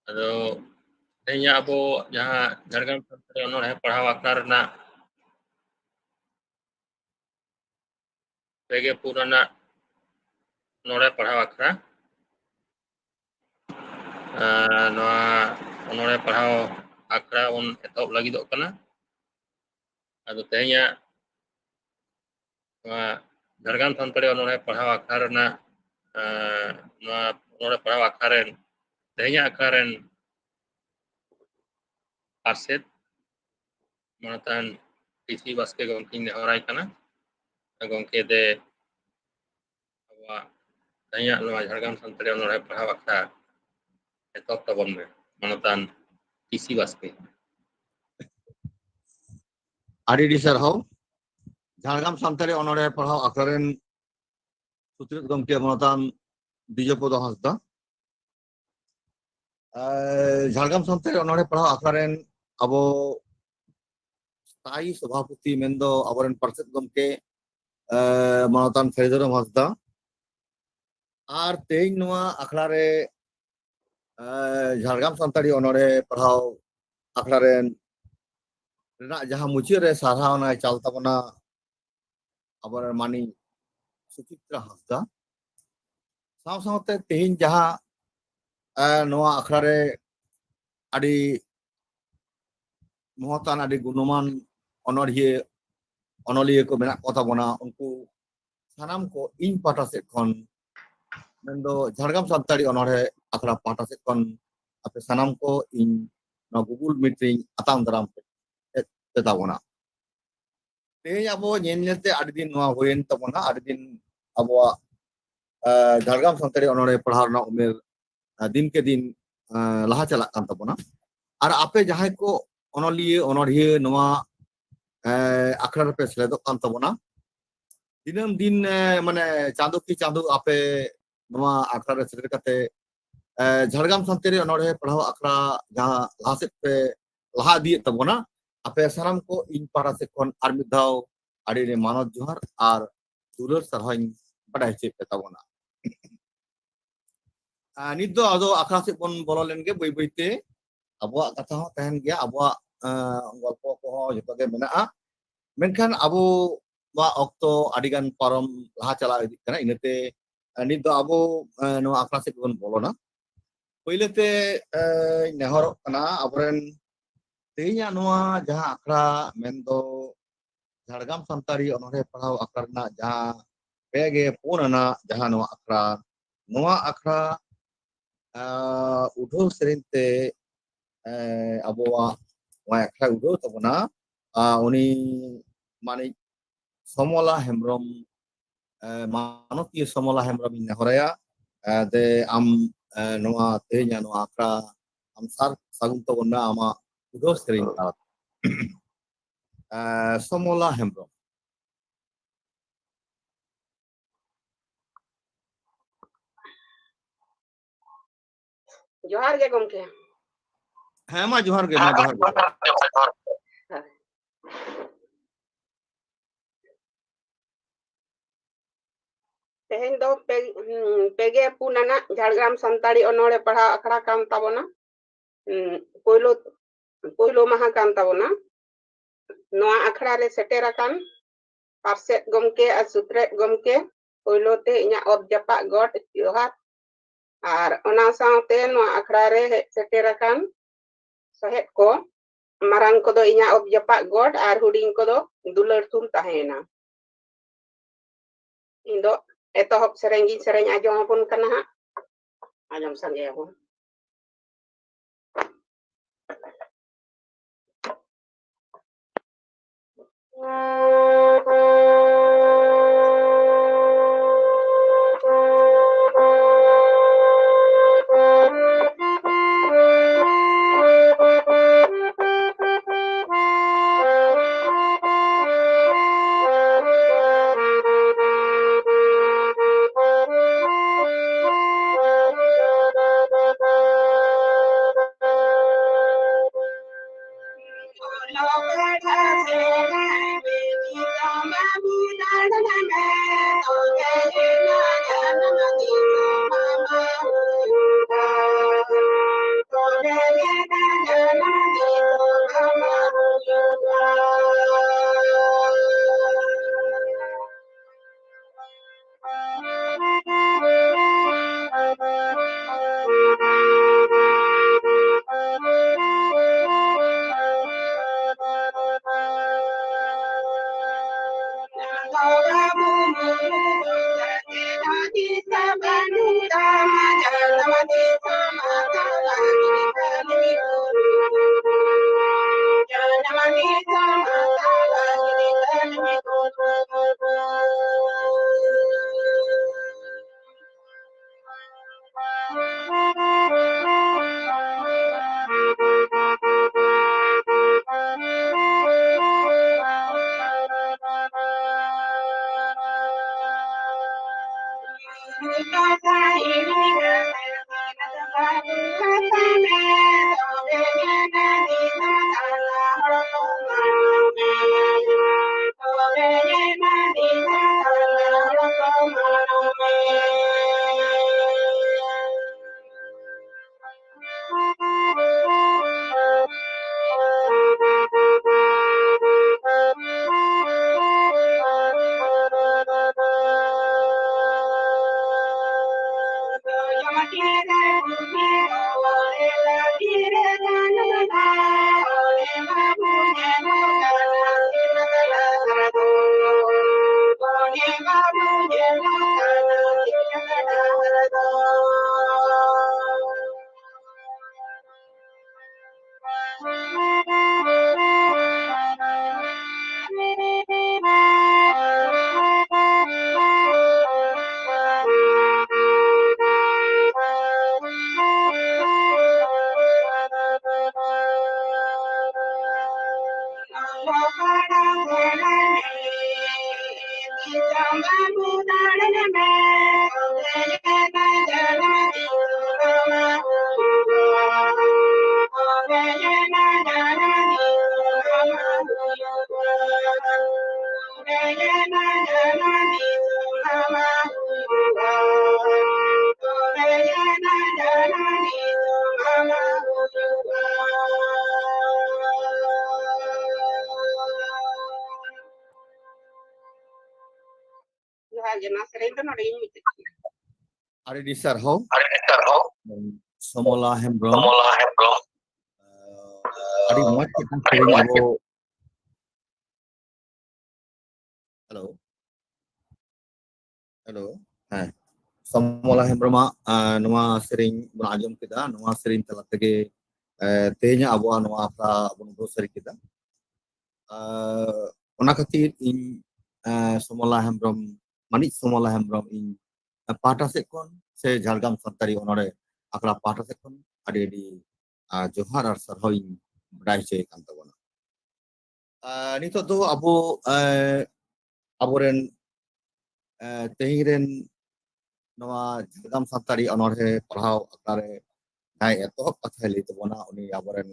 ᱟᱫᱚ ᱛᱮᱦᱮᱧᱟᱜ ᱟᱵᱚ ᱡᱟᱦᱟᱸ ᱡᱷᱟᱲᱜᱨᱟᱢ ᱥᱟᱱᱛᱟᱲᱤ ᱚᱱᱚᱬᱦᱮ ᱯᱟᱲᱦᱟᱣ ᱟᱠᱷᱲᱟ ᱨᱮᱱᱟᱜ ᱯᱮᱜᱮ ᱯᱩᱱ ᱟᱱᱟᱜ ᱚᱱᱚᱬᱦᱮ ᱯᱟᱲᱦᱟᱣ ᱟᱠᱷᱲᱟ ᱱᱚᱣᱟ ᱚᱱᱚᱬᱦᱮ ᱯᱟᱲᱦᱟᱣ ᱟᱠᱷᱲᱟ ᱵᱚᱱ ᱮᱛᱚᱦᱚᱵ ᱞᱟᱹᱜᱤᱫᱚᱜ ᱠᱟᱱᱟ। ᱟᱫᱚ ᱛᱮᱦᱮᱧᱟᱜ ᱱᱚᱣᱟ ᱡᱷᱟᱲᱜᱨᱟᱢ ᱥᱟᱱᱛᱟᱲᱤ ᱚᱱᱚᱬᱦᱮ ᱯᱟᱲᱦᱟᱣ ᱟᱠᱷᱲᱟ ᱨᱮᱱᱟᱜ ᱱᱚᱣᱟᱚᱱᱚᱬᱦᱮ ᱯᱟᱲᱦᱟᱣ ᱟᱠᱷᱲᱟ ᱨᱮᱱ ᱛᱮᱦᱮᱧᱟᱜ ᱟᱠᱷᱲᱟ ᱨᱮᱱ ᱯᱟᱨᱥᱮᱫ ᱢᱟᱱᱚᱛᱟᱱ ᱴᱤᱥᱤ ᱵᱟᱥᱠᱮ ᱜᱚᱢᱠᱮᱧ ᱱᱮᱦᱚᱨᱟᱭ ᱠᱟᱱᱟ ᱜᱚᱢᱠᱮ ᱫᱮ ᱟᱵᱚᱣᱟᱜ ᱛᱮᱦᱮᱧᱟᱜ ᱱᱚᱣᱟ ᱡᱷᱟᱲᱜᱨᱟᱢ ᱥᱟᱱᱛᱟᱲᱤ ᱚᱱᱚᱬᱦᱮ ᱯᱟᱲᱦᱟᱣ ᱟᱠᱷᱲᱟ ᱮᱛᱚᱦᱚᱵ ᱛᱟᱵᱚᱱ ᱢᱮ ᱢᱟᱱᱚᱛᱟᱱ ᱴᱤᱥᱤ ᱵᱟᱥᱠᱮ। ᱟᱹᱰᱤ ᱥᱟᱨᱦᱟᱣ ᱡᱷᱟᱲᱜᱨᱟᱢ ᱥᱟᱱᱛᱟᱲᱤ ᱚᱱᱚᱬᱦᱮ ᱯᱟᱲᱦᱟᱣ ᱟᱠᱷᱲᱟ ᱨᱮᱱ ᱥᱩᱛᱨᱮᱫ ᱜᱚᱢᱠᱮ ᱢᱟᱱᱚᱛᱟᱱ ᱵᱤᱡᱚᱭᱯᱚᱫᱚ ᱦᱟᱸᱥᱫᱟ, ᱡᱷᱟᱲᱜᱨᱟᱢ ᱥᱟᱱᱛᱟᱲᱤ ᱚᱱᱚᱬᱦᱮ ᱯᱟᱲᱦᱟᱣ ᱟᱠᱷᱲᱟ ᱨᱮᱱ ᱟᱵᱚ ᱥᱛᱷᱟᱭᱤ ᱥᱚᱵᱷᱟᱯᱚᱛᱤ ᱢᱮᱱᱫᱚ ᱟᱵᱚᱨᱮᱱ ᱯᱟᱨᱥᱮᱫ ᱜᱚᱢᱠᱮ ᱢᱟᱱᱚᱛᱟᱱ ᱯᱷᱮᱨᱤᱫᱩᱨᱟᱢ ᱦᱟᱸᱥᱫᱟ, ᱟᱨ ᱛᱮᱦᱮᱧ ᱱᱚᱣᱟ ᱟᱠᱷᱲᱟ ᱨᱮ ᱡᱷᱟᱲᱜᱨᱟᱢ ᱥᱟᱱᱛᱟᱲᱤ ᱚᱱᱚᱬᱦᱮ ᱯᱟᱲᱦᱟᱣ ᱟᱠᱷᱲᱟ ᱨᱮᱱ ᱨᱮᱱᱟᱜ ᱡᱟᱦᱟᱸ ᱢᱩᱪᱟᱹᱫ ᱨᱮ ᱥᱟᱨᱦᱟᱣᱱᱟᱭ ᱪᱟᱞ ᱛᱟᱵᱚᱱᱟ ᱟᱵᱚᱨᱮᱱ ᱢᱟᱱᱤ ᱥᱩᱪᱤᱛᱨᱟ ᱦᱟᱸᱥᱫᱟ, ᱥᱟᱶ ᱥᱟᱶᱛᱮ ᱛᱮᱦᱮᱧ ᱡᱟᱦᱟᱸ ᱱᱚᱣᱟ ᱟᱠᱷᱲᱟ ᱨᱮ ᱟᱹᱰᱤ ᱢᱚᱦᱚᱛᱟᱱ ᱟᱹᱰᱤ ᱜᱩᱱᱚᱢᱟᱱ ᱚᱱᱚᱞᱤᱭᱟᱹ ᱠᱚ ᱢᱮᱱᱟᱜ ᱠᱚ ᱛᱟᱵᱚᱱᱟ, ᱩᱱᱠᱩ ᱥᱟᱱᱟᱢ ᱠᱚ ᱤᱧ ᱯᱟᱦᱴᱟ ᱥᱮᱫ ᱠᱷᱚᱱ ᱢᱮᱱᱫᱚ ᱡᱷᱟᱲᱜᱨᱟᱢ ᱥᱟᱱᱛᱟᱲᱤ ᱚᱱᱚᱬᱦᱮ ᱟᱠᱷᱲᱟ ᱯᱟᱦᱴᱟ ᱥᱮᱫ ᱠᱷᱚᱱ ᱟᱯᱮ ᱥᱟᱱᱟᱢ ᱠᱚ ᱤᱧ ᱱᱚᱣᱟ ᱜᱩᱜᱩᱞ ᱢᱤᱴ ᱨᱤᱧ ᱟᱛᱟᱝ ᱫᱟᱨᱟᱢ ᱯᱮ ᱛᱟᱵᱚᱱᱟ। ᱛᱮᱦᱮᱧ ᱟᱵᱚ ᱧᱮᱞ ᱧᱮᱞᱛᱮ ᱟᱹᱰᱤ ᱫᱤᱱ ᱱᱚᱣᱟ ᱦᱩᱭᱮᱱ ᱛᱟᱵᱚᱱᱟ, ᱟᱹᱰᱤ ᱫᱤᱱ ᱟᱵᱚᱣᱟᱜ ᱡᱷᱟᱲᱜᱨᱟᱢ ᱥᱟᱱᱛᱟᱲᱤ ᱚᱱᱚᱬᱦᱮ ᱯᱟᱲᱦᱟᱣ ᱨᱮᱱᱟᱜ ᱩᱢᱮᱨ ᱫᱤᱱᱠᱮ ᱫᱤᱱ ᱞᱟᱦᱟ ᱪᱟᱞᱟᱜ ᱠᱟᱱ ᱛᱟᱵᱚᱱᱟ। ᱟᱨ ᱟᱯᱮ ᱡᱟᱦᱟᱸᱭ ᱠᱚ ᱚᱱᱚᱞᱤᱭᱟᱹ ᱚᱱᱚᱬᱦᱤᱭᱟᱹ ᱱᱚᱣᱟ ᱟᱠᱷᱲᱟ ᱨᱮᱯᱮ ᱥᱮᱞᱮᱫᱚᱜ ᱠᱟᱱ ᱛᱟᱵᱚᱱᱟ, ᱫᱤᱱᱟᱹᱢ ᱫᱤᱱ ᱢᱟᱱᱮ ᱪᱟᱸᱫᱳ ᱠᱤ ᱪᱟᱸᱫᱳ ᱟᱯᱮ ᱱᱚᱣᱟ ᱟᱠᱷᱲᱟ ᱨᱮ ᱥᱮᱴᱮᱨ ᱠᱟᱛᱮ ᱡᱷᱟᱲᱜᱨᱟᱢ ᱥᱟᱱᱛᱟᱲᱤ ọᱱᱚᱬᱦᱮ ᱯᱟᱲᱦᱟᱣ ᱟᱠᱷᱲᱟ ᱡᱟᱦᱟᱸ ᱞᱟᱦᱟ ᱥᱮᱫ ᱯᱮ ᱞᱟᱦᱟ ᱤᱫᱤᱭᱮᱫ ᱛᱟᱵᱚᱱᱟ, ᱟᱯᱮ ᱥᱟᱱᱟᱢ ᱠᱚ ᱤᱧ ᱯᱟᱦᱴᱟ ᱥᱮᱫ ᱠᱷᱚᱱ ᱟᱨ ᱢᱤᱫ ᱫᱷᱟᱣ ᱟᱹᱰᱤ ᱢᱟᱱᱚᱛ ᱡᱚᱦᱟᱨ ᱟᱨ ᱫᱩᱞᱟᱹᱲ ᱥᱟᱨᱦᱟᱣᱤᱧ ᱵᱟᱰᱟᱭ ᱦᱚᱪᱚᱭᱮᱫ ᱯᱮ ᱛᱟᱵᱚᱱᱟ। ᱱᱤᱛ ᱫᱚ ᱟᱫᱚ ᱟᱠᱷᱲᱟ ᱥᱮᱫ ᱵᱚᱱ ᱵᱚᱞᱚ ᱞᱮᱱᱜᱮ ᱵᱟᱹᱭ ᱵᱟᱹᱭᱛᱮ, ᱟᱵᱚᱣᱟᱜ ᱠᱟᱛᱷᱟ ᱦᱚᱸ ᱛᱟᱦᱮᱱ ᱜᱮᱭᱟ, ᱟᱵᱚᱣᱟᱜ ᱜᱚᱞᱯᱚ ᱠᱚᱦᱚᱸ ᱡᱚᱛᱚ ᱜᱮ ᱢᱮᱱᱟᱜᱼᱟ, ᱢᱮᱱᱠᱷᱟᱱ ᱟᱵᱚᱣᱟᱜ ᱚᱠᱛᱚ ᱟᱹᱰᱤᱜᱟᱱ ᱯᱟᱨᱚᱢ ᱞᱟᱦᱟ ᱪᱟᱞᱟᱣ ᱤᱫᱤᱜ ᱠᱟᱱᱟ, ᱤᱱᱟᱹᱛᱮ ᱱᱤᱛ ᱫᱚ ᱟᱵᱚ ᱱᱚᱣᱟ ᱟᱠᱷᱲᱟ ᱥᱮᱫ ᱵᱚᱱ ᱵᱚᱞᱚᱱᱟ। ᱯᱳᱭᱞᱳᱛᱮ ᱱᱮᱦᱚᱨᱚᱜ ᱠᱟᱱᱟ ᱟᱵᱚᱨᱮᱱ ᱛᱮᱦᱮᱧᱟᱜ ᱱᱚᱣᱟ ᱡᱟᱦᱟᱸ ᱟᱠᱷᱲᱟ ᱢᱮᱱᱫᱚ ᱡᱷᱟᱲᱜᱨᱟᱢ ᱥᱟᱱᱛᱟᱲᱤ ᱚᱱᱚᱬᱦᱮ ᱯᱟᱲᱦᱟᱣ ᱟᱠᱷᱲᱟ ᱨᱮᱱᱟᱜ ᱡᱟᱦᱟᱸ ᱯᱮᱜᱮ ᱯᱩᱱ ᱟᱱᱟᱜ ᱡᱟᱦᱟᱸ ᱱᱚᱣᱟ ᱟᱠᱷᱲᱟ ᱩᱰᱷᱟᱹᱣ ᱥᱮᱨᱮᱧ ᱛᱮ ᱟᱵᱚᱣᱟᱜ ᱱᱚᱣᱟ ᱟᱠᱷᱲᱟ ᱩᱰᱷᱟᱹᱣ ᱛᱟᱵᱚᱱᱟ ᱩᱱᱤ ᱢᱟᱱᱤᱡ ᱥᱚᱢᱚᱞᱟ ᱦᱮᱢᱵᱨᱚᱢ, ᱢᱟᱱᱚᱛᱤᱭᱟᱹ ᱥᱚᱢᱚᱞᱟ ᱦᱮᱢᱵᱨᱚᱢᱤᱧ ᱱᱮᱦᱚᱨᱟᱭᱟ ᱡᱮ ᱟᱢ ᱱᱚᱣᱟ ᱛᱮᱦᱮᱧᱟᱜ ᱱᱚᱣᱟ ᱟᱠᱷᱲᱟ ᱟᱢ ᱥᱟᱨ ᱥᱟᱹᱜᱩᱱ ᱛᱟᱵᱚᱱᱟ ᱟᱢᱟᱜ ᱩᱰᱷᱟᱹᱣ ᱥᱮᱨᱮᱧ ᱛᱟᱞᱟᱛᱮ। ᱥᱚᱢᱚᱞᱟ ᱦᱮᱢᱵᱨᱚᱢ। ᱡᱚᱦᱟᱨ ᱜᱮ ᱜᱚᱢᱠᱮ। ᱦᱮᱸ ᱢᱟ ᱡᱚᱦᱟᱨ ᱜᱮ, ᱢᱟ ᱡᱚᱦᱟᱨ ᱜᱮ। ᱛᱮᱦᱮᱧ ᱫᱚ ᱯᱮᱜᱮ ᱯᱩᱱ ᱟᱱᱟᱜ ᱡᱷᱟᱲᱜᱨᱟᱢ ᱥᱟᱱᱛᱟᱲᱤ ᱚᱱᱚᱬᱦᱮ ᱯᱟᱲᱦᱟᱣ ᱟᱠᱷᱲᱟ ᱠᱟᱱ ᱛᱟᱵᱚᱱᱟ, ᱯᱳᱭᱞᱳ ᱢᱟᱦᱟ ᱠᱟᱱ ᱛᱟᱵᱚᱱᱟ। ᱱᱚᱣᱟ ᱟᱠᱷᱲᱟ ᱨᱮ ᱥᱮᱴᱮᱨ ᱟᱠᱟᱱ ᱯᱟᱨᱥᱮᱫ ᱜᱚᱢᱠᱮ ᱟᱨ ᱥᱩᱛᱨᱮᱫ ᱜᱚᱢᱠᱮ, ᱯᱳᱭᱞᱳ ᱛᱮ ᱤᱧᱟᱹᱜ ᱚᱛ ᱡᱟᱯᱟᱜ ᱜᱚᱰ ᱡᱚᱦᱟᱨ, ᱟᱨ ᱚᱱᱟ ᱥᱟᱶᱛᱮ ᱱᱚᱣᱟ ᱟᱠᱷᱲᱟ ᱨᱮ ᱦᱮᱡ ᱥᱮᱴᱮᱨ ᱟᱠᱟᱱ ᱥᱚᱦᱮᱫ ᱠᱚ, ᱢᱟᱨᱟᱝ ᱠᱚᱫᱚ ᱤᱧᱟᱹᱜ ᱚᱛ ᱡᱟᱯᱟᱜ ᱜᱚᱰ ᱟᱨ ᱦᱩᱰᱤᱧ ᱠᱚᱫᱚ ᱫᱩᱞᱟᱹᱲ ᱛᱷᱩᱢ ᱛᱟᱦᱮᱸᱭᱮᱱᱟ। ᱤᱧ ᱫᱚ ᱮᱛᱚᱦᱚᱵ ᱥᱮᱨᱮᱧ ᱜᱤᱧ ᱥᱮᱨᱮᱧ ᱟᱸᱡᱚᱢ ᱟᱵᱚᱱ ᱠᱟᱱᱟ ᱦᱟᱸᱜ, ᱟᱸᱡᱚᱢ ᱥᱟᱸᱜᱮᱭᱟᱵᱚᱱ। Ari disarhau Somola Hembrom Ari muat kita sering abo Halo Somola Hembroma numa sering berajam kita numa sering telah tege tehnya abo numa apa abon sering kita ona khatir in Somola Hembrom manik Somola Hembrom in pata sekon se Jhargam Santari onore akla pata sekon ada di Johar ar sarhoin berdai ce kantabona nito tu abo aboren tehiren nova Jhargam Santari onore parhau akare nai etohop katha lei tabona uni aboren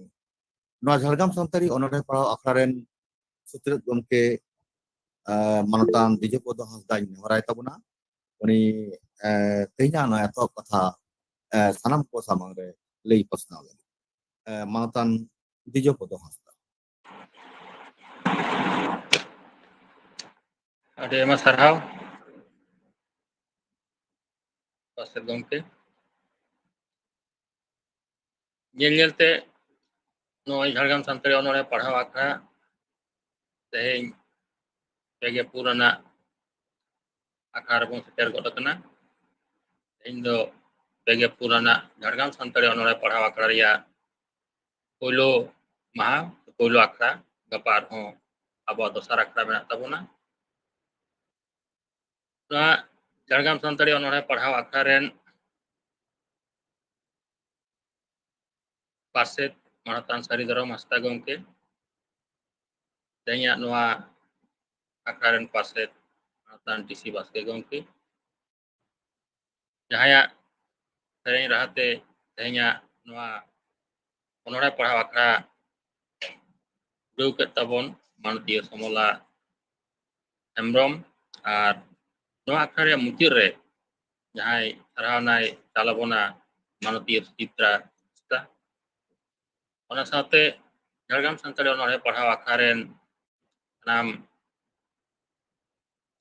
nova Jhargam Santari onore parhau akaren sutrit gomke manatan Dijopodo Hasdai horai tabona uni tehnya no etohop katha sanam ko samang re lei pasna manatan Dijopodo Hasdai Ada Mas Harhau Pastor gomke ñelte no Jhargam Santari onore parhau akra teheng pege purana akar bong seter god kana indo pege purana Jhargam Santari onore parhau akra ya polo maha polo akra gapar ho abo dosar akra menak tabona na Jhargam Santari onore parhau akaren paset manatan Saridoro Masta gomke tehnya noa akaren paset manatan DC Baske gomke jahaya sering rahate tehnya noa onore parhau akra duket tabon manutia Somola Hembrom ar noa akra mutir re jahai sarhanai talabona manutia Citra sta ᱚᱱᱟ ᱥᱟᱶᱛᱮ ᱡᱷᱟᱲᱜᱨᱟᱢ ᱥᱟᱱᱛᱟᱲᱤ ᱚᱱᱚᱬᱦᱮ ᱯᱟᱲᱦᱟᱣ ᱟᱠᱷᱲᱟ ᱨᱮᱱ ᱥᱟᱱᱟᱢ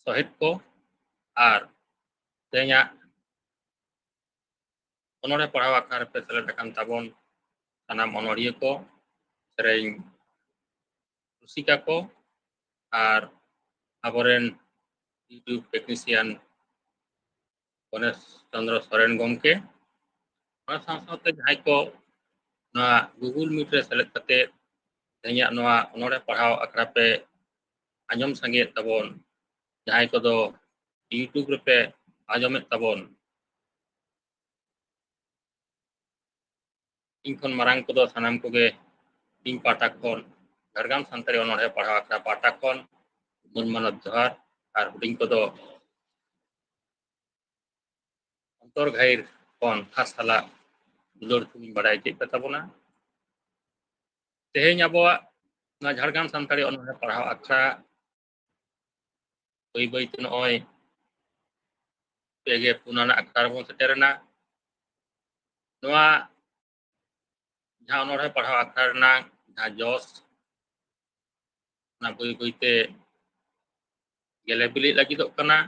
ᱥᱚᱦᱮᱫ ᱠᱚ ᱟᱨ ᱛᱮᱦᱮᱧᱟᱜ ᱚᱱᱚᱬᱦᱮ ᱯᱟᱲᱦᱟᱣ ᱟᱠᱷᱲᱟ ᱨᱮᱯᱮ ᱥᱮᱞᱮᱫ ᱟᱠᱟᱱ ᱛᱟᱵᱚᱱ ᱥᱟᱱᱟᱢ ᱚᱱᱚᱲᱦᱤᱭᱟᱹ ᱠᱚ, ᱥᱮᱨᱮᱧ ᱨᱩᱥᱤᱠᱟ ᱠᱚ ᱟᱨ ᱟᱵᱚᱨᱮᱱ ᱤᱭᱩᱴᱩᱵ ᱴᱮᱠᱱᱤᱥᱤᱭᱟᱱ ᱜᱚᱱᱮশ ᱪᱚন্দ্র ᱥᱚᱨᱮᱱ ᱜᱚᱢᱠᱮ, ᱚᱱᱟ ᱥᱟᱶᱛᱮ ᱡᱟᱦᱟᱸᱭ ᱠᱚ ᱱᱚᱣᱟ ᱜᱩᱜᱩᱞ ᱢᱤᱴ ᱨᱮ ᱥᱮᱞᱮᱫ ᱠᱟᱛᱮ ᱛᱮᱦᱮᱧᱟᱜ ᱱᱚᱣᱟ ᱚᱱᱚᱬᱦᱮ ᱯᱟᱲᱦᱟᱣ ᱟᱠᱷᱲᱟ ᱯᱮ ᱟᱸᱡᱚᱢ ᱥᱟᱸᱜᱮᱭᱮᱫ ᱛᱟᱵᱚᱱ, ᱡᱟᱦᱟᱸᱭ ᱠᱚᱫᱚ ᱤᱭᱩᱴᱩᱵ ᱨᱮᱯᱮ ᱟᱸᱡᱚᱢᱮᱫ ᱛᱟᱵᱚᱱ, ᱤᱧ ᱠᱷᱚᱱ ᱢᱟᱨᱟᱝ ᱠᱚᱫᱚ ᱥᱟᱱᱟᱢ ᱠᱚᱜᱮ ᱤᱧ ᱯᱟᱦᱴᱟ ᱠᱷᱚᱱ ᱡᱷᱟᱲᱜᱨᱟᱢ ᱥᱟᱱᱛᱟᱲᱤ ᱚᱱᱚᱬᱦᱮ ᱯᱟᱲᱦᱟᱣ ᱟᱠᱷᱲᱟ ᱯᱟᱦᱴᱟ ᱠᱷᱚᱱ ᱢᱟᱹᱱ ᱢᱟᱱᱚᱛ ᱡᱚᱦᱟᱨ, ᱟᱨ ᱦᱩᱰᱤᱧ ᱠᱚᱫᱚ ᱚᱱᱛᱚᱨ ᱜᱟᱹᱦᱤᱨ ᱠᱷᱚᱱ ᱠᱷᱟᱥ ᱥᱟᱞᱟᱜ ᱫᱩᱞᱟᱹᱲ ᱛᱤᱧ ᱵᱟᱲᱟᱭ ᱪᱮᱫ ᱯᱮ ᱛᱟᱵᱚᱱᱟ᱾ ᱛᱮᱦᱮᱧ ᱟᱵᱚᱣᱟᱜ ᱱᱚᱣᱟ ᱡᱷᱟᱲᱜᱨᱟᱢ ᱥᱟᱱᱛᱟᱲᱤ ᱚᱱᱚᱬᱦᱮ ᱯᱟᱲᱦᱟᱣ ᱟᱠᱷᱲᱟ ᱵᱟᱹᱭ ᱵᱟᱹᱭᱛᱮ ᱱᱚᱜᱼᱚᱭ ᱯᱮ4 ᱟᱱᱟᱜ ᱟᱠᱷᱲᱟ ᱨᱮᱵᱚᱱ ᱥᱮᱴᱮᱨᱮᱱᱟ᱾ ᱱᱚᱣᱟ ᱡᱟᱦᱟᱸ ᱚᱱᱚᱬᱦᱮ ᱯᱟᱲᱦᱟᱣ ᱟᱠᱷᱲᱟ ᱨᱮᱱᱟᱜ ᱡᱟᱦᱟᱸ ᱡᱚᱥ, ᱚᱱᱟ ᱵᱟᱹᱭ ᱵᱟᱹᱭᱛᱮ ᱜᱮᱞᱮ ᱵᱤᱞᱤᱜ ᱞᱟᱹᱜᱤᱫᱚᱜ ᱠᱟᱱᱟ,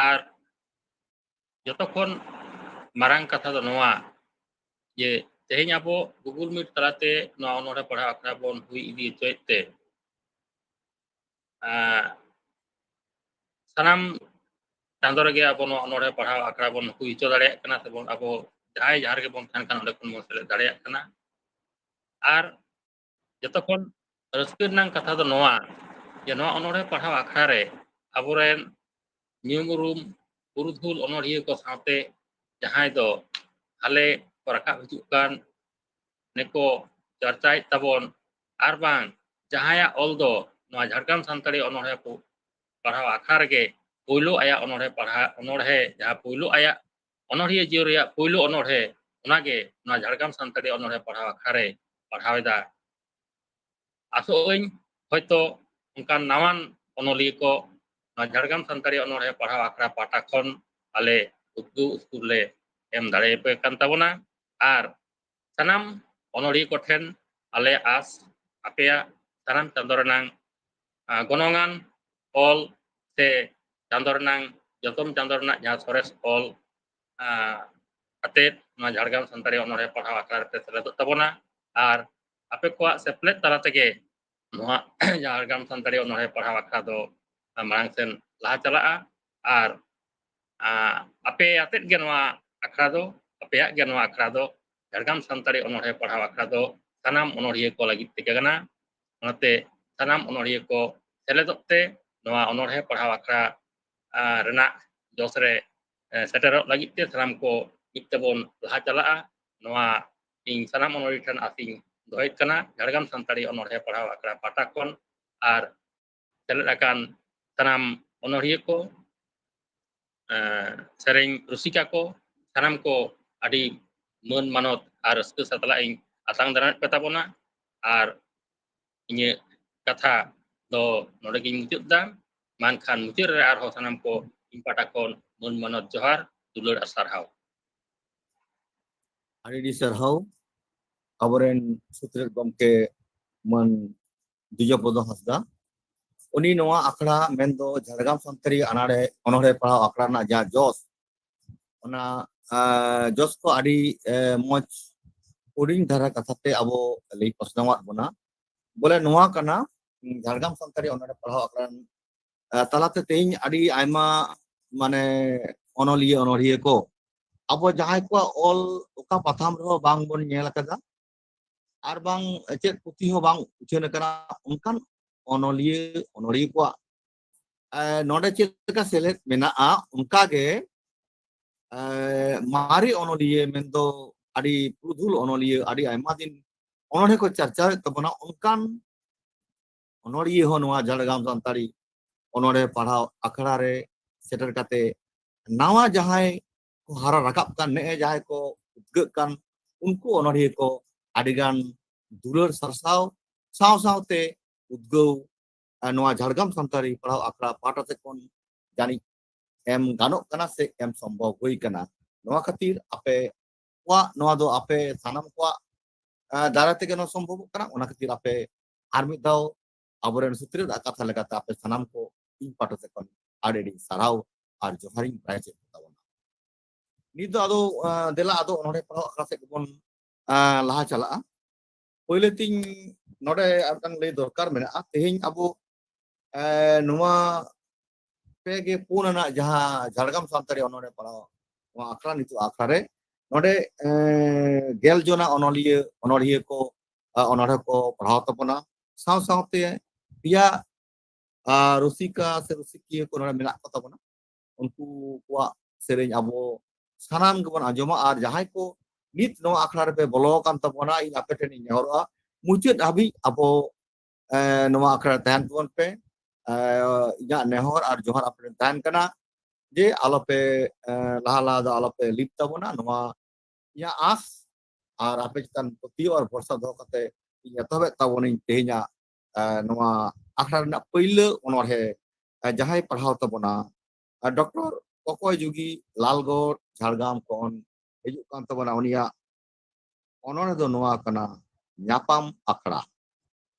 ᱟᱨ ᱡᱚᱛᱚ ᱠᱷᱚᱱ ᱢᱟᱨᱟᱝ ᱠᱟᱛᱷᱟ ᱫᱚ ᱱᱚᱣᱟ ᱡᱮ ᱛᱮᱦᱮᱧ ᱟᱵᱚ ᱜᱩᱜᱩᱞ ᱢᱤᱴ ᱛᱟᱞᱟᱛᱮ ᱱᱚᱣᱟ ᱚᱱᱚᱬᱦᱮ ᱯᱟᱲᱦᱟᱣ ᱟᱠᱷᱲᱟ ᱵᱚᱱ ᱦᱩᱭ ᱤᱫᱤ ᱦᱚᱪᱚᱭᱮᱫ ᱛᱮ ᱥᱟᱱᱟᱢ ᱪᱟᱸᱫᱳ ᱨᱮᱜᱮ ᱟᱵᱚ ᱱᱚᱣᱟ ᱚᱱᱚᱬᱦᱮ ᱯᱟᱲᱦᱟᱣ ᱟᱠᱷᱲᱟ ᱵᱚᱱ ᱦᱩᱭ ᱦᱚᱪᱚ ᱫᱟᱲᱮᱭᱟᱜ ᱠᱟᱱᱟ, ᱥᱮᱵᱚᱱ ᱟᱵᱚ ᱡᱟᱦᱟᱸᱭ ᱡᱟᱦᱟᱸ ᱨᱮᱜᱮ ᱵᱚᱱ ᱛᱟᱦᱮᱱ ᱠᱟᱱᱟ ᱚᱸᱰᱮ ᱠᱷᱚᱱ ᱵᱚᱱ ᱥᱮᱞᱮᱫ ᱫᱟᱲᱮᱭᱟᱜ ᱠᱟᱱᱟ᱾ ᱟᱨ ᱡᱚᱛᱚ ᱠᱷᱚᱱ ᱨᱟᱹᱥᱠᱟᱹ ᱨᱮᱱᱟᱜ ᱠᱟᱛᱷᱟ ᱫᱚ ᱱᱚᱣᱟ ᱡᱮ ᱱᱚᱣᱟ ᱚᱱᱚᱬᱦᱮ ᱯᱟᱲᱦᱟᱣ ᱟᱠᱷᱲᱟ ᱨᱮ ᱟᱵᱚᱨᱮᱱ ᱧᱩᱢ ᱩᱨᱩᱢ ᱯᱩᱨᱩᱫᱷᱩᱞ ᱚᱱᱚᱲᱦᱤᱭᱟᱹ ᱠᱚ ᱥᱟᱶᱛᱮ ᱡᱟᱦᱟᱸᱭ ᱫᱚ ᱦᱟᱞᱮ ᱠᱚ ᱨᱟᱠᱟᱵ ᱦᱤᱡᱩᱜ ᱠᱟᱱ ᱱᱮᱠᱚ ᱪᱟᱨᱪᱟᱭᱮᱫ ᱛᱟᱵᱚᱱ, ᱟᱨ ᱵᱟᱝ ᱡᱟᱦᱟᱸᱭᱟᱜ ᱚᱞ ᱫᱚ ᱱᱚᱣᱟ ᱡᱷᱟᱲᱜᱨᱟᱢ ᱥᱟᱱᱛᱟᱲᱤ ᱚᱱᱚᱬᱦᱮ ᱯᱟᱲᱦᱟᱣ ᱟᱠᱷᱲᱟ ᱨᱮᱜᱮ ᱯᱳᱭᱞᱳ ᱟᱭᱟᱜ ᱚᱱᱚᱬᱦᱮ ᱡᱟᱦᱟᱸ ᱯᱳᱭᱞᱳ ᱟᱭᱟᱜ ᱚᱱᱚᱲᱦᱤᱭᱟᱹ ᱡᱤᱭᱚᱱ ᱨᱮᱭᱟᱜ ᱯᱳᱭᱞᱳ ᱚᱱᱚᱬᱦᱮ, ᱚᱱᱟᱜᱮ ᱱᱚᱣᱟ ᱡᱷᱟᱲᱜᱨᱟᱢ ᱥᱟᱱᱛᱟᱲᱤ ᱚᱱᱚᱬᱦᱮ ᱯᱟᱲᱦᱟᱣ 아khᱲᱟ ᱨᱮ ᱯᱟᱲᱦᱟᱣᱮᱫᱟ। ᱟᱥᱚᱜ ᱟᱹᱧ ᱦᱚᱭᱛᱳ ᱚᱱᱠᱟᱱ ᱱᱟᱣᱟᱱ ᱚᱱᱚᱞᱤᱭᱟᱹ ᱠᱚ ᱱᱚᱣᱟ ᱡᱷᱟᱲᱜᱨᱟᱢ ᱥᱟᱱᱛᱟᱲᱤ ᱚᱱᱚᱬᱦᱮ ᱯᱟᱲᱦᱟᱣ ᱟᱠᱷᱲᱟ ᱯᱟᱦᱴᱟ ᱠᱷᱚᱱ ᱟᱞᱮ ᱩᱫᱽᱜᱟᱹᱣ ᱩᱥᱠᱩᱨ ᱞᱮ ᱮᱢ ᱫᱟᱲᱮᱭᱟᱯᱮ ᱠᱟᱱ ᱛᱟᱵᱚᱱᱟ। ᱟᱨ ᱥᱟᱱᱟᱢ ᱚᱱᱚᱲᱦᱤᱭᱟᱹ ᱠᱚᱴᱷᱮᱱ ᱟᱞᱮ ᱟᱸᱥ ᱟᱯᱮᱭᱟᱜ ᱥᱟᱱᱟᱢ ᱪᱟᱸᱫᱳ ᱨᱮᱱᱟᱜ ᱜᱚᱱᱚᱝᱟᱱ ᱚᱞ ᱥᱮ ᱪᱟᱸᱫᱳ ᱨᱮᱱᱟᱜ ᱡᱚᱛᱚᱢ ᱪᱟᱸᱫᱳ ᱨᱮᱱᱟᱜ ᱡᱟᱦᱟᱸ ᱥᱚᱨᱮᱥ ᱚᱞ ᱟᱛᱮᱫ ᱱᱚᱣᱟ ᱡᱷᱟᱲᱜᱨᱟᱢ ᱥᱟᱱᱛᱟᱲᱤ ᱚᱱᱚᱬᱦᱮ ᱯᱟᱲᱦᱟᱣ ᱟᱠᱷᱲᱟ ᱨᱮᱯᱮ ᱥᱮᱞᱮᱫᱚᱜ ᱛᱟᱵᱚᱱᱟ। ᱟᱨ ᱟᱯᱮ ᱠᱚᱣᱟᱜ ᱥᱮᱯᱞᱮᱫ ᱛᱟᱞᱟ ᱛᱮᱜᱮ ᱱᱚᱣᱟ ᱡᱷᱟᱲᱜᱨᱟᱢ ᱥᱟᱱᱛᱟᱲᱤ ᱚᱱᱚᱬᱦᱮ ᱯᱟᱲᱦᱟᱣ ᱟᱠᱷᱲᱟ ᱫᱚ ᱢᱟᱲᱟᱝ ᱥᱮᱱ ᱞᱟᱦᱟ ᱪᱟᱞᱟᱜᱼᱟ। ᱟᱨ ᱟᱯᱮ ᱟᱛᱮᱫ ᱜᱮ ᱱᱚᱣᱟ ᱟᱠᱷᱲᱟ ᱫᱚ, ᱟᱯᱮᱭᱟᱜ ᱜᱮ ᱱᱚᱣᱟ ᱟᱠᱷᱲᱟ ᱫᱚ ᱡᱷᱟᱲᱜᱨᱟᱢ ᱥᱟᱱᱛᱟᱲᱤ ᱚᱱᱚᱬᱦᱮ ᱯᱟᱲᱦᱟᱣ ᱟᱠᱷᱲᱟ ᱫᱚ ᱥᱟᱱᱟᱢ ᱚᱱᱚᱲᱦᱤᱭᱟᱹ ko ᱞᱟᱹᱜᱤᱫ ᱛᱮᱜᱮ ᱠᱟᱱᱟ। ᱚᱱᱟᱛᱮ ᱥᱟᱱᱟᱢ ᱚᱱᱚᱲᱦᱤᱭᱟᱹ ko ᱥᱮᱞᱮᱫᱚᱜ te ᱱᱚᱣᱟ ᱚᱱᱚᱬᱦᱮ ᱯᱟᱲᱦᱟᱣ ᱟᱠᱷᱲᱟ ᱨᱮᱱᱟᱜ ᱡᱚᱥ ᱨᱮ ᱥᱮᱴᱮᱨᱚᱜ ᱞᱟᱹᱜᱤᱫ te ᱥᱟᱱᱟᱢ ko ᱢᱤᱫ ᱛᱮᱵᱚᱱ ᱞᱟᱦᱟ ᱪᱟᱞᱟᱜᱼᱟ। ᱱᱚᱣᱟ ᱤᱧ ᱥᱟᱱᱟᱢ ᱚᱱᱚᱲᱦᱤᱭᱟᱹ ᱴᱷᱮᱱ ᱟᱸᱥᱤᱧ ᱫᱚᱦᱚᱭᱮᱫ ᱠᱟᱱᱟ ᱡᱷᱟᱲᱜᱨᱟᱢ ᱥᱟᱱᱛᱟᱲᱤ ᱚᱱᱚᱬᱦᱮ ᱯᱟᱲᱦᱟᱣ ᱟᱠᱷᱲᱟ ᱯᱟᱦᱴᱟ ᱠᱷᱚᱱ। ᱟᱨ ᱥᱮᱞᱮᱫ ᱟᱠᱟᱱ ᱥᱟᱱᱟᱢ ᱚᱱᱚᱲᱦᱤᱭᱟᱹ ko ᱥᱮᱨᱮᱧ ᱨᱩᱥᱤᱠᱟ ko ᱥᱟᱱᱟᱢ ko ᱟᱹᱰᱤ ᱢᱟᱹᱱ ᱢᱟᱱᱚᱛ ᱟᱨ ᱨᱟᱹᱥᱠᱟᱹ ᱥᱟᱛᱞᱟᱜ ᱤᱧ ᱟᱛᱟᱝ ᱫᱟᱨᱟᱢᱮᱫ ᱯᱮ ᱛᱟᱵᱚᱱᱟ। ᱟᱨ ᱤᱧᱟᱹᱜ ᱠᱟᱛᱷᱟ ᱫᱚ ᱱᱚᱰᱮ ᱜᱤᱧ ᱢᱩᱪᱟᱹᱫ ᱫᱟ। ᱢᱮᱱᱠᱷᱟᱱ ᱢᱩᱪᱟᱹᱫ ᱨᱮ ᱟᱨᱦᱚᱸ ᱥᱟᱱᱟᱢ ko ᱤᱧ ᱯᱟᱦᱴᱟ ᱠᱷᱚᱱ ᱢᱟᱹᱱ ᱢᱟᱱᱚᱛ ᱡᱚᱦᱟᱨ, ᱫᱩᱞᱟᱹᱲ ᱟᱨ ᱥᱟᱨᱦᱟᱣ। ᱟᱹᱰᱤ ᱥᱟᱨᱦᱟᱣ ᱟᱵᱚᱨᱮᱱ ᱥᱩᱛᱨᱮᱫ ᱜᱚᱢᱠᱮ ᱢᱟᱱ ᱫᱤᱡᱚᱯᱚᱫᱚ ᱦᱟᱸᱥᱫᱟ। ᱩᱱᱤ ᱱᱚᱣᱟ ᱟᱠᱷᱲᱟ ᱢᱮᱱᱫᱚ ᱡᱷᱟᱲᱜᱨᱟᱢ ᱥᱟᱱᱛᱟᱲᱤ ᱚᱱᱚᱬᱦᱮ ᱯᱟᱲᱦᱟᱣ ᱟᱠᱷᱲᱟ ᱨᱮᱱᱟᱜ ᱡᱟᱦᱟᱸ ᱡᱚᱥ, ᱚᱱᱟ ᱡᱚᱥ ko ᱟᱹᱰᱤ ᱢᱚᱡᱽ ᱦᱩᱰᱤᱧ ᱫᱷᱟᱨᱟ ᱠᱟᱛᱷᱟᱛᱮ ᱟᱵᱚ ᱞᱟᱹᱭ ᱯᱟᱥᱱᱟᱣᱟᱫ ᱵᱚᱱᱟ। ᱵᱚᱞᱮ ᱱᱚᱣᱟ ᱠᱟᱱᱟ ᱡᱷᱟᱲᱜᱨᱟᱢ ᱥᱟᱱᱛᱟᱲᱤ ᱚᱱᱚᱬᱦᱮ ᱯᱟᱲᱦᱟᱣ ᱟᱠᱷᱲᱟ ᱛᱟᱞᱟᱛᱮ ᱛᱮᱦᱮᱧ ᱟᱹᱰᱤ ᱟᱭᱢᱟ ᱢᱟᱱᱮ ᱚᱱᱚᱲᱦᱤᱭᱟᱹ ko ᱟᱵᱚ ᱡᱟᱦᱟᱸᱭ ᱠᱚᱣᱟᱜ ᱚᱞ ᱚᱠᱟ ᱯᱟᱛᱷᱟᱢ ᱨᱮᱦᱚᱸ ᱵᱟᱝ ᱵᱚᱱ ᱧᱮᱞ ᱟᱠᱟᱫᱟ ᱟᱨ ᱵᱟᱝ ᱪᱮᱫ ᱯᱩᱛᱷᱤ ᱦᱚᱸ ᱵᱟᱝ ᱩᱪᱷᱟᱹᱱ ᱟᱠᱟᱱᱟ, ᱚᱱᱠᱟᱱ ọᱱᱚᱲᱦᱤᱭᱟᱹ ᱠᱚᱣᱟᱜ ᱱᱚᱰᱮ ᱪᱮᱫ ᱞᱮᱠᱟ ᱥᱮᱞᱮᱫ ᱢᱮᱱᱟᱜᱼᱟ ᱚᱱᱠᱟᱜᱮ ᱢᱟᱨᱮ ọᱱᱚᱞᱤᱭᱟᱹ ᱢᱮᱱᱫᱚ ᱟᱹᱰᱤ ᱯᱩᱨᱩᱫᱷᱩᱞ ọᱱᱚᱞᱤᱭᱟᱹ ᱟᱹᱰᱤ ᱟᱭᱢᱟ ᱫᱤᱱ ọᱱᱚᱬᱦᱮ ko ᱪᱟᱨᱪᱟᱣᱮᱫ ᱛᱟᱵᱚᱱᱟ, ᱚᱱᱠᱟᱱ ọᱱᱚᱲᱦᱤᱭᱟᱹ ᱦᱚᱸ ᱱᱚᱣᱟ ᱡᱷᱟᱲᱜᱨᱟᱢ ᱥᱟᱱᱛᱟᱲᱤ ọᱱᱚᱬᱦᱮ ᱯᱟᱲᱦᱟᱣ ᱟᱠᱷᱲᱟ ᱨᱮ ᱥᱮᱴᱮᱨ ᱠᱟᱛᱮ ᱱᱟᱣᱟ ᱡᱟᱦᱟᱸᱭ ko ᱦᱟᱨᱟ ᱨᱟᱠᱟᱵ ᱠᱟᱱ ᱱᱮᱜᱼᱮ ᱡᱟᱦᱟᱸᱭ ko ᱩᱫᱽᱜᱟᱹᱜ ᱠᱟᱱ ᱩᱱᱠᱩ ọᱱᱚᱲᱦᱤᱭᱟᱹ ko ᱟᱹᱰᱤᱜᱟᱱ ᱫᱩᱞᱟᱹᱲ ᱥᱟᱨᱥᱟᱣ ᱥᱟᱶ ᱥᱟᱶᱛᱮ ᱩᱫᱽᱜᱟᱹᱣ ᱱᱚᱣᱟ ᱡᱷᱟᱲᱜᱨᱟᱢ ᱥᱟᱱᱛᱟᱲᱤ ᱯᱟᱲᱦᱟᱣ ᱟᱠᱷᱲᱟ ᱯᱟᱦᱴᱟ ᱥᱮᱫ ᱠᱷᱚᱱ ᱡᱟᱹᱱᱤᱡ ᱮᱢ ᱜᱟᱱᱚᱜ ᱠᱟᱱᱟ ᱥᱮ ᱮᱢ ᱥᱚᱢᱵᱷᱚᱵ ᱦᱩᱭ ᱠᱟᱱᱟ। ᱱᱚᱣᱟ ᱠᱷᱟᱹᱛᱤᱨ ᱟᱯᱮ ᱠᱚᱣᱟᱜ ᱱᱚᱣᱟ ᱫᱚ ᱟᱯᱮ ᱥᱟᱱᱟᱢ ᱠᱚᱣᱟᱜ दारा तेगे नो सम्भव कना ओना खातिर आपे आर मिद दाव आबोरेन सुत्रे दा कथा लेगाते आपे सानाम को इन पाटो से कोन आरेडी साराव आर जोहारिंग प्राइजे ताबोना नित दो आदो देला आदो ओनडे पढ़ाव आखड़ा से बोन लाहा चला पहिले तिन नोडे आतंग ले दरकार मेना तेहिं अबो नुवा पेगे पुनना जहां झारगाम सानतारी ओनडे पढ़ाव वा आखड़ा नितु आखड़ा रे नोडे गेल जोना ओनलिये को ओनडे को पढ़ाव तबना साव सावते पिया रुसिका से रुसिकिया को नोडे मेना को तबना उनको को सेरेन अबो सानाम गबन आजमा आर जहां को नित नो आखड़ा रे पे बोलो कान तबना इन आपे ठेन नेहरआ मुचाद हाबी अबो नो आखड़ा तहन तबन पे इया नेहर आर जोहर आपे तहन कना जे आलोपे लाहा लाहा दा आलोपे लिप तबना नोवा इया आस आर आपे चितान पति और भरसा दो कते इया तबे तबोनी तेहिया नोवा आखड़ा रना पहिले ओनरहे जहां पढ़ाव तबना डॉक्टर कोकोय जुगी लालगढ़ झारगाम कोन हिजुक कान तबना उनिया ओनरे दो नोवा कना ᱧᱟᱯᱟᱢ आखड़ा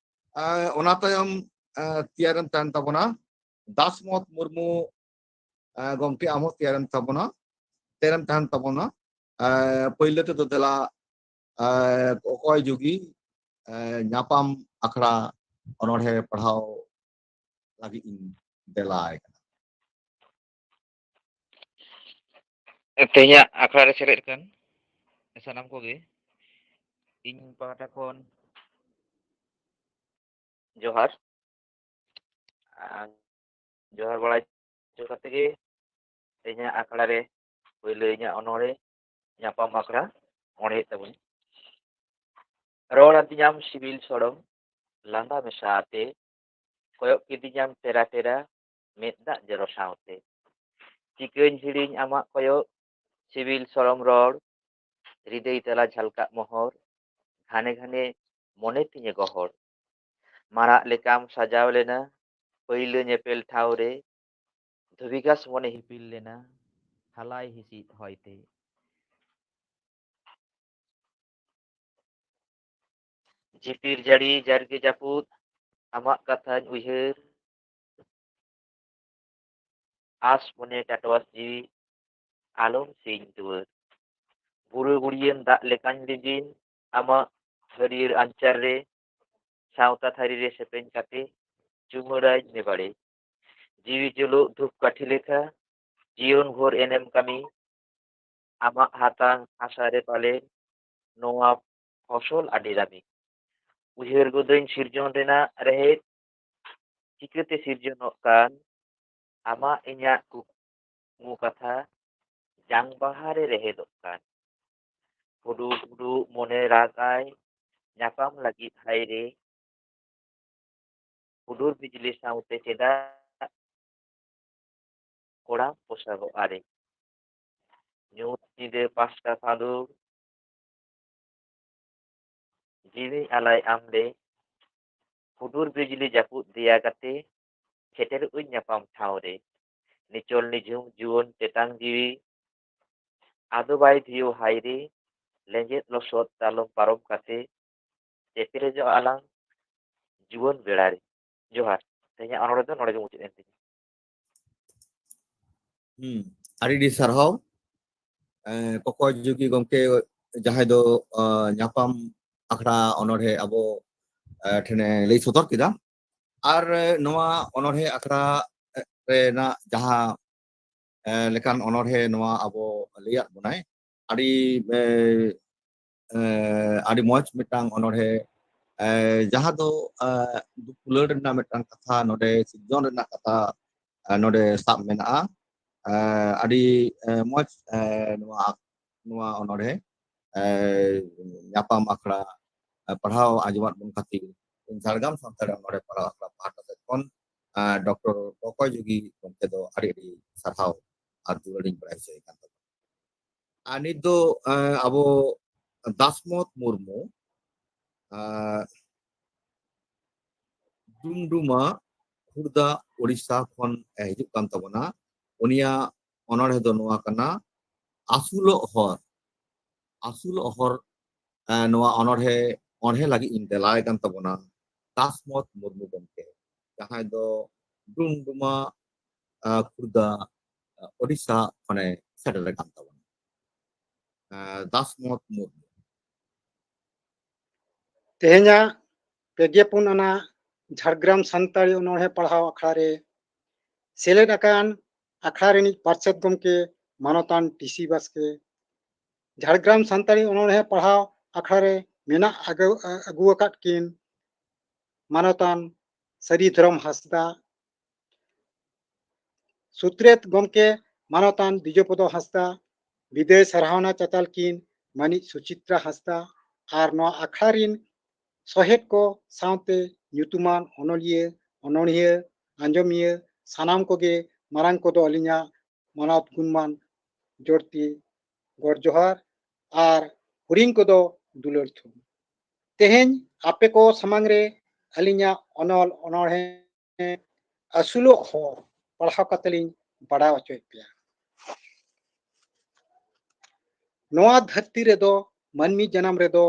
ओना तायम तियारन तहन तबना दासमत मुर्मू गमके आमो तियारन तबना तेरन तहन तबना पहिले ते दो देला कोकोय जुगी ᱧᱟᱯᱟᱢ आखड़ा ओनरे पढ़ाव लगी इन देलाय Tehnya akhara re seret kan sanam koge ᱤᱧ ᱯᱟᱦᱴᱟ ᱠᱷᱚᱱ ᱡᱚᱦᱟᱨ ᱡᱚᱦᱟᱨ ᱵᱟᱲᱟ ᱦᱚᱪᱚ ᱠᱟᱛᱮ ᱜᱮ ᱛᱮᱦᱮᱧᱟᱜ ᱟᱠᱷᱲᱟ ᱨᱮ ᱯᱳᱭᱞᱳ ᱤᱧᱟᱹᱜ ᱚᱱᱚᱬᱦᱮ ᱧᱟᱯᱟᱢ ᱟᱠᱷᱲᱟ ᱚᱬᱦᱮᱜ ᱛᱟᱵᱚᱱ ᱨᱚᱲ ᱟᱹᱫᱤᱧᱟᱢ ᱥᱤᱵᱤᱞ ᱥᱚᱲᱚᱢ ᱞᱟᱸᱫᱟ ᱢᱮᱥᱟ ᱟᱛᱮ ᱠᱚᱭᱚᱜ ᱠᱤᱫᱤᱧᱟᱢ ᱴᱮᱨᱟ ᱴᱮᱨᱟ ᱢᱮᱫ ᱫᱟᱜ ᱡᱚᱨᱚ ᱥᱟᱶᱛᱮ ᱪᱤᱠᱟᱹᱧ ᱦᱤᱲᱤᱧ ᱟᱢᱟᱜ ᱠᱚᱭᱚᱜ ᱥᱤᱵᱤᱞ ᱥᱚᱲᱚᱢ ᱨᱚᱲ হৃদয় তেলা ঝালকাক মোহর ঘানে ঘানে মনে তিᱧে গহর মারাগ লেকাম সাজাও লেনা পৈলো ñepel ᱴᱷᱟᱶ রে ধুবিঘাস মনে হিপিল লেনা হালাই হিসিদ হয়তে ঝিপির জাড়ি জারগে জাপুদ আমাক কাথাñ উইহার আস মনে টাটওয়াস জিবি আলম সিং দুয়ার বুড়ো বুড়িয়েন দাগ লেকাñ লিজিন আমাক হরির আঞ্চার রে সাঁওতা থারি রে সেপেñ কাতে চুমুরাই নেবাড়ে জিবি জুলুক ধূপকাঠি লেখা জীবন ভোর এনএম কামি আমাক হাতাং আশারে পালে নোয়া ফসল আডি দামি উইহার গোদইন সিরজন রেনাᱜ রেহেদ চিকাতে সিরজনᱚᱜ ᱠᱟᱱ ᱟᱢᱟᱜ ᱤᱧᱟᱹᱜ ᱠᱩᱠᱢᱩ ᱠᱟᱛᱷᱟ ᱡᱟᱝ ᱵᱟᱦᱟᱨᱮ ᱨᱮᱦᱮᱫᱚᱜ ᱠᱟᱱ ᱦᱩᱰᱩ ᱦᱩᱰᱩ ᱢᱚᱱᱮ ᱨᱟᱜᱟᱭ ᱧᱟᱯᱟᱢ ᱞᱟᱹᱜᱤᱫ ᱦᱟᱭᱨᱮ ᱦᱩᱰᱩᱨ ᱵᱤᱡᱽᱞᱤ ᱥᱟᱶᱛᱮ ᱪᱮᱫᱟᱜ ᱠᱚᱲᱟᱢ ᱯᱚᱥᱟᱜᱚᱜᱼᱟ ᱨᱮ ᱧᱩᱛ ᱧᱤᱫᱟᱹ ᱯᱟᱥᱴᱟ ᱯᱷᱟᱸᱫᱩᱲ ᱡᱤᱣᱤ ᱟᱞᱟᱭ ᱟᱢᱨᱮ ᱦᱩᱰᱩᱨ ᱵᱤᱡᱽᱞᱤ ᱡᱟᱹᱯᱩᱫ ᱫᱮᱭᱟ ᱠᱟᱛᱮ ᱥᱮᱴᱮᱨᱚᱜᱼᱟᱹᱧ ᱧᱟᱯᱟᱢ ᱴᱷᱟᱶ ᱨᱮ ᱱᱤᱪᱚᱞ ᱱᱤᱡᱷᱩᱢ ᱡᱩᱣᱟᱹᱱ ᱛᱮᱛᱟᱝ ᱡᱤᱣᱤ ᱟᱫᱚ ᱵᱟᱭ ᱫᱷᱤᱭᱟᱹᱣ ᱦᱟᱭᱨᱮ ᱞᱮᱸᱡᱮᱫ ᱞᱚᱥᱚᱫ ᱛᱟᱞᱚᱢ ᱯᱟᱨᱚᱢ ᱠᱟᱛᱮ ᱪᱮᱯᱮᱨᱮᱡᱚᱜ ᱟᱞᱟᱝ ᱡᱩᱣᱟᱹᱱ ᱵᱮᱲᱟ ᱨᱮ ᱡᱚᱦᱟᱨ ᱛᱮᱦᱮᱧᱟᱜ ᱚᱱᱚᱬᱦᱮ ᱫᱚ ᱱᱚᱰᱮ ᱜᱮ ᱢᱩᱪᱟᱹᱫ ᱮᱱ ᱛᱤᱧᱟ ᱟᱹᱰᱤ ᱥᱟᱨᱦᱟᱣ kokoy jugi gomke jahay do nyapam akhड़ा onorhe abo ठेने लई सदर किदा आर नोआ ओनरहे आखड़ा रेना जहां लेकान ओनरहे नोआ अबो लिया बुनाय आदि आदि मौज मिटांग ओनरहे जहां दो दुपुलर रेना मिटांग कथा नोडे सिजन रेना कथा नोडे साब मेना आदि मौज नोआ ओनरहे nyapam akhड़ा पढ़ाव आजमात बन खातिर झारगाम सानताड़ी ओनरे पढ़ाव आखड़ा पाहटा से कोन डॉक्टर कोकोय जुगी गमके दो आड़ी सारहाव आर दुलारिं बड़ाय होय कान दो आनी दो अबो दासमत मुर्मू डुमडुमा हुरदा ओडिशा खन हिजुक कान तबना उनिया ओनरे दो नोआ कना आसुलो हर नोआ ओनरे onhe lagi in delay kan tabona Dasmot Murmu gomke jahay do Dumduma Kurda Odisha khone setel kan tabona Dasmot Murmu तेहेnya पेगेपुन आना झारग्राम सान्ताड़ी अनोहे पढ़ाव अखड़ा रे सेलेद आकान अखड़ा रेनिज पार्षद गमके मानतान टीसी बास्के झारग्राम सान्ताड़ी अनोहे पढ़ाव अखड़ा रे मेना अगु अकाद किन मानतान सरीधरम हासदा सुत्रेत गमके मानतान दिजोपदो हासदा विदेश सराहना चाचाल किन मानी सुचित्रा हासदा और नवा अखड़ा रिन सहेद को साउते ᱧᱩᱛᱩᱢᱟᱱ ᱚᱱᱚᱞᱤᱭᱟᱹ ᱚᱱᱚᱬᱦᱤᱭᱟᱹ ᱟᱸᱡᱚᱢᱤᱭᱟᱹ ᱥᱟᱱᱟᱢ ᱠᱚᱜᱮ ᱢᱟᱨᱟᱝ ᱠᱚᱫᱚ ᱟᱹᱞᱤᱧᱟᱜ ᱢᱟᱱᱟᱣ ᱜᱩᱱᱢᱟᱱ ᱡᱚᱲᱛᱤ ᱜᱚᱰ ᱡᱚᱦᱟᱨ ᱟᱨ ᱦᱩᱰᱤᱧ ᱠᱚᱫᱚ ᱫᱩᱞᱟᱹᱲ ᱛᱷᱩᱢ ᱛᱮᱦᱮᱧ ᱟᱯᱮ ᱠᱚ ᱥᱟᱢᱟᱝ ᱨᱮ ᱟᱹᱞᱤᱧᱟᱜ ᱚᱱᱚᱞ ᱚᱱᱚᱬᱦᱮ ᱟᱹᱥᱩᱞᱚᱜ ᱦᱚᱨ ᱯᱟᱲᱦᱟᱣ ᱠᱟᱛᱮ ᱞᱤᱧ ᱵᱟᱲᱟᱭ ᱦᱚᱪᱚᱭᱮᱫ ᱯᱮᱭᱟ ᱱᱚᱣᱟ ᱫᱷᱟᱹᱨᱛᱤ ᱨᱮᱫᱚ ᱢᱟᱹᱱᱢᱤ ᱡᱟᱱᱟᱢ ᱨᱮᱫᱚ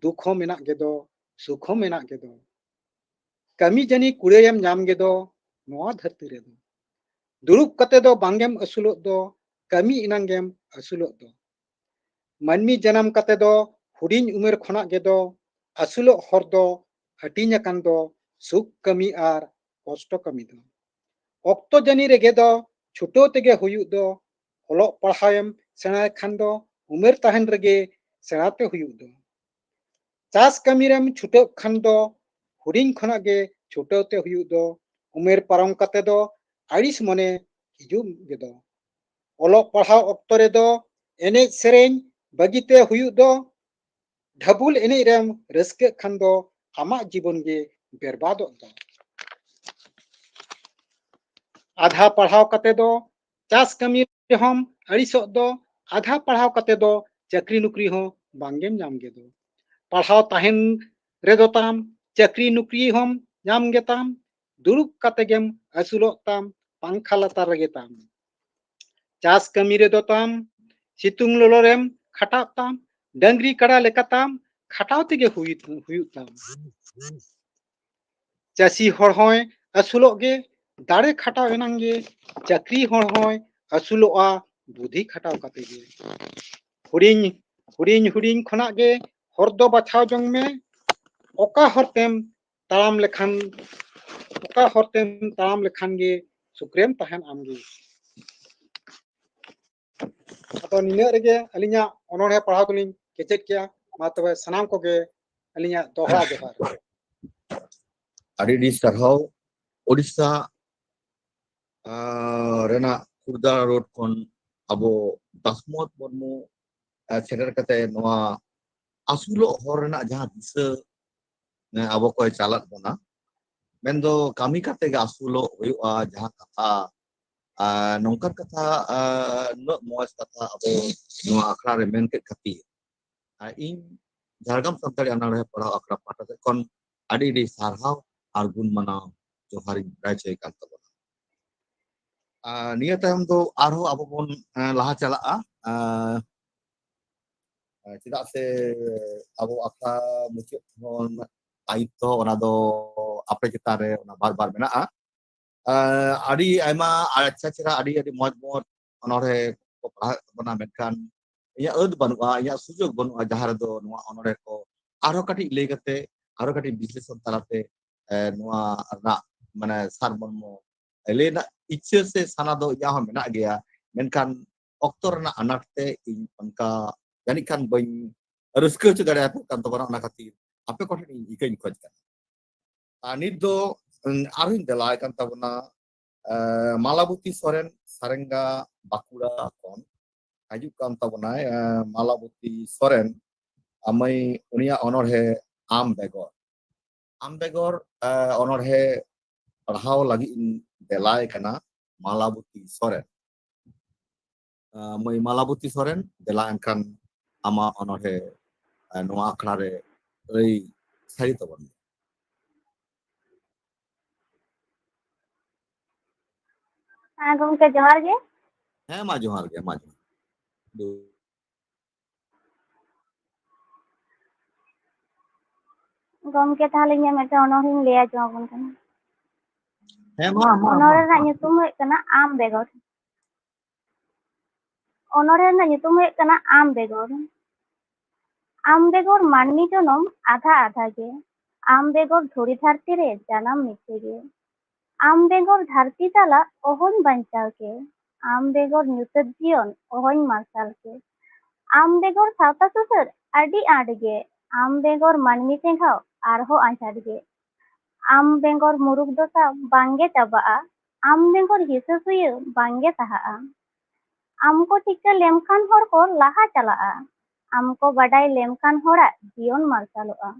ᱫᱩᱠ ᱦᱚᱸ ᱢᱮᱱᱟᱜ ᱜᱮᱫᱚ ᱥᱩᱠ ᱦᱚᱸ ᱢᱮᱱᱟᱜ ᱜᱮᱫᱚ कमी जनी कुड़ेयम नाम गेदो नोआ धरती रेदो दुरुब कते दो बांगेम असुलो दो कमी इनांगेम असुलो दो मानमी जन्म कते दो हुडिन उमेर खना गेदो असुलो हर दो हटिन्या कान दो सुख कमी आर कष्ट कमी दो ऑक्तो जनी रे गेदो छुटो तेगे हुयु दो ओलो पढ़ायम सेणाय खान दो उमेर ताहन रेगे सेणाते हुयु दो चास कमी रेम छुटो खान दो हुडिन खना गे छुटौते हुयु दो उमेर पारम कते दो आड़िस मने हिजु गेदो ओलो पढ़ाव ऑक्तो रे दो एने सेरेन बगीते हुयु दो ढबुल एने रेम रस्के खान दो आमा जीवन गे बर्बाद दो आधा पढ़ाव कते दो चास कमी हम आड़िसो दो आधा पढ़ाव कते दो चाकरी नुकरी हो बांगेम नाम गेदो पढ़ाव ताहन रेदो ताम चाकरी नुकरी हम नाम गेताम दुरुब कतेगेम असुलो ताम पंखा लातार रेगे ताम चास कमी रेदो ताम सितुंग लोलोरेम खटाव ताम डंगरी कड़ा लेकाताम खटाव तेगे हुयु ताम चासी हर होय असुलो गे दाड़े खटाव एनांगे चाकरी हर होय असुलोआ बुद्धि खटाव कतेगे हुडिन हुडिन हुडिन खना गे हर दो बाछाव जंग में ओका हरतेम ताराम लेखान ओका हरतेम ताराम लेखान गे सुक्रेम ताहन आमगे अतो निना रेगे अलिया अनोणे पढ़ाव तुलिन केचेद किया मा तबे सनाम कोगे अलिया दोहरा जोहार adi di sarhau Odisha rena Kurda road kon abo Dasmot Murmu serer kate noa asulo hor rena jahan disa ne abo koy calat bona mendo kami kate ga asulo huyu'a jahan kata nongkat kata no moas kata abo noa akra re men ket kati in Jhargam Santali anare pahau akra pata kon adi di sarhau argun mana johari rajai kan tabona niya tayam do arho abo bon laha chalaa tidak se abo akra mucuk hon aito ona do ape kitare ona bar menaa adi aima acha cira adi moj onore ko pahal bona menkan inya eud banua inya sujog banua jahar do noa onore ko aro kati lei kate aro kati bisleson talate noa na mane sarmonmo elena ichche se sana do ya ho mena gea menkan oktor na anakte in onka yani kan bain reuskeu chu dare aku kan tobana ona khatir ape ko ni ikain khoj kan nit do arin delai kan tabona Malabuti Soren Sarenga Bakura kon haju kan tabona Malabuti Soren amai unia onorhe am begor onorhe pahau lagi in delai kana Malabuti Soren mai Malabuti Soren delai kan ama onorhe noa akra re ei sari tabon gomke johar ge ma johar ge ma johar. Gomke tahle nya meta onorin leya jawabon kana. Heh ma Onore rena nyutum huyu kana am begor. Onore rena nyutum huyu kana am begor. Am begor manmi jonom adha adha ge. Am begor dhuri dharti re janam mite ge. Am begor dharti tala ohon banchaw ke. Am begor nyutat jiyon ohon marsal ke. Am begor sawta susur adi aad ge. Am begor manmi tenghaw arho anjat ge. Am begor muruk dosa bangge chaba'a. Am begor hisa suya bangge taha'a. Am ko tika lemkan hor ko laha chala'a. Am ko badai lemkan horak jiyon marsalo'a.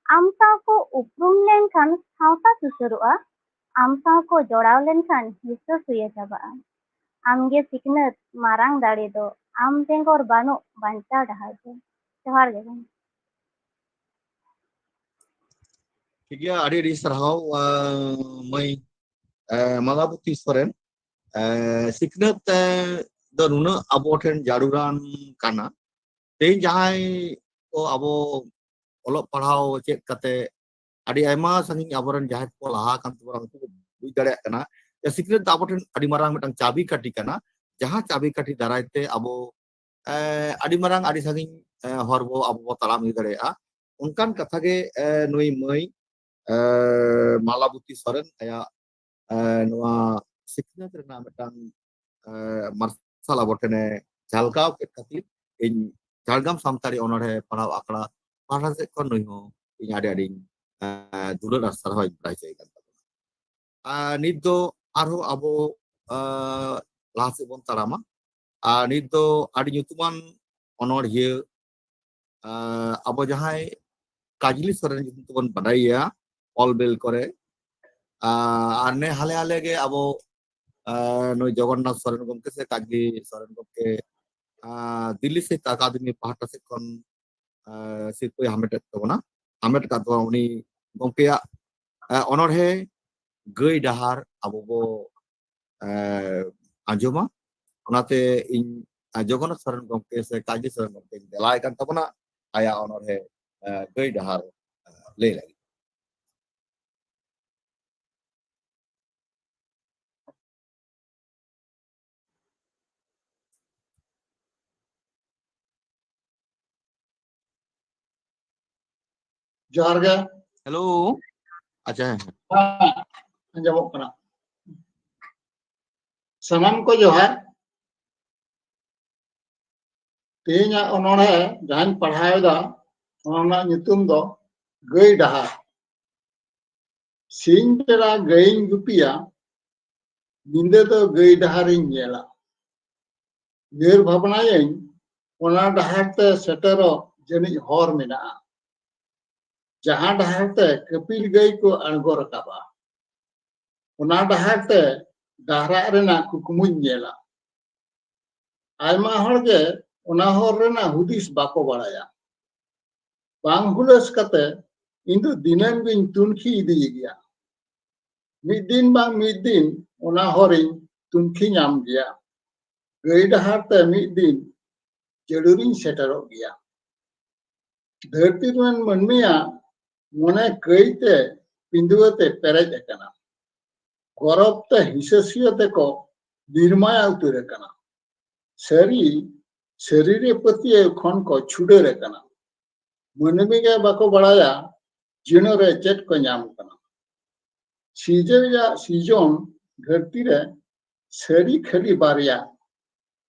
Am saw ko uprum lenkan sawta susuru'a. Am saw ko joraw lenkan hisa suya chaba'a. Amge siknat marang dare do am begor banu banchaw dahar ge. Johar ge. ठीक है आड़ी सरहाव मैं मालाबती Soren सिकनत the नुना अबो ठेन जारुरान काना तेज जहां को अबो ओलग पढ़ाव check कते आड़ी आयमा संगिन अबोरन जहां को लहा कान तबरा उनको बुझ दाड़े कना या सिकनत अबो ठेन आड़ी मारांग मिटang चाबी काटी कना जहां चाबी काटी दारायते अबो आड़ी मारांग आड़ी संगिन हरबो अबो तालाम हि दाड़ेआ उनकान कथा गे नुई मई मालाबती सोरेन आया नुआ सिकनत रेना मिटang मार्शल अबो ठेने झालगाव के खातिर इन झारगाम सामताड़ी ओनरे पढ़ाव आकड़ा पाठा से kon नुई हो इन आड़ी आड़ी दुलर आसार होय प्राय जाय kan nit do arho abo laha se bon tarama nit do adi nyutuman onorhiya abo jahai কাজলি সরেন কিন্তু বন বানাইয়া অল বেল করে আর নে হালে হালে গে আবো নই জগন্নাথ সরেন গমকে সে কাজলি সরেন গমকে দিল্লি সে আকাদেমি পাহাড়টা সে কোন সিরপই হামেট তবনা হামেট কা তো উনি গমকে অনরহে গই ডাহার আবো বো আঞ্জমা ওনাতে ইন জগন্নাথ সরেন গমকে সে কাজলি সরেন গমকে দেলাই কান তবনা আয়া অনরহে গই ডাহার লে লাগে जोहार गे हेलो अच्छा अंजमोग कना सनम को जोहार तेना ओनोड़े जहां पढ़ाए दा ओना नितुम दो गई डहार सिंह पेरा गई गुपिया निंदे तो गई डहारिं नेला गर भावनायें ओना डहार ते सेटेरो जनि हर मेना जहां डहार ते कपिल गई को अणगो रकाबा ओना डहार ते डाहरा रेना कुकुमुñ नेला आयमा हर गे ओना हर रेना हुदिस बाको बाड़ाया बांग हुलस कते इंदु दिनम गिन तुनखी इदी गया मिद दिन ओना हरिन तुनखी नाम गया गई डहार ते मिद दिन जरूरिन सेटरो गया धरती रन मनमिया मने कईते पिंदुते पेरेज एकना गौरव ते हिससियते को निर्माया उतरे कना सरी शरीर प्रति खन को छुडे कना मनमी के बाको बड़ाया जिनो रे चेट को नाम कना सीजन धरती रे सरी खली बारिया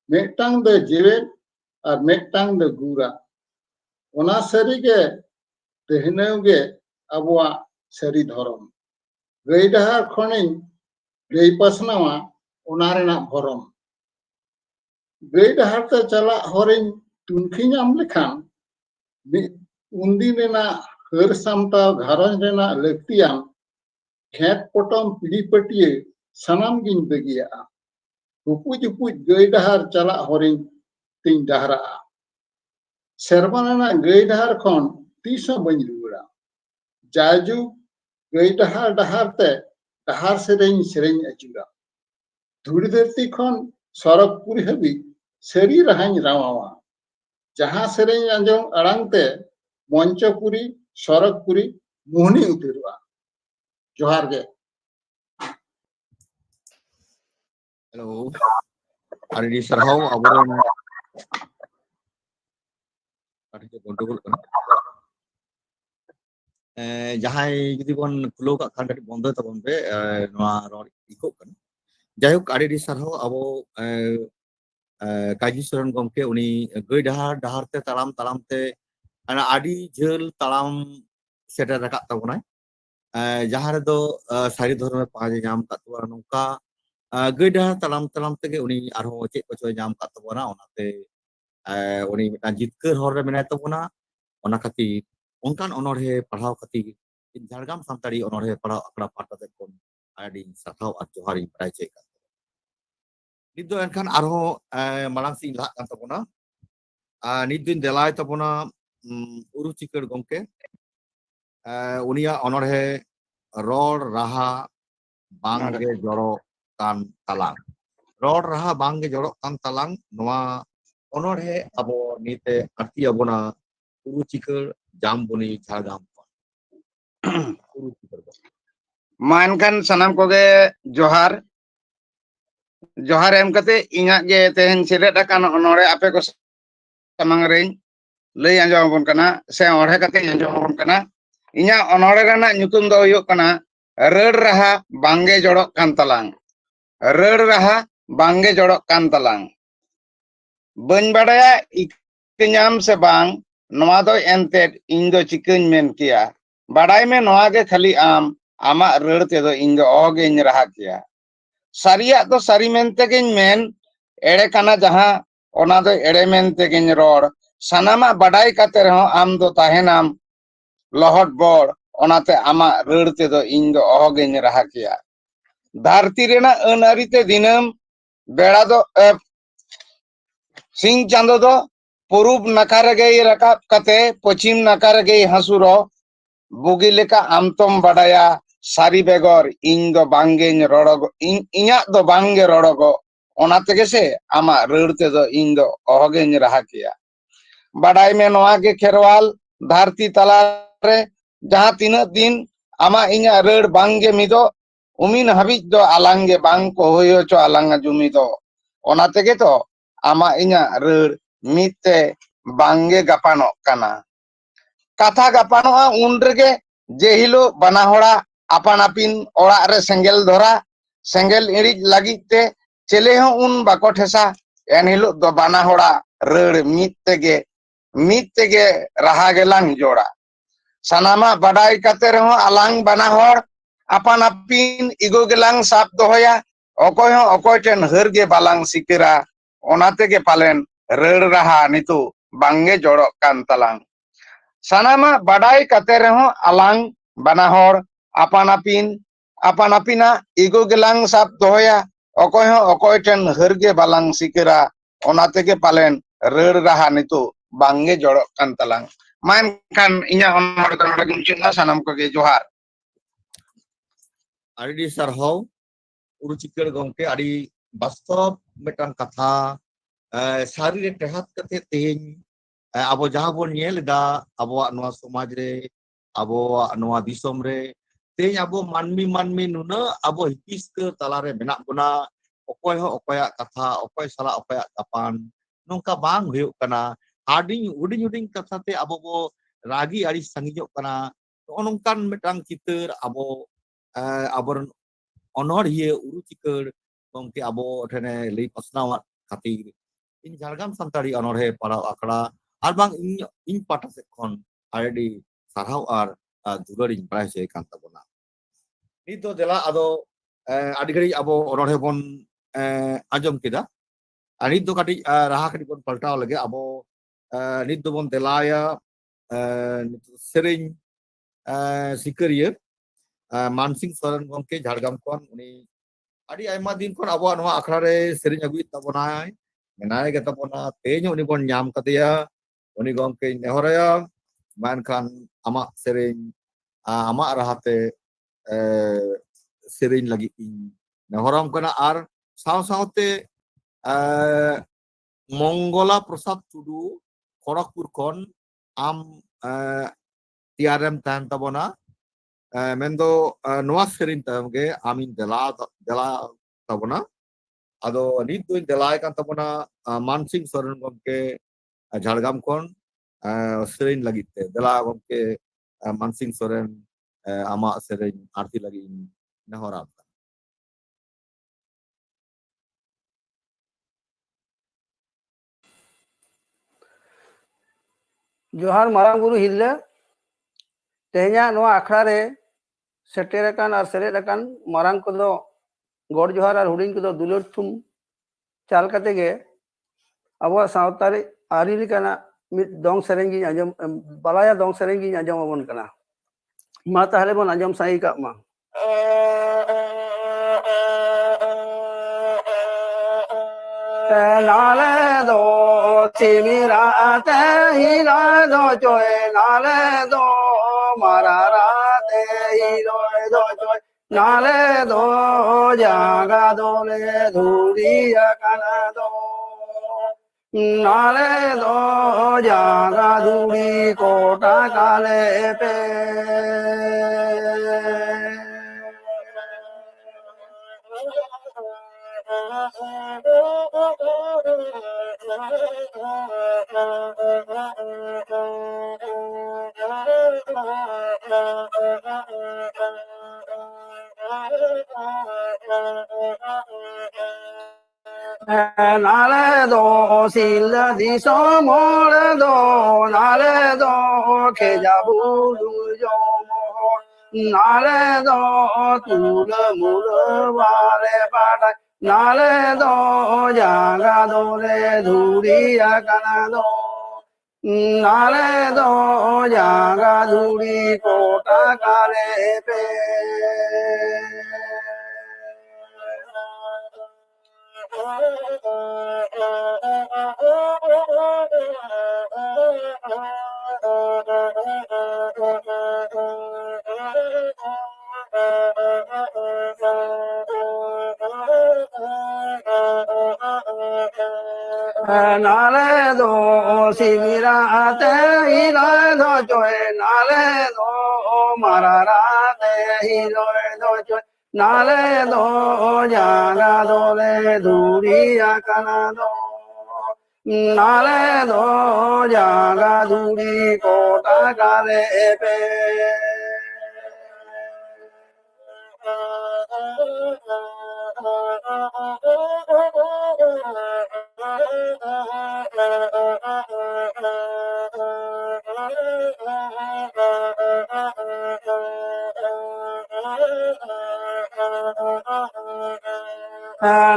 मेटांग द जेवे और मेटांग द गुरा ओना सरी के तेहनेगे अबुआ सरी धरम गई डहार खनिन गई पसनावा ओना रेना भरम गई डहार ते चला हरिन तुनखी नाम लेखान उन्दिन रेना हर सामता घारंज रेना लक्तियान खेत पटम पीढ़ी पटिए सनाम गिन बेगिया हुपुज गई डहार चला हरिन तीन डहारा सेरमाना गई डहार खन तीसो बन रुड़ा जाजू गई डहार डहार ते डहार सेरें अचुरा धूड़ी धरती खन सरकपुरी हबी सरी रहाኝ रावावा जहां सेरें आंजम अड़ांगते मंचपुरी सरकपुरी ᱢᱩᱦᱱᱤ ᱩᱛᱟᱹᱨᱚᱜᱼᱟ ᱡᱚᱦᱟᱨ ᱜᱮ Hello, Adi Sarhau, Aburan, Adi Gondogol kan. Jahai judi bon kulo kak kan dari bondo tabon be, noa ror ikut kan. Jayuk Adi Sarhau, Abu Kaji Suran Gomke, uni goi dahar te talam te, ana Adi jel talam seder rakat tabonai. Jahar do sari dhorme paje nyam katua nungka. Goi dahar talam te ge uni arho cek kocoy nyam kat tabona, onate uni mitan jitkeur hor re menai tabona, ona kati onkan onorhe pahau kati Jhargam Santari onorhe pahau akra pata te kon adi sarhau at johari prai cek. Nit do enkan arho malang sing lah kan tabona. Nit din delai tabona uru cikeur gomke. Unia onorhe ror raha bangge jorok kan talang. Ror raha bangge jorok kan talang noa onorhe abo nite arti abona uru cikeur jambuni Jhargam. Mainkan sanam koge johar johar em kate ingat ge tehen silet akan onore ape ko samang rein lay anjong abon kana se orhe kate anjong abon kana inya onore rena nyutum do huyuk kana reur raha bangge jorok kan talang reur raha bangge jorok kan talang bañ badaya iknyam se bang noa do ented ing do chikañ men kia badai me noa ge khali amak reur te do ing do ogeñ raha kia sariyak do sari men tegeñ men ere kana jaha ona do ere men tegeñ ror sanama badai kate reho am do tahenam lohot bor onate amak reur te do ing do ogeñ raha kia dharti rena anari te dinam bera do Sing chando do purub nakare gei rakap kate pochim nakare gei hasuro bugi leka amtom badaya sari begor ing do bangge rorogo inyak do bangge rorogo ona tege se ama reur te do ing do ohoge raha kia badai me noa ge kherwal dharti talare jaha tinac din ama inya reur bangge mido umin habij do alange bang ko hoyo cho alanga jumi do ona tege to ama inya reur mitte bangge gapanok kana katha gapanoa un rege je hilo bana hora apan apin orak re senggel dhora senggel irij lagit te cele ho un bako thesa en hilo do bana hora reur mit tege raha gelang jora sanama badai kate reho alang bana hor apan apin igo gelang sap dohoya okoy ho okoy ten herge balang sikira onate ge palen reur raha nitu bangge jorok kan talang sanama badai kate reho alang banahor apan apina igo gelang sap dohoya okoy ho okoy ten herge balang sikira onate ge palen reur raha nitu bangge jorok kan talang main kan inya onor kan lagi muncul sanam koge johar Adi Sarhau, uru cikeur gomke adi bastop metan katha sari re tehat kate tehing abo jaha bon nyel da abo noa somaj re abo noa disom re tehing abo manmi nuna abo hipis ke talare menak bona okoy ho okoyak katha okoy sala okoyak kapan nongka bang huyuk kana uding katha te abo bo ragi ari sanginyok kana nongkan metang citeur abo aborn onor hiye uru cikeur gomke abo thene lei pasnawat khatir in Jhargam Santari onorhe para akra ar bang in pata se kon adi sarhau ar dugaring prai se kan tabona nit do dela ado adi gari abo onorhe bon ajom keda nit do kati raha kati bon paltaw lage abo nit do bon delaya sering sikariya Mansing Soren gomke Jhargam kon uni adi aima din kon abo noa akhra re sering aguit tabonai menai ge tabona tenyo uni bon nyam katia uni gomke nehoraya mankan amak sering amak rahate sering lagi in nehoram kana ar saute Monggola Prasad Tudu Korakpur kon am tiarem tan tabona mendo noa serin tam ge amin dela tabona ado nit duin delay kan tabona Mansing Soren gomke Jhargam kon serin lagi te dela gomke Mansing Soren ama serin arti lagi nahorab. जोहार मारांग गुरु हिल्ले तेहना नोआ आखड़ा रे सेटेरकान और सेलेदकान मारांग को दो God जोहार और हुडिंग को दो दुलर थुम चाल कते गे अब सावतारी आरी लिकाना मिट दोंग सेरेंगी आजम बालाया दोंग सेरेंगी आजम अबन कना मा ताहले बन आजम साई का मा नाले दो चिमिरा ते हिला दो जोए नाले दो मारा राते हिलो दो जोए नाले दो जागा दोले धूरिया कना दो नाले दो जागा धूरी कोटा काले पे नाले दो सिल दिसो मोड़ दो नाले दो खेजा बुलू जो मोह नाले दो तूल मूल वाले पाटा नाले दो जागा दो रे धूरिया कना दो नाले दो जागा धूरी कोटा काले पे नाले दो सिमिरा ते हिलो दो जोए नाले दो मारा राते हिलो दो जोए नाले दो जागा दोले धूरिया कना दो नाले दो जागा धूरी कोटा काले पे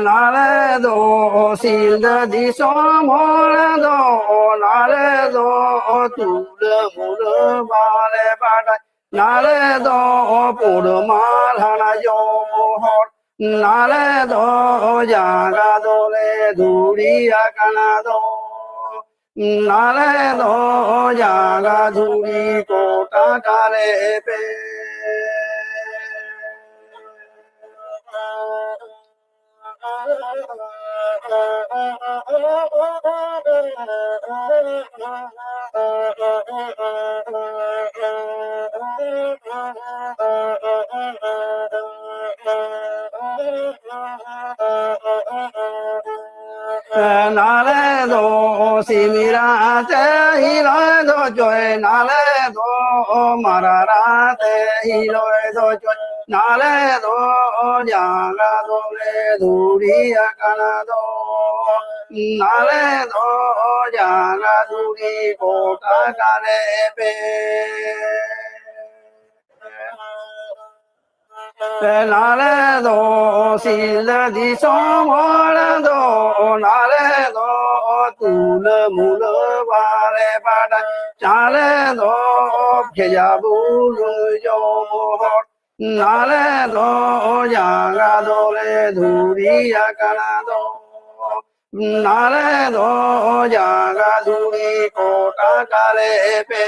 नाले दो सिल दिसो मोड़ दो नाले दो तूल मूल वाले पाटा नाले दो पुड़ मालहना जो मोहर नाले दो जागा दोले धूरिया कना दो नाले दो जागा धूरी कोटा काले पे नाले दो सिमिरा ते हिलो दो जोए नाले दो मारा राते हिलो दो जोए नाले दो जागा दोले धूरिया कना दो नाले दो जागा धूरी कोटा काले पे नाले दो सिल दिसो मोड़ दो नाले दो तूल मूल वाले पाटा चाले दो खेजा बुलू जो मोहर नाले दो जागा दोले धूरिया कना दो नाले दो जागा धूरी कोटा काले पे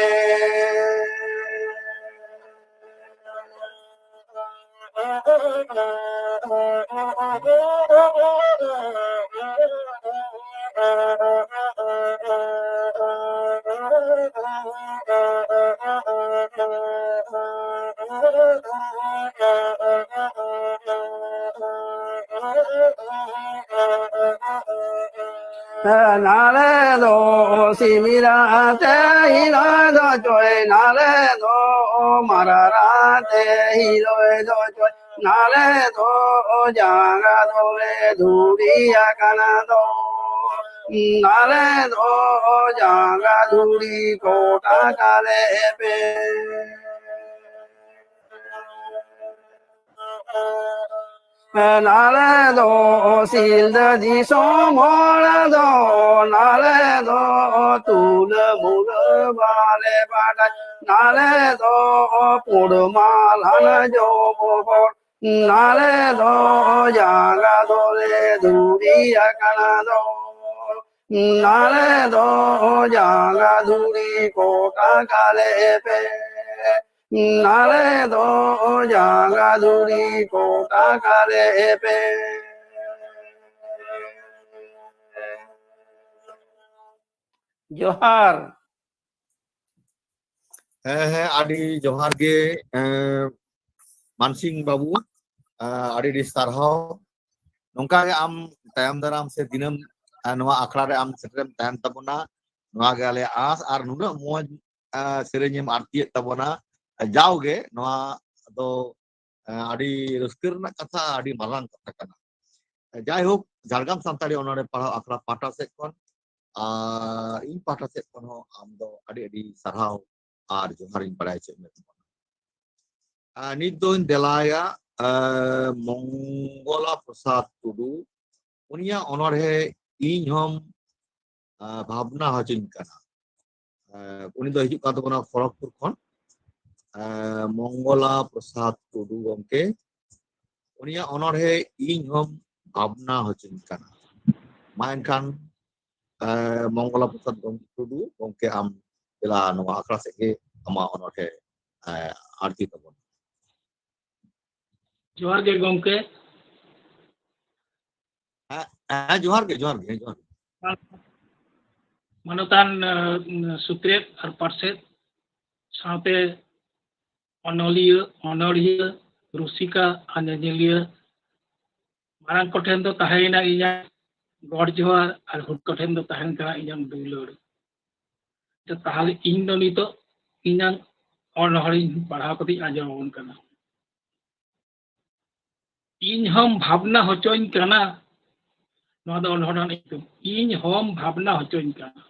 Nale do simira te hilo do joy nale do marara te hilo do joy nale do jaga do le duriya kana do nale do jaga duri kota kale pe nale do silda di somora do nale do tula mula vale pada nale do purmalana jo bor nale do jaga do le duriya kana do nale do jaga duri kota kale pe nale do jaga duri kota kale pe Johar adi johar ge Mansing Babu adi di sarhau nongka ge am tayam daram se dinam noa akhla re am setrem tahan tabona noa ge ale as ar nuna moj serenyem arti tabona jauge noa do adi ruskir na kata adi malang kata kana jai hok Jharkhand Santali onore parhau akhla pata sed kon in pata sed kon ho am do adi sarhau ar joharin padai che nit doin delaya Monggola Prasad Tudu unia onore ᱤᱧ ᱦᱚᱸ ᱵᱷᱟᱵᱱᱟ ᱦᱚᱪᱚᱧ ᱠᱟᱱᱟ ᱩᱱᱤ ᱫᱚ ᱦᱤᱡᱩᱜ ᱠᱟᱱ ᱛᱟᱵᱚᱱᱟ ᱠᱷᱚᱲᱚᱜᱽᱯᱩᱨ ᱠᱷᱚᱱ ᱢᱚᱝᱜᱚᱞᱟ ᱯᱨᱚᱥᱟᱫ ᱴᱩᱰᱩ ᱜᱚᱢᱠᱮ ᱩᱱᱤᱭᱟᱜ ᱚᱱᱚᱬᱦᱮ ᱤᱧ ᱦᱚᱸ ᱵᱷᱟᱵᱱᱟ ᱦᱚᱪᱚᱧ ᱠᱟᱱᱟ ᱢᱟ ᱮᱱᱠᱷᱟᱱ ᱢᱚᱝᱜᱚᱞᱟ ᱯᱨᱚᱥᱟᱫ ᱴᱩᱰᱩ ᱜᱚᱢᱠᱮ ᱟᱢ ᱫᱮᱞᱟ ᱱᱚᱣᱟ ᱟᱠᱷᱲᱟ ᱥᱮᱫ ᱜᱮ ᱟᱢᱟᱜ ᱚᱱᱚᱬᱦᱮ ᱟᱨᱡᱤ ᱛᱟᱵᱚᱱ ᱡᱚᱦᱟᱨ ᱜᱮ ᱜᱚᱢᱠᱮ ᱡᱚᱦᱟᱨ ᱜᱮ ᱢᱟᱱᱚᱛᱟᱱ ᱥᱩᱛᱨᱮᱛ ᱟᱨ ᱯᱟᱨᱥᱮᱛ ᱥᱟᱶᱛᱮ ᱚᱱᱚᱞᱤᱭᱟᱹ ᱚᱱᱚᱲᱦᱤᱭᱟᱹ ᱨᱩᱥᱤᱠᱟ ᱟᱨ ᱧᱮᱧᱮᱞᱤᱭᱟᱹ ᱢᱟᱨᱟᱝ ᱠᱚᱴᱷᱮᱱ ᱫᱚ ᱛᱟᱦᱮᱸᱭᱮᱱᱟ ᱤᱧᱟᱹᱜ ᱜᱚᱰ ᱡᱚᱦᱟᱨ ᱟᱨ ᱦᱩᱰ ᱠᱚᱴᱷᱮᱱ ᱫᱚ ᱛᱟᱦᱮᱱ ᱠᱟᱱᱟ ᱤᱧᱟᱹᱜ ᱫᱩᱞᱟᱹᱲ ᱛᱟᱦᱞᱮ ᱤᱧ ᱫᱚ ᱱᱤᱛᱚᱜ ᱤᱧᱟᱹᱜ ᱚᱱᱚᱬᱦᱮᱧ ᱯᱟᱲᱦᱟᱣ ᱠᱟᱛᱮᱧ ᱟᱸᱡᱚᱢ ᱟᱵᱚᱱ ᱠᱟᱱᱟ ᱤᱧ ᱦᱚᱸᱢ ᱵᱷᱟᱵᱱᱟ ᱦᱚᱪᱚᱧ ᱠᱟᱱᱟ ᱱᱚᱣᱟ ᱫᱚ ᱚᱱᱚᱬᱦᱮ ᱧᱩᱛᱩᱢ ᱤᱧ ᱦᱚᱸᱢ ᱵᱷᱟᱵᱱᱟ ᱦᱚᱪᱚᱧ ᱠᱟᱱᱟ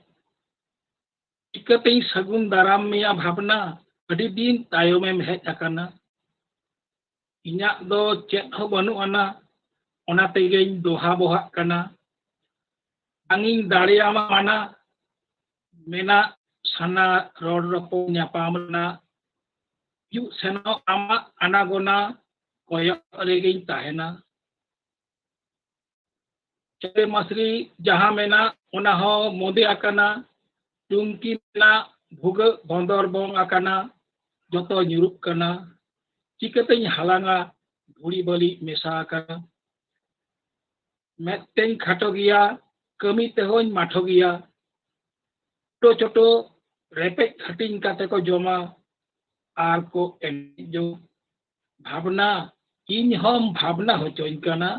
ᱪᱤᱠᱟᱹᱛᱤᱧ ᱥᱟᱹᱜᱩᱱ ᱫᱟᱨᱟᱢ ᱢᱮᱭᱟ ᱵᱷᱟᱵᱱᱟ ᱟᱹᱰᱤ ᱫᱤᱱ ᱛᱟᱭᱚᱢᱮᱢ ᱦᱮᱡ ᱟᱠᱟᱱᱟ ᱤᱧᱟᱹᱜ ᱫᱚ ᱪᱮᱫ ᱦᱚᱸ ᱵᱟᱹᱱᱩᱜ ᱟᱱᱟ ᱚᱱᱟ ᱛᱮᱜᱮᱧ ᱫᱚᱦᱟ ᱵᱚᱦᱟᱜ ᱠᱟᱱᱟ ᱵᱟᱝᱤᱧ ᱫᱟᱲᱮᱭᱟᱢᱟ ᱢᱟᱱᱟ ᱢᱮᱱᱟᱜ ᱥᱟᱱᱟ ᱨᱚᱲ ᱨᱚᱯᱚᱲ ᱧᱟᱯᱟᱢ ᱨᱮᱱᱟᱜ ᱦᱤᱡᱩᱜ ᱥᱮᱱᱚᱜ ᱟᱢᱟᱜ ᱟᱱᱟᱜᱚᱱᱟ ᱠᱚᱭᱚᱜ ᱨᱮᱜᱮᱧ ᱛᱟᱦᱮᱱᱟ ᱪᱟᱹᱨᱮ ᱢᱟᱥᱨᱤ ᱡᱟᱦᱟᱸ ᱢᱮᱱᱟᱜ ᱚᱱᱟ ᱦᱚᱸ ᱢᱚᱫᱮ ᱟᱠᱟᱱᱟ ᱴᱩᱝᱠᱤ ᱢᱮᱱᱟᱜ ᱵᱷᱩᱜᱟᱹᱜ ᱵᱚᱱᱫᱚᱨ ᱵᱚᱝ ᱟᱠᱟᱱᱟ ᱡᱚᱛᱚ ᱧᱩᱨᱩᱜ ᱠᱟᱱᱟ ᱪᱤᱠᱟᱹᱛᱤᱧ ᱦᱟᱞᱟᱝᱟ ᱫᱷᱩᱲᱤ ᱵᱟᱹᱞᱤ ᱢᱮᱥᱟ ᱟᱠᱟᱱᱟ ᱢᱮᱫ ᱛᱮᱧ ᱠᱷᱟᱴᱚ ᱜᱮᱭᱟ ᱠᱟᱹᱢᱤ ᱛᱮᱦᱚᱧ ᱢᱟᱴᱷᱚ ᱜᱮᱭᱟ ᱪᱷᱳᱴᱳ ᱪᱷᱳᱴᱳ ᱨᱮᱯᱮᱡ ᱦᱟᱹᱴᱤᱧ ᱠᱟᱛᱮ ᱠᱚ ᱡᱚᱢᱟ ᱟᱨ ᱠᱚ ᱮᱱᱮᱡ ᱡᱚᱝ ᱵᱷᱟᱵᱱᱟ ᱤᱧ ᱦᱚᱸᱢ ᱵᱷᱟᱵᱱᱟ ᱦᱚᱪᱚᱧ ᱠᱟᱱᱟ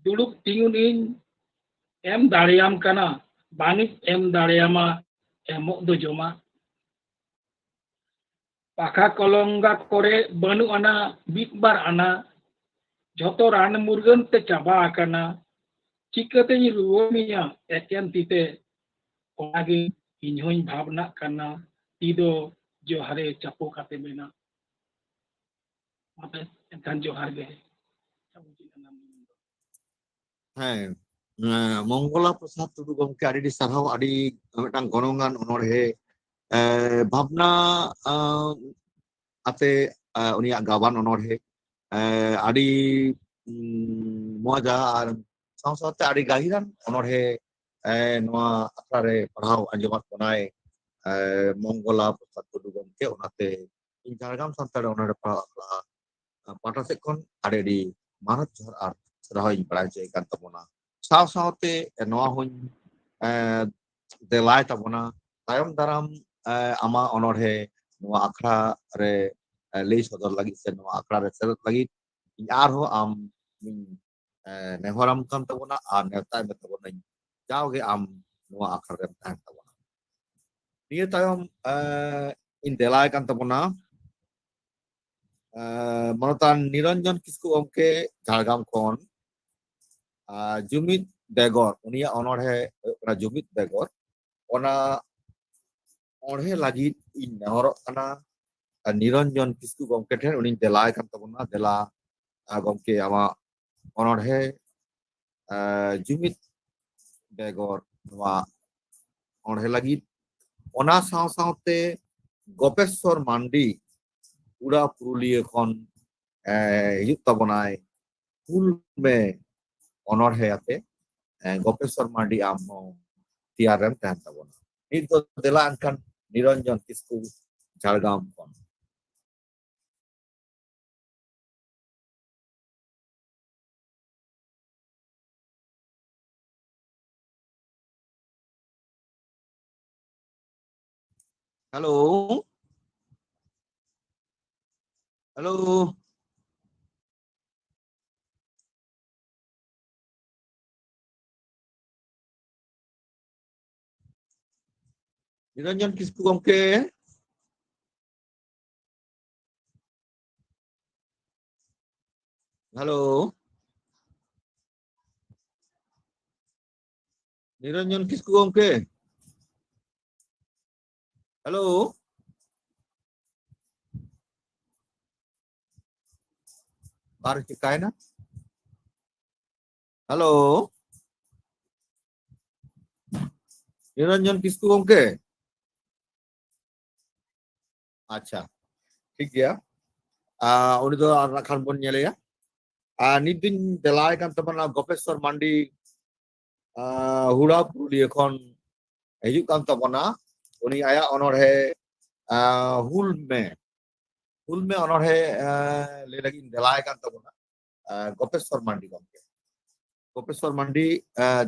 ᱫᱩᱲᱩᱵ ᱛᱤᱸᱜᱩᱱᱤᱧ ᱮᱢ ᱫᱟᱲᱮᱭᱟᱢ ᱠᱟᱱᱟ ᱵᱟᱝᱤᱧ ᱮᱢ ᱫᱟᱲᱮᱭᱟᱢᱟ ᱮᱢᱚᱜ ᱫᱚ ᱡᱚᱢᱟ ᱯᱟᱠᱷᱟ ᱠᱚᱞᱚᱝᱜᱟ ᱠᱚᱨᱮ ᱵᱟᱹᱱᱩᱜ ᱟᱱᱟ ᱢᱤᱫᱵᱟᱨ ᱟᱱᱟ ᱡᱷᱚᱛᱚ ᱨᱟᱱ ᱢᱩᱨᱜᱟᱹᱱ ᱛᱮ ᱪᱟᱵᱟ ᱟᱠᱟᱱᱟ ᱪᱤᱠᱟᱹᱛᱤᱧ ᱨᱩᱣᱟᱹᱲ ᱢᱮᱭᱟ ᱮᱠᱮᱱ ᱛᱤᱛᱮ ᱚᱱᱟᱜᱮ ᱤᱧ ᱦᱚᱸᱧ ᱵᱷᱟᱵᱱᱟᱜ ᱠᱟᱱᱟ ᱛᱤ ᱫᱚ ᱡᱚᱦᱟᱨᱮ ᱪᱟᱯᱚ ᱠᱟᱛᱮ ᱢᱮᱱᱟ ᱟᱯᱮ ᱮᱱᱠᱷᱟᱱ ᱡᱚᱦᱟᱨ ᱜᱮ ᱦᱮᱸ ᱢᱚᱝᱜᱚᱞᱟ ᱯᱨᱚᱥᱟᱫ ᱴᱩᱰᱩ ᱜᱚᱢᱠᱮ ᱟᱹᱰᱤ ᱥᱟᱨᱦᱟᱣ ᱟᱹᱰᱤ ᱢᱤᱫᱴᱟᱝ ᱜᱚᱱᱚᱝᱟᱱ ᱚᱱᱚᱬᱦᱮ ᱵᱷᱟᱵᱱᱟ ᱟᱛᱮ ᱩᱱᱤᱭᱟᱜ ᱜᱟᱵᱟᱱ ᱚᱱᱚᱬᱦᱮ ᱟᱹᱰᱤ ᱢᱚᱡᱟ ᱟᱨ ᱥᱟᱶ ᱥᱟᱶᱛᱮ ᱟᱹᱰᱤ ᱜᱟᱹᱦᱤᱨᱟᱱ ᱚᱱᱚᱬᱦᱮ ᱱᱚᱣᱟ ᱟᱠᱷᱲᱟ ᱨᱮ ᱯᱟᱲᱦᱟᱣ ᱟᱸᱡᱚᱢᱟᱫ ᱵᱚᱱᱟᱭ ᱢᱚᱝᱜᱚᱞᱟ ᱯᱨᱚᱥᱟᱫ ᱴᱩᱰᱩ ᱜᱚᱢᱠᱮ ᱚᱱᱟᱛᱮ ᱤᱧ ᱡᱷᱟᱲᱜᱨᱟᱢ ᱥᱟᱱᱛᱟᱲᱤ ᱚᱱᱚᱬᱦᱮ ᱯᱟᱲᱦᱟᱣ ᱟᱠᱷᱲᱟ ᱯᱟᱦᱴᱟ ᱥᱮᱫ ᱠᱷᱚᱱ ᱟᱹᱰᱤ ᱢᱟᱱᱚᱛ ᱡᱚᱦᱟᱨ ᱟᱨ ᱥᱟᱨᱦᱟᱣᱤᱧ ᱵᱟᱲᱟᱭ ᱦᱚᱪᱚᱭᱮᱫ ᱠᱟᱱ ᱛᱟᱵᱚᱱᱟ ᱥᱟᱶ ᱥᱟᱶᱛᱮ ᱱᱚᱣᱟ ᱦᱚᱧ ᱫᱮᱞᱟᱭ ᱛᱟᱵᱚᱱᱟ ᱛᱟᱭᱚᱢ ᱫᱟᱨᱟᱢ ᱟᱢᱟᱜ ᱚᱱᱚᱬᱦᱮ ᱱᱚᱣᱟ ᱟᱠᱷᱲᱟ ᱨᱮ lay sodor lagi se noa akhra re seret lagi ᱤᱧ ᱟᱨᱦᱚᱸ ᱟᱢ ᱱᱮᱦᱚᱨᱟᱢ ᱠᱟᱱ ᱛᱟᱵᱚᱱᱟ ᱟᱨ ᱱᱮᱣᱛᱟᱭ ᱢᱮ ᱛᱟᱵᱚᱱᱟᱹᱧ ᱡᱟᱣᱜᱮ ᱟᱢ ᱱᱚᱣᱟ ᱟᱠᱷᱲᱟ ᱨᱮᱢ ᱛᱟᱦᱮᱱ ᱛᱟᱵᱚᱱᱟ ᱱᱤᱭᱟᱹ ᱛᱟᱭᱚᱢ ᱤᱧ ᱫᱮᱞᱟᱭ ᱠᱟᱱ ᱛᱟᱵᱚᱱᱟ ᱢᱟᱱᱚᱛᱟᱱ ᱱᱤᱨᱚᱧᱡᱚᱱ ᱠᱤᱥᱠᱩ ᱜᱚᱢᱠᱮ ᱡᱷᱟᱲᱜᱨᱟᱢ ᱠᱷᱚᱱ ᱡᱩᱢᱤᱫ ᱵᱮᱜᱚᱨ ᱩᱱᱤᱭᱟᱜ ᱚᱱᱚᱬᱦᱮ ᱦᱩᱭᱩᱜ ᱠᱟᱱᱟ ᱡᱩᱢᱤᱫ ᱵᱮᱜᱚᱨ ᱚᱱᱟ ᱚᱬᱦᱮ ᱞᱟᱹᱜᱤᱫ ᱤᱧ ᱱᱮᱦᱚᱨᱚᱜ ᱠᱟᱱᱟ ᱱᱤᱨᱚᱧᱡᱚᱱ ᱠᱤᱥᱠᱩ ᱜᱚᱢᱠᱮ ᱴᱷᱮᱱ ᱩᱱᱤᱧ ᱫᱮᱞᱟᱭ ᱠᱟᱱ ᱛᱟᱵᱚᱱᱟ ᱫᱮᱞᱟ ᱜᱚᱢᱠᱮ ᱟᱢᱟᱜ ᱚᱱᱚᱬᱦᱮ ᱡᱩᱢᱤᱫ ᱵᱮᱜᱚᱨ ᱱᱚᱣᱟ ᱚᱬᱦᱮ ᱞᱟᱹᱜᱤᱫ ᱚᱱᱟ ᱥᱟᱶ ᱥᱟᱶᱛᱮ ᱜᱚᱯᱮᱥᱥᱚᱨ ᱢᱟᱱᱰᱤ ᱩᱲᱟ ᱯᱩᱨᱩᱞᱤᱭᱟᱹ ᱠᱷᱚᱱ ᱦᱤᱡᱩᱜ ᱛᱟᱵᱚᱱᱟᱭ ᱦᱩᱞ ᱢᱮ ᱚᱱᱚᱬᱦᱮ ᱟᱛᱮ ᱜᱚᱯᱮᱥᱥᱚᱨ ᱢᱟᱱᱰᱤ ᱟᱢ ᱦᱚᱸ ᱛᱮᱭᱟᱨ ᱨᱮᱢ ᱛᱟᱦᱮᱱ ᱛᱟᱵᱚᱱᱟ ᱱᱤᱛ ᱫᱚ ᱫᱮᱞᱟ ᱮᱱᱠᱷᱟᱱ ᱱᱤᱨᱚᱧᱡᱚᱱ ᱠᱤᱥᱠᱩ ᱡᱷᱟᱲᱜᱨᱟᱢ ᱠᱷᱚᱱ হ্যালো হ্যালো নিরঞ্জন কিসকু গমকে হ্যালো নিরঞ্জন কিসকু গমকে হ্যালো আর চিকায় না হ্যালো নিরঞ্জন কিসকু গমকে আচ্ছা ঠিক গিয়া উনি তো আর রাখার বন নেলেয়া নিত দিন দেলায় কান তাবনা গপেশ্বর মান্ডি হুড়া পুরুলিয়া খন হিজুগ কান তাবনা উনি আয়া অনড়হে হুল মে অনড়হে লে লাগি দেলায় কান তাবনা গপেশ্বর মান্ডি গমকে গপেশ্বর মান্ডি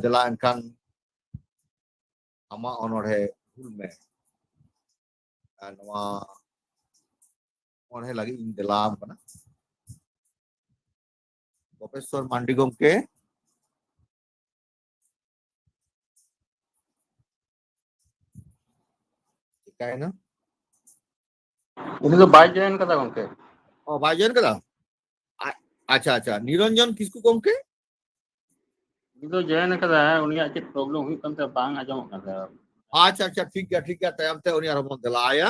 দেলা এনখান আমা অনড়হে হুল মে নওয়া অনড়হে লাগি ইন দেলাম কানা গপেশ্বর মান্ডি গমকে চিকায় না उन्हें तो बाइक जॉइन कदा गमके ও ভাইজান কেডা আচ্ছা আচ্ছা নিরঞ্জন কিসকু গমকে उन्हें तो जॉइन कदा है उन्हें चेक प्रॉब्लम हुई कंते बांग आजम कदा আচ্ছা আচ্ছা ঠিক গিয়া তায়াম তে উনি আরো দেলায়া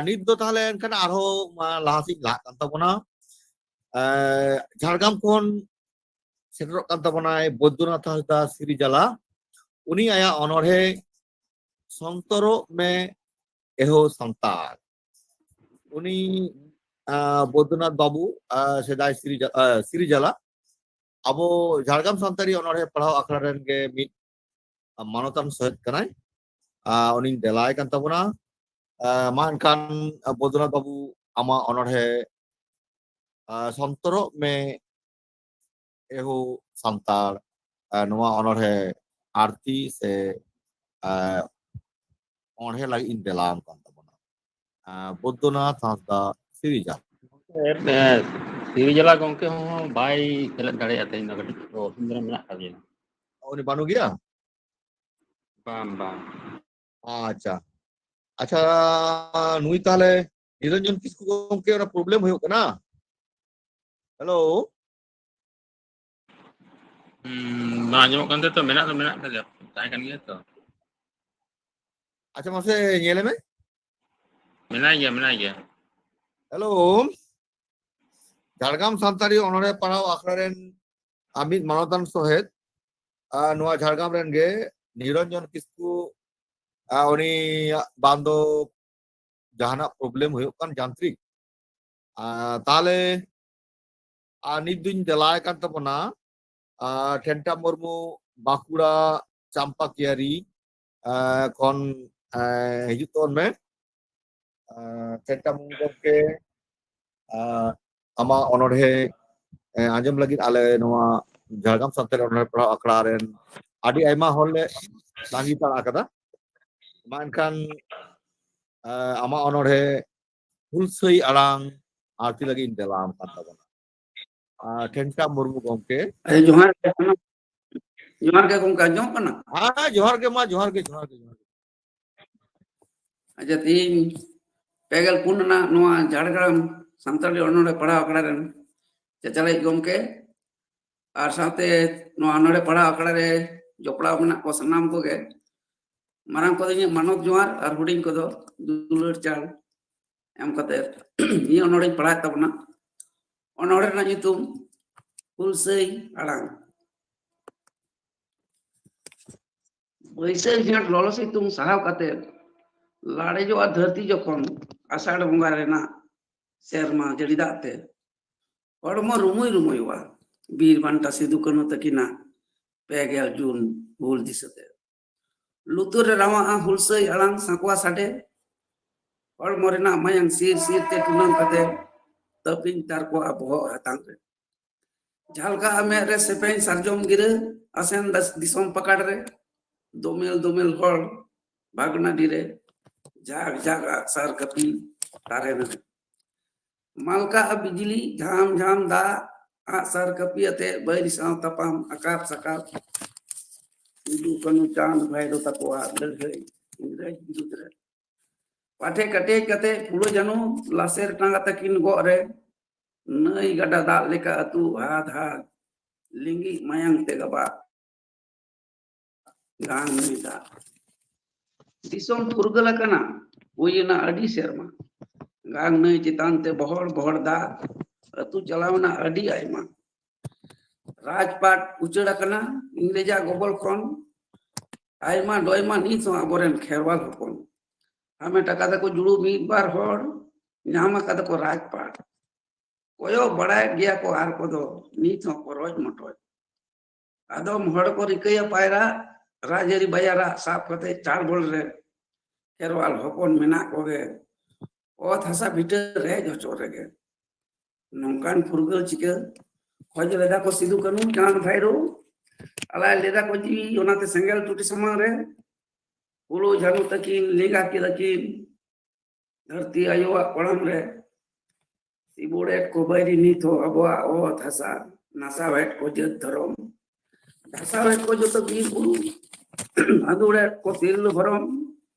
নিত ᱫᱚ ᱛᱟᱦᱞᱮ ᱮᱱᱠᱷᱟᱱ ᱟᱨᱦᱚᱸ ᱞᱟᱦᱟᱥᱤᱧ ᱞᱟᱦᱟᱜ ᱠᱟᱱ ᱛᱟᱵᱚᱱᱟ ঝাড়গ্রাম ᱠᱷᱚᱱ ᱥᱮᱴᱮᱨᱚᱜ ᱠᱟᱱ ᱛᱟᱵᱚᱱᱟᱭ ᱵᱳᱫᱽᱫᱚᱱᱟᱛᱷ ᱦᱟᱸᱥᱫᱟ ᱥᱤᱨᱤᱡᱟᱞᱟ উনি ᱟᱭᱟᱜ ᱚᱱᱚᱬᱦᱮ ᱥᱚᱱᱛᱚᱨᱚᱜ ᱢᱮ ᱮᱦᱳ ᱥᱟᱱᱛᱟᱲ উনি বৈদ্যনাথ বাবু সেদাই সিরিজালা আবো ঝাড়গ্রাম সান্তাড়ি অনড়হে পড়াও আখড়া রেন গে মিট মানতান সহিত কানাই উনি দেলায় কান তাবনা মা এনখান বৈদ্যনাথ বাবু আমা অনড়হে সন্তর মে এহো সান্তাড় নোয়া অনড়হে আরতি সে অনড়হে লাগি ইন দেলাম কান তাবনা বৈদ্যনাথ হাঁসদা সিরিজাল सिरिजला गमके हो बाई सेलेक्ट दाड़े आते इन कटी तो सुंदर मेना कादिया উনি বানু গিয়া बाम बाम আচ্ছা আচ্ছা নুই তাহলে নিরঞ্জন কিসকু গমকে ওরা প্রবলেম হয়ে না হ্যালো ना आजम कंते तो मेना कादिया ताई कान गया तो আচ্ছা মাসে ñele me मेना गया হ্যালো ঝাড়গ্রাম সান্তাড়ি অনড়হে পাড়াও আখড়া রেন আমিত মানতান সহেত নোয়া ঝাড়গ্রাম রেন গে নিরঞ্জন কিসকু উনি বান্দো জাহানা প্রবলেম হয়ে কান যান্ত্রিক তাহলে নিত দিন দেলায় কান তাবনা ঠেন্টা মুর্মু বাঁকুড়া চাম্পাকিয়ারি খন হিজুগ তবন মে ঠেন্টা মুর্মু গমকে আমা অনড়হে আঞ্জম লাগি আলে নোয়া ঝাড়গ্রাম সান্তাড়ি অনড়হে পড়াও আখড়া রেন আডি আইমা হলে তাঙ্গি তাড়া কাদা মা এনখান আমা অনড়হে ᱦᱩᱞᱥᱟᱹᱭ ᱟᱲᱟᱝ ᱟᱨᱛᱤ ᱞᱟᱹᱜᱤᱫ ᱤᱧ ᱫᱮᱞᱟᱢ ᱠᱟᱱ ᱛᱟᱵᱚᱱᱟ ᱴᱷᱮᱱᱴᱟ ᱢᱩᱨᱢᱩ ᱜᱚᱢᱠᱮ ᱡᱚᱦᱟᱨ ᱜᱮ ᱜᱚᱝᱠᱮ ᱟᱸᱡᱚᱢᱚᱜ ᱠᱟᱱᱟ? ᱡᱚᱦᱟर ᱜᱮ ᱢᱟ ᱡᱚᱦᱟर ᱜᱮ ᱟᱪᱪᱷᱟ ᱛᱤᱦᱤᱧ 24 ᱟᱱᱟᱜ ᱱᱚᱣᱟ ᱡᱷᱟᱲᱜᱨᱟᱢ ᱥᱟᱱᱛᱟᱲᱤ ᱚᱱᱚᱬᱦᱮ ᱯᱟᱲᱦᱟᱣ ᱟᱠᱷᱲᱟ ᱨᱮᱱ ᱪᱟᱪᱞᱟᱣᱤᱡ ᱜᱚᱢᱠᱮ ᱟᱨ ᱥᱟᱶᱛᱮ ᱱᱚᱣᱟ ᱚᱱᱚᱬᱦᱮ ᱯᱟᱲᱦᱟᱣ ᱟᱠᱷᱲᱟ ᱨᱮ ᱡᱚᱯᱲᱟᱣ ᱢᱮᱱᱟᱜ ᱠᱚ ᱥᱟᱱᱟᱢ ᱠᱚᱜᱮ ᱢᱟᱨᱟᱝ ᱠᱚᱫᱚ ᱤᱧᱟᱹᱜ ᱢᱟᱱᱚᱛ ᱡᱚᱦᱟᱨ ᱟᱨ ᱦᱩᱰᱤᱧ ᱠᱚᱫᱚ ᱫᱩᱞᱟᱹᱲ ᱪᱟᱞ ᱮᱢ ᱠᱟᱛᱮ ᱤᱧ ᱚᱱᱚᱬᱦᱮᱧ ᱯᱟᱲᱦᱟᱣᱮᱫ ᱛᱟᱵᱚᱱᱟ᱾ ᱚᱱᱚᱬᱦᱮ ᱨᱮᱱᱟᱜ ᱧᱩᱛᱩᱢ ᱦᱩᱞᱥᱟᱹᱭ ᱟᱲᱟᱝ᱾ ᱵᱟᱹᱭᱥᱟᱹᱠᱷ ᱡᱷᱮᱸᱴ ᱞᱚᱞᱚ ᱥᱤᱛᱩᱝ ᱥᱟᱦᱟᱣ ᱠᱟᱛᱮ ᱞᱟᱲᱮᱡᱚᱜᱼᱟ ᱫᱷᱟᱹᱨᱛᱤ ᱡᱚᱠᱷᱚᱱ ᱟᱥᱟᱲ ᱵᱚᱸᱜᱟ ᱨᱮᱱᱟᱜ ᱥᱮᱨᱢᱟ ᱡᱟᱹᱲᱤ ᱫᱟᱜ ᱛᱮ ᱦᱚᱲᱢᱚ ᱨᱩᱢᱩᱭ ᱨᱩᱢᱩᱭᱚᱜᱼᱟ ᱵᱤᱨ ᱵᱟᱱᱴᱟ ᱥᱤᱫᱩ ᱠᱟᱹᱱᱦᱩ ᱛᱟᱹᱠᱤᱱᱟᱜ 20 ᱡᱩᱱ ᱦᱩᱞ ᱫᱤᱥᱟᱹᱛᱮ ᱞᱩᱛᱩᱨ ᱨᱮ ᱨᱟᱢᱟᱜᱼᱟ ᱦᱩᱞᱥᱟᱹᱭ ᱟᱲᱟᱝ ᱥᱟᱸᱠᱣᱟ ᱥᱟᱰᱮ ᱦᱚᱲᱢᱚ ᱨᱮᱱᱟᱜ ᱢᱟᱭᱟᱝ ᱥᱤᱨ ᱥᱤᱨ ᱛᱮ ᱴᱩᱱᱟᱹᱝ ᱠᱟᱛᱮ ᱛᱟᱹᱯᱤᱧ ᱛᱟᱨᱠᱚᱜᱼᱟ ᱵᱚᱦᱚᱜ ᱦᱟᱛᱟᱝ ᱨᱮ ᱡᱷᱟᱞᱠᱟᱜᱼᱟ ᱢᱮᱫ ᱨᱮ ᱥᱮᱯᱮᱧ ᱥᱟᱨᱡᱚᱢ ᱜᱤᱨᱟᱹ ᱟᱥᱮᱱ ᱫᱤᱥᱚᱢ ᱯᱟᱠᱟᱲ ᱨᱮ ᱫᱚᱢᱮᱞ ᱫᱚᱢᱮᱞ ᱦᱚᱲ ᱵᱷᱟᱜᱽᱱᱟᱰᱤ ᱨᱮ ᱡᱷᱟᱜ ᱡᱷᱟᱜ ᱟᱜᱼᱥᱟᱨ ᱠᱟᱹᱯᱤ ᱛᱟᱨᱮᱱ ᱨᱮ ᱢᱟᱞᱠᱟᱜᱼᱟ ᱵᱤᱡᱽᱞᱤ ᱡᱷᱟᱢ ᱡᱷᱟᱢ ᱫᱟᱜ ᱟᱜᱼᱥᱟᱨ ᱠᱟᱹᱯᱤ ᱟᱛᱮ ᱵᱟᱹᱭᱨᱤ ᱥᱟᱶ ᱛᱟᱯᱟᱢ ᱟᱠᱟᱵ ᱥᱟᱠᱟᱵ ᱥᱤᱫᱩ ᱠᱟᱹᱱᱦᱩ ᱪᱟᱸᱫ ᱵᱷᱟᱭᱨᱳ ᱛᱟᱠᱚᱣᱟᱜ ᱞᱟᱹᱲᱦᱟᱹᱭ ᱤᱝᱨᱮᱡᱽ ᱵᱤᱨᱩᱫᱽ ᱨᱮ ᱯᱟᱴᱷᱮ ᱠᱟᱴᱮᱡ ᱠᱟᱛᱮ ᱯᱷᱩᱞᱳ ᱡᱷᱟᱱᱚ ᱞᱟᱥᱮᱨ ᱴᱟᱸᱜᱟ ᱛᱟᱹᱠᱤᱱ ᱜᱚᱜ ᱨᱮ ᱱᱟᱹᱭ ᱜᱟᱰᱟ ᱫᱟᱜ ᱞᱮᱠᱟ ᱟᱹᱛᱩ ᱦᱟᱫ ᱦᱟᱫ ᱞᱤᱸᱜᱤ ᱢᱟᱭᱟᱝ ᱛᱮ ᱜᱟᱵᱟᱜ ᱜᱟᱱ ᱱᱟᱹᱭ ᱫᱟᱜ ᱫᱤᱥᱚᱢ ᱯᱷᱩᱨᱜᱟᱹᱞ ᱟᱠᱟᱱᱟ ᱦᱩᱭᱮᱱᱟ ᱟᱹᱰᱤ ᱥᱮᱨᱢᱟ ᱜᱟᱝ ᱱᱟᱹᱭ ᱪᱮᱛᱟᱱ ᱛᱮ ᱵᱚᱦᱚᱲ ᱵᱚᱦᱚᱲ ᱫᱟᱜ ᱟᱹᱛᱩ ᱪᱟᱞᱟᱣᱱᱟ ᱟᱹᱰᱤ ᱟᱭᱢᱟ ᱨᱟᱡᱽᱯᱟᱴ ᱩᱪᱟᱹᱲ ᱟᱠᱟᱱᱟ ᱤᱝᱨᱮᱡᱟᱜ ᱜᱚᱵᱚᱞ ᱠᱷᱚᱱ ᱟᱭᱢᱟ ᱰᱚᱭᱢᱟ ᱱᱤᱛ ᱦᱚᱸ ᱟᱵᱚᱨᱮᱱ ᱠᱷᱮᱨᱣᱟᱞ ᱦᱚᱯᱚᱱ ᱦᱟᱢᱮᱴ ᱟᱠᱟᱫᱟ ᱠᱚ ᱡᱩᱲᱩ ᱢᱤᱫ ᱵᱟᱨ ᱦᱚᱲ ᱧᱟᱢ ᱟᱠᱟᱫᱟ ᱠᱚ ᱨᱟᱡᱽᱯᱟᱴ ᱠᱚᱭᱚᱜ ᱵᱟᱲᱟᱭᱮᱫ ᱜᱮᱭᱟ ᱠᱚ ᱟᱨ ᱠᱚᱫᱚ ᱱᱤᱛ ᱦᱚᱸ ᱠᱚ ᱨᱚᱡ ᱢᱚᱴᱚᱡ ᱟᱫᱚᱢ ᱦᱚᱲ ᱠᱚ ᱨᱤᱠᱟᱹᱭᱟ ᱯᱟᱭᱨᱟᱜ ᱨᱟᱡᱽᱟᱹᱨᱤ ᱵᱟᱭᱟᱨᱟᱜ ᱥᱟᱵ ᱠᱟᱛᱮ ᱪᱟᱲᱵᱚᱞ ᱨᱮ ᱠᱷᱮᱨᱣᱟᱞ ᱦᱚᱯᱚᱱ ᱢᱮᱱᱟᱜ ᱠᱚᱜᱮ ᱚᱛ ᱦᱟᱥᱟ ᱵᱷᱤᱴᱟᱹ ᱨᱮᱡ ᱦᱚᱪᱚ ᱨᱮᱜᱮ ᱱᱚᱝᱠᱟᱱ ᱯᱷᱩᱨᱜᱟᱹᱞ ᱪᱤᱠᱟᱹ ᱠᱷᱚᱡ ᱞᱮᱫᱟ ᱠᱚ ᱥᱤᱫᱩ ᱠᱟᱹᱱᱦᱩ ᱪᱟᱸᱫ ᱵᱷᱟᱭᱨᱳ ᱟᱞᱟᱭ ᱞᱮᱫᱟ ᱠᱚ ᱡᱤᱣᱤ ᱚᱱᱟᱛᱮ ᱥᱮᱸᱜᱮᱞ ᱴᱩᱴᱤ ᱥᱟᱢᱟᱝ ᱨᱮ ᱯᱷᱩᱞᱳ ᱡᱷᱟᱱᱚ ᱛᱟᱹᱠᱤᱱ ᱞᱮᱸᱜᱟ ᱠᱮᱫᱟ ᱠᱤᱱ ᱫᱷᱟᱹᱨᱛᱤ ᱟᱭᱳᱣᱟᱜ ᱠᱚᱲᱟᱢ ᱨᱮ ᱥᱤᱵᱩᱲᱮᱫ ᱠᱚ ᱵᱟᱭᱨᱤ ᱱᱤᱛ ᱦᱚᱸ ᱟᱵᱚᱣᱟᱜ ᱚᱛ ᱦᱟᱥᱟ ᱱᱟᱥᱟᱣᱮᱫ ᱠᱚ ᱡᱟᱹᱛ ᱫᱷᱚᱨᱚᱢ ᱫᱷᱟᱥᱟᱣᱮᱫ ᱠᱚ ᱡᱚᱛᱚ ᱵᱤᱨ ᱵᱩᱨᱩ ᱟᱸᱫᱳᱲᱮᱫ ᱠᱚ ᱛᱤᱨᱞᱟᱹ ᱵᱷᱚᱨᱚᱢ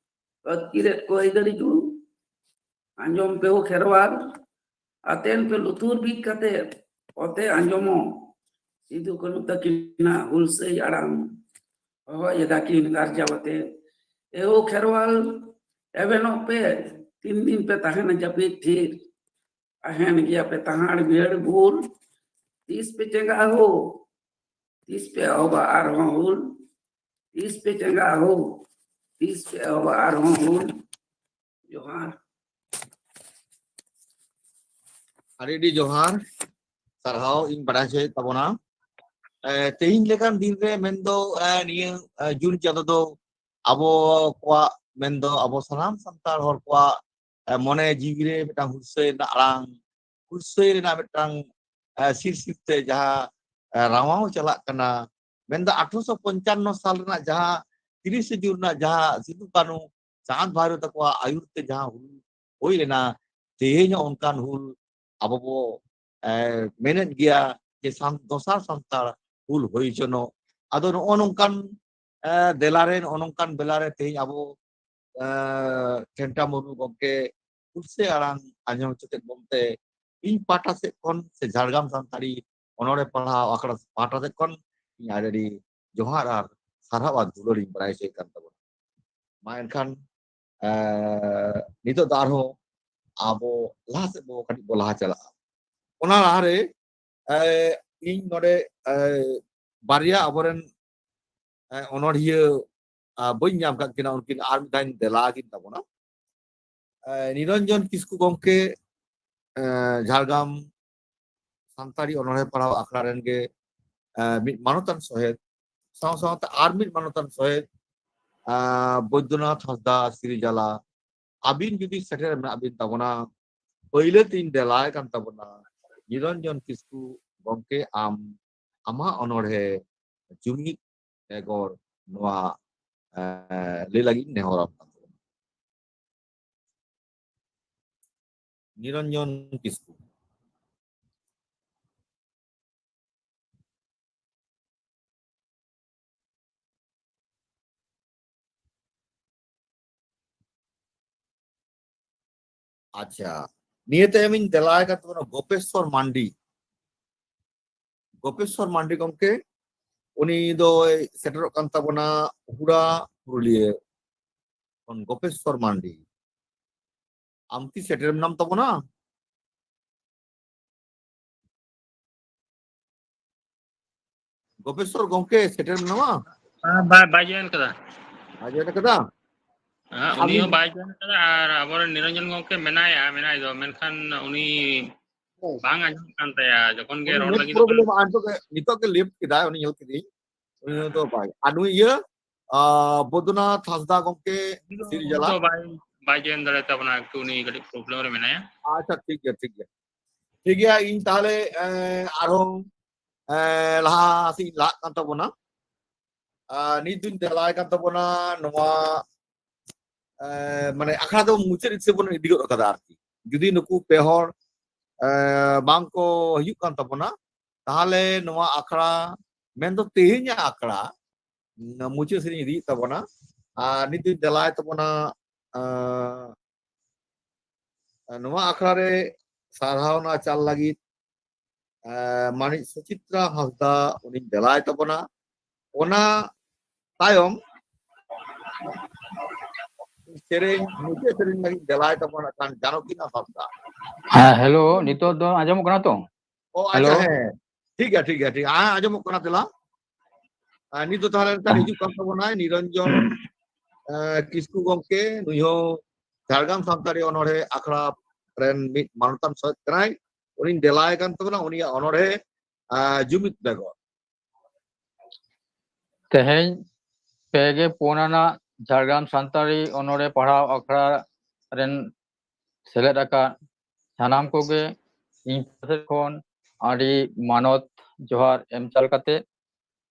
ᱟᱹᱛᱠᱤᱨᱮᱫ ᱠᱚ ᱟᱹᱭᱫᱟᱹᱨᱤ ᱡᱩᱲᱩ ᱟᱸᱡᱚᱢ ᱯᱮ ᱦᱳ ᱠᱷᱮᱨᱣᱟᱞ ᱟᱛᱮᱱ ᱯᱮ ᱞᱩᱛᱩᱨ ᱵᱤᱫ ᱠᱟᱛᱮ ᱚᱛᱮ ᱟᱸᱡᱚᱢᱚᱜ ᱥᱤᱫᱩ ᱠᱟᱹᱱᱦᱩ ᱛᱟᱹᱠᱤᱱᱟᱜ ᱦᱩᱞᱥᱟᱹᱭ ᱟᱲᱟᱝ ᱦᱚᱦᱚᱭ ᱮᱫᱟᱠᱤᱱ ᱜᱟᱨᱡᱟᱣ ᱟᱛᱮ ᱮ ᱦᱳ ᱠᱷᱮᱨᱣᱟᱞ ᱮᱵᱷᱮᱱᱚᱜ ᱯᱮ ᱛᱤᱱ ᱫᱤᱱ ᱯᱮ ᱛᱟᱦᱮᱱᱟ ᱡᱟᱹᱯᱤᱫ ᱛᱷᱤᱨ ᱛᱟᱦᱮᱱ ᱜᱮᱭᱟ ᱯᱮ ᱛᱟᱦᱟᱲ ᱵᱷᱤᱲ ᱵᱷᱩᱞ ᱛᱤᱥ ᱯᱮ ᱪᱮᱸᱜᱟᱜᱼᱟ ᱦᱳ ᱛᱤᱥ ᱯᱮ ᱮᱦᱚᱵᱟ ᱟᱨᱦᱚᱸ ᱦᱩᱞ ᱛᱤᱥ ᱯᱮ ᱪᱮᱸᱜᱟᱜᱼᱟ ᱦᱳ ᱛᱤᱥ ᱯᱮ ᱮᱦᱚᱵᱟ ᱟᱨᱦᱚᱸ ᱦᱩᱞ ᱡᱚᱦᱟᱨ ᱟᱹᱰᱤ ᱡᱚᱦᱟᱨ ᱥᱟᱨᱦᱟᱣ ᱤᱧ ᱵᱟᱰᱟᱭ ᱦᱚᱪᱚᱭᱮᱫ ᱛᱟᱵᱚᱱᱟ ᱛᱮᱦᱮᱧ ᱞᱮᱠᱟᱱ ᱫᱤᱱ ᱨᱮ ᱢᱮᱱᱫᱚ ᱱᱤᱭᱟᱹ ᱡᱩᱱ ᱪᱟᱸᱫᱳ ᱫᱚ ᱟᱵᱚ ᱠᱚᱣᱟᱜ ᱢᱮᱱᱫᱚ ᱟᱵᱚ ᱥᱟᱱᱟᱢ ᱥᱟᱱᱛᱟᱲ ᱦᱚᱲ ᱠᱚᱣᱟᱜ ᱢᱚᱱᱮ ᱡᱤᱣᱤ ᱨᱮ ᱢᱤᱫᱴᱟᱝ ᱦᱩᱞᱥᱟᱹᱭ ᱨᱮᱱᱟᱜ ᱟᱲᱟᱝ ᱦᱩᱞᱥᱟᱹᱭ ᱨᱮᱱᱟᱜ ᱢᱤᱫᱴᱟᱝ ᱥᱤᱨ ᱥᱤᱨᱛᱮ ᱡᱟᱦᱟᱸ ᱨᱟᱣᱟᱣ ᱪᱟᱞᱟᱜ ᱠᱟᱱᱟ ᱢᱮᱱᱫᱚ 1855 ᱥᱟᱞ ᱨᱮᱱᱟᱜ ᱡᱟᱦᱟᱸ 30 ᱡᱩᱱ ᱨᱮᱱᱟᱜ ᱡᱟᱦᱟᱸ ᱥᱤᱫᱩ ᱠᱟᱹᱱᱦᱩ ᱪᱟᱸᱫ ᱵᱷᱟᱭᱨᱳ ᱛᱟᱠᱚᱣᱟᱜ ᱟᱹᱭᱩᱨ ᱛᱮ ᱡᱟᱦᱟᱸ ᱦᱩᱞ ᱦᱩᱭ ᱞᱮᱱᱟ ᱛᱮᱦᱮᱧ ᱦᱚᱸ ᱚᱱᱠᱟᱱ ᱦᱩᱞ ᱟᱵᱚ ᱵᱚ ᱢᱮᱱᱮᱫ ᱜᱮᱭᱟ ᱡᱮ ᱫᱚᱥᱟᱨ ᱥᱟᱱᱛᱟᱲ ᱦᱩᱞ ᱦᱩᱭ ᱦᱚᱪᱚᱱᱚᱜ ᱟᱫᱚ ᱱᱚᱜᱼᱚ ᱱᱚᱝᱠᱟᱱ ᱫᱮᱞᱟᱨᱮ ᱱᱚᱜᱼᱚ ᱱᱚᱝᱠᱟᱱ ᱵᱮᱞᱟᱨᱮ ᱛᱮᱦᱮᱧ ᱟᱵᱚ ᱴᱷᱮᱱᱴᱟ ᱢᱩᱨᱢᱩ ᱜᱚᱢᱠᱮ ᱦᱩᱞᱥᱟᱹᱭ ᱟᱲᱟᱝ ᱟᱸᱡᱚᱢ ᱦᱚᱪᱚ ᱠᱮᱫ ᱵᱚᱱᱛᱮ ᱤᱧ ᱯᱟᱦᱴᱟ ᱥᱮᱫ ᱠᱷᱚᱱ ᱥᱮ ᱡᱷᱟᱲᱜᱨᱟᱢ ᱥᱟᱱᱛᱟᱲᱤ ᱚᱱᱚᱬᱦᱮ ᱯᱟᱲᱦᱟᱣ ᱟᱠᱷᱲᱟ ᱯᱟᱦᱴᱟ ᱥᱮᱫ ᱠᱷᱚᱱ ᱤᱧ ᱟᱹᱰᱤ ᱡᱚᱦᱟᱨ ᱟᱨ ᱥᱟᱨᱦᱟᱣ ᱟᱨ ᱫᱩᱞᱟᱹᱲᱤᱧ ᱵᱟᱲᱟᱭ ᱦᱚᱪᱚᱭᱮᱫ ᱠᱟᱱ ᱛᱟᱵᱚᱱᱟ ᱢᱟ ᱮᱱᱠᱷᱟᱱ ᱱᱤᱛᱚᱜ ᱫᱚ ᱟᱨᱦᱚᱸ ᱟᱵᱚ ᱞᱟᱦᱟ ᱥᱮᱫ ᱵᱚ ᱠᱟᱹᱴᱤᱡ ᱵᱚ ᱞᱟᱦᱟ ᱪᱟᱞᱟᱜᱼᱟ ᱚᱱᱟ ᱞᱟᱦᱟᱨᱮ ᱤᱧ ᱱᱚᱰᱮ ᱵᱟᱨᱭᱟ ᱟᱵᱚᱨᱮᱱ ᱚᱱᱚᱬᱦᱤᱭᱟᱹ ᱵᱟᱹᱧ ᱧᱟᱢ ᱠᱟᱫ ᱠᱤᱱᱟ ᱩᱱᱠᱤᱱ ᱟᱨ ᱢᱤᱫ ᱫᱷᱟᱣ ᱫᱮᱞᱟ ᱟᱠᱤᱱ ᱛᱟᱵᱚᱱᱟ ᱱᱤᱨᱚᱧᱡᱚᱱ ᱠᱤᱥᱠᱩ ᱜᱚᱢᱠᱮ ᱡᱷᱟᱲᱜᱨᱟᱢ ᱥᱟᱱᱛᱟᱲᱤ ᱚᱱᱚᱬᱦᱮ ᱯᱟᱲᱦᱟᱣ ᱟᱠᱷᱲᱟ ᱨᱮᱱ ᱜᱮ ᱢᱤᱫ ᱢᱟᱱᱚᱛᱟᱱ ᱥᱚᱦᱮᱫ ᱥᱟᱶ ᱥᱟᱶᱛᱮ ᱟᱨ ᱢᱤᱫ ᱢᱟᱱᱚᱛᱟᱱ ᱥᱚᱦᱮᱫ ᱵᱳᱭᱫᱚᱱᱟᱛᱷ ᱦᱟᱸᱥᱫᱟ ᱥᱤᱨᱤᱡᱟᱞᱟ ᱟᱹᱵᱤᱱ ᱡᱩᱫᱤ ᱥᱮᱴᱮᱨ ᱢᱮᱱᱟᱜ ᱵᱤᱱ ᱛᱟᱵᱚᱱᱟ ᱯᱳᱭᱞᱳ ᱛᱤᱧ ᱫᱮᱞᱟᱭ ᱠᱟᱱ ᱛᱟᱵᱚᱱᱟ ᱱᱤᱨᱚᱧᱡᱚᱱ ᱠᱤᱥᱠᱩ ᱜᱚᱢᱠᱮ ᱟᱢᱟᱜ ᱚᱱᱚᱬᱦᱮ ᱡᱩᱢᱤᱫ ᱮᱜᱚᱨ ᱱᱚᱣᱟ ᱞᱟᱹᱭ ᱞᱟᱹᱜᱤᱫ ᱱᱮᱦᱚᱨ নিরঞ্জন কিসকু। আচ্ছা, নিয়ে তাইমিন দেলায় কাত গোপেশ্বর মান্ডি। গোপেশ্বর মান্ডি গমকে উনি ᱫᱚ ᱥᱮᱴᱮᱨᱚᱜ ᱠᱟᱱ ᱛᱟᱵᱚᱱᱟ ᱦᱩᱲᱟ ᱯᱩᱨᱩᱞᱤᱭᱟᱹ ᱠᱷᱚᱱ গোপেশ্বর মান্ডি। ᱟᱢ ᱠᱤ ᱥᱮᱴᱮᱨ ᱢᱮᱱᱟᱢ ᱛᱟᱵᱚᱱᱟ? গোপেশ্বর গমকে ᱥᱮᱴᱮᱨ ᱢᱮᱱᱟᱢᱟ? बाय जॉइन कदा ᱟᱡᱚᱢ ᱠᱟᱫᱟ? उनी हो बाय जॉइन कदा और आबर निरंजन गमके मेनाया मेनाय दो मेनखान उनी बांग आंजम कान ताया जखन गे रोड लगी प्रॉब्लम आंतो के नितो के लिफ्ट किदा उनी ᱧᱮᱞ ᱠᱤᱫᱤᱧ उनी तो बाय आनु इया बदुनाथ हासदा गमके सिरिजला तो बाय जॉइन दरे तबना एकटू उनी गडी प्रॉब्लम रे मेनाया। अच्छा ठीक गया इन ताहले आरो laha si la kan tabona ni dun dalai kan tabona noa মানে আখড়া তো মুচের ইচ্ছে বন ইদি গদ কাদা আর কি যদি নুকু পেহর বাং ko hiyuk kan tabona তাহলে নোয়া আখড়া মেন তো তেহিnya আখড়া মুচে সিনি ইদি tabona ni dun dalai tabona নোয়া আখড়া রে সাধারণ চাল লাগি मानिक सुचित्रा हासदा उनी देलाय तबना ओना तायम सेरेन मुझे सेरेन लगी देलाय तबना कान जानकीना हासदा। हाँ हेलो नितो दो आजम कना तो ओ अच्छा है ठीक है हाँ आजम कना तेला नी तो ताहले तार हिजु kan तबना निरंजन किस्कू गमके नुयो झारगाम सान्ताड़ी अनोढ़े आखड़ा रेन मिट मानतान सत कनाय उनी देलाय kan तबना उनी अनोढ़े जुमित बेगो तेहें पेगे पोनाना झारग्राम सान्ताड़ी अनोरे पढ़ाव अखड़ा रेन सेलेद आका सानाम कोगे इन पासे खोन आड़ी मानत जोहार एम चाल काते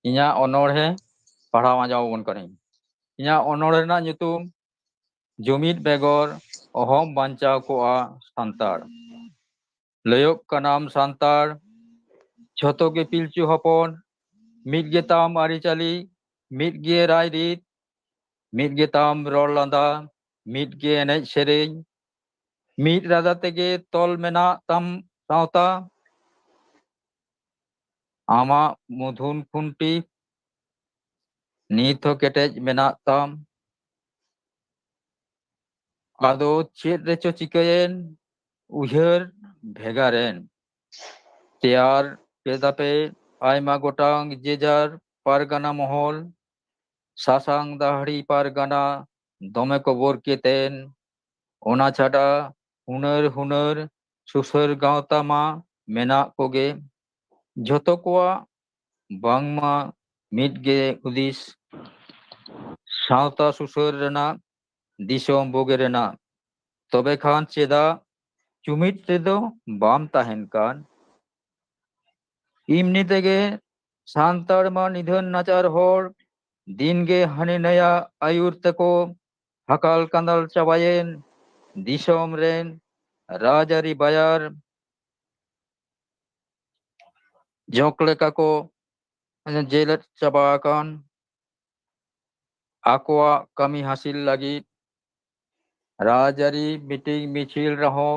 इया अनोढ़े पढ़ाव आजाव बन करें इया अनोढ़े ना nyutum जुमित बेगोर अहम बांचाव कोआ सान्ताड़ लयक कनाम सान्ताड़ झोतो के पिलचु हपन मिट गेताम आरिचाली मिट गे राय रीत मिट गेताम रड़ लांदा मिट गे एनेज सेरेñ मिट राजा तेगे तल मेना ताम सावता आमा मुधुन खुंटी नीत हो केटेज मेना ताम आदो चेत रेचो चिकयेन उहर भेगारेन तेयार पेदापे आयमा गोटांग जेजार पारगाना महल सासांग दाहड़ी पारगाना दमे को बोरकेतेन ओना छाड़ा हुनर हुनर सुसर गावता मा मेना कोगे झोतो कोआ बांगमा मिटगे उदिस सावता सुसर रेना दिसोम बोगे रेना तबे खान चेदा चुमित तेदो बाम ताहेन कान इमनी तेगे सांताड़ मा निधन नाचार होर दिन गे हने नया आयुर तको हकाल कंदल चबायेन दिसोम रेन राजारी बाजार जोकले को जेलत चबाकान आकोआ कमी हासिल लगी राजारी मीटिंग मिचिल रहो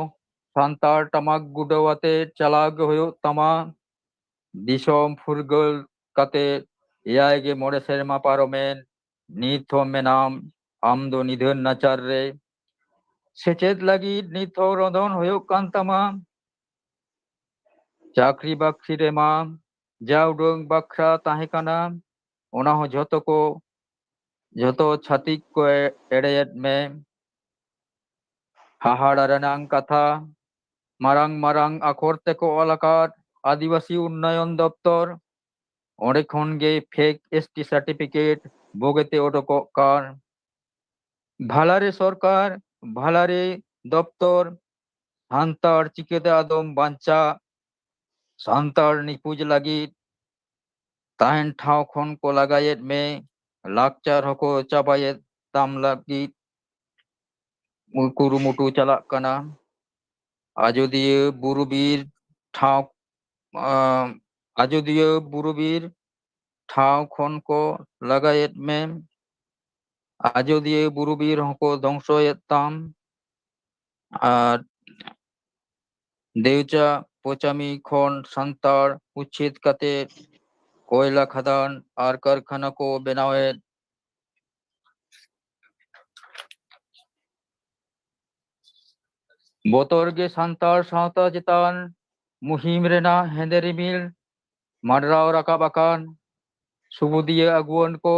सांताड़ टमाक गुडवाते चलाग होयो तमा दिसोम फुरगल काते यागे मोड़े सेरमा पारोमेन नीथो मेनाम आमदो निधन नाचार रे सेचेद लगी नीथो रोदन होयो कांतमा चाकरी बाकरी रे मा जाउडोंग बाखरा ताहे काना ओना हो झोतो को झोतो छातिक को एड़ेयत में हाहाड़ा रेनांग कथा मारांग मारांग आखर तेको अलाकात आदिवासी उन्नयन दप्तर ओंडे खन गे फेक एसटी सार्टिफिकेट बोगेते ओडोको कार भालारे सरकार भालारे दप्तर सान्ताड़ चिकेते आदम बांचा सान्ताड़ निपुज लगी ताहेन ठाव खन को लगायेत में लाकचार हको चाबायेत ताम लगी कुरुमुटु चलाक कना Ajodiya Burubir Thao Ajodiya Burubir Thao Khon ko lagayet me Ajodiya Burubir hoko dongsoyet tam আর দেউচা পোচামি খন সান্তার উচ্ছেদ কাতে কয়লা খাদান আর কারখানা কো বেনাওয়েত ᱵᱚᱛᱚᱨ ᱜᱮ ᱥᱟᱱᱛᱟᱲ ᱥᱟᱶᱛᱟ ᱪᱮᱛᱟᱱ ᱢᱩᱦᱤᱢ ᱨᱮᱱᱟᱜ ᱦᱮᱸᱫᱮ ᱨᱤᱢᱤᱞ ᱢᱟᱰᱨᱟᱣ ᱨᱟᱠᱟᱵ ᱟᱠᱟᱱ ᱥᱩᱵᱩᱫᱤᱭᱟᱹ ᱟᱹᱜᱩᱣᱟᱹᱱ ᱠᱚ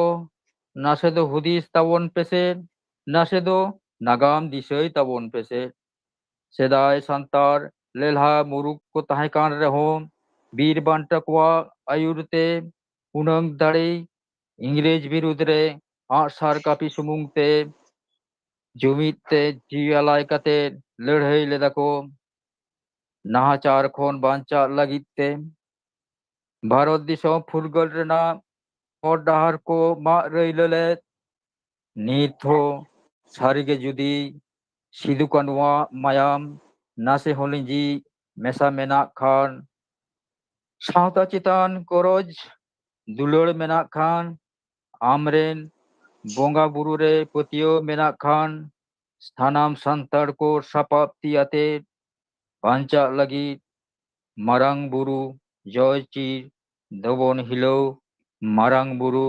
ᱱᱟᱥᱮ ᱫᱚ ᱦᱩᱫᱤᱥ ᱛᱟᱵᱚᱱ ᱯᱮᱥᱮ ᱱᱟᱥᱮ ᱫᱚ ᱱᱟᱜᱟᱢ ᱫᱤᱥᱟᱹᱭ ᱛᱟᱵᱚᱱ ᱯᱮᱥᱮ ᱥᱮᱫᱟᱭ ᱥᱟᱱᱛᱟᱲ ᱞᱮᱞᱦᱟ ᱢᱩᱨᱩᱠ ᱠᱚ ᱛᱟᱦᱮᱸ ᱠᱟᱱ ᱨᱮᱦᱚᱸ ᱵᱤᱨ ᱵᱟᱱᱴᱟ ᱠᱚᱣᱟᱜ ᱟᱹᱭᱩᱨ ᱛᱮ ᱩᱱᱟᱹᱝ ᱫᱟᱲᱮ ᱤᱝᱨᱮᱡᱽ ᱵᱤᱨᱩᱫᱽ ᱨᱮ ᱟᱸᱜᱼᱥᱟᱨ ᱠᱟᱹᱯᱤ ᱥᱩᱢᱩᱝ ᱛᱮ ᱡᱩᱢᱤᱫ ᱛᱮ ᱡᱤᱣᱤ ᱟᱞᱟᱭ ᱠᱟᱛᱮ ᱞᱟᱹᱲᱦᱟᱹᱭ ᱞᱮᱫᱟ ᱠᱚ ᱱᱟᱦᱟᱪᱟᱨ ᱠᱷᱚᱱ ᱵᱟᱧᱪᱟᱜ ᱞᱟᱹᱜᱤᱫ ᱛᱮ ᱵᱷᱟᱨᱚᱛ ᱫᱤᱥᱚᱢ ᱯᱷᱩᱨᱜᱟᱹᱞ ᱨᱮᱱᱟᱜ ᱦᱚᱨ ᱰᱟᱦᱟᱨ ᱠᱚ ᱢᱟᱜ ᱨᱟᱹᱭᱞᱟᱹ ᱞᱮᱫ ᱱᱤᱛ ᱦᱚᱸ ᱥᱟᱹᱨᱤᱜᱮ ᱡᱩᱫᱤ ᱥᱤᱫᱩ ᱠᱟᱹᱱᱩᱣᱟᱜ ᱢᱟᱭᱟᱢ ᱱᱟᱥᱮ ᱦᱚᱸ ᱞᱤᱸᱡᱤ ᱢᱮᱥᱟ ᱢᱮᱱᱟᱜ ᱠᱷᱟᱱ ᱥᱟᱶᱛᱟ ᱪᱮᱛᱟᱱ ᱜᱚᱨᱚᱡᱽ ᱫᱩᱞᱟᱹᱲ ᱢᱮᱱᱟᱜ ᱠᱷᱟᱱ ᱟᱢᱨᱮᱱ ᱵᱚᱸᱜᱟ ᱵᱩᱨᱩ ᱨᱮ ᱯᱟᱹᱛᱭᱟᱹᱣ ᱢᱮᱱᱟᱜ ᱠᱷᱟᱱ ᱥᱟᱱᱟᱢ ᱥᱟᱱᱛᱟᱲ ᱠᱚ ᱥᱟᱯᱟᱵ ᱛᱤ ᱟᱛᱮ ᱵᱟᱧᱪᱟᱜ ᱞᱟᱹᱜᱤᱫ ᱢᱟᱨᱟᱝ ᱵᱩᱨᱩ ᱡᱚᱭ ᱪᱤᱨ ᱫᱚᱵᱚᱱ ᱦᱤᱞᱟᱹᱣ ᱢᱟᱨᱟᱝ ᱵᱩᱨᱩ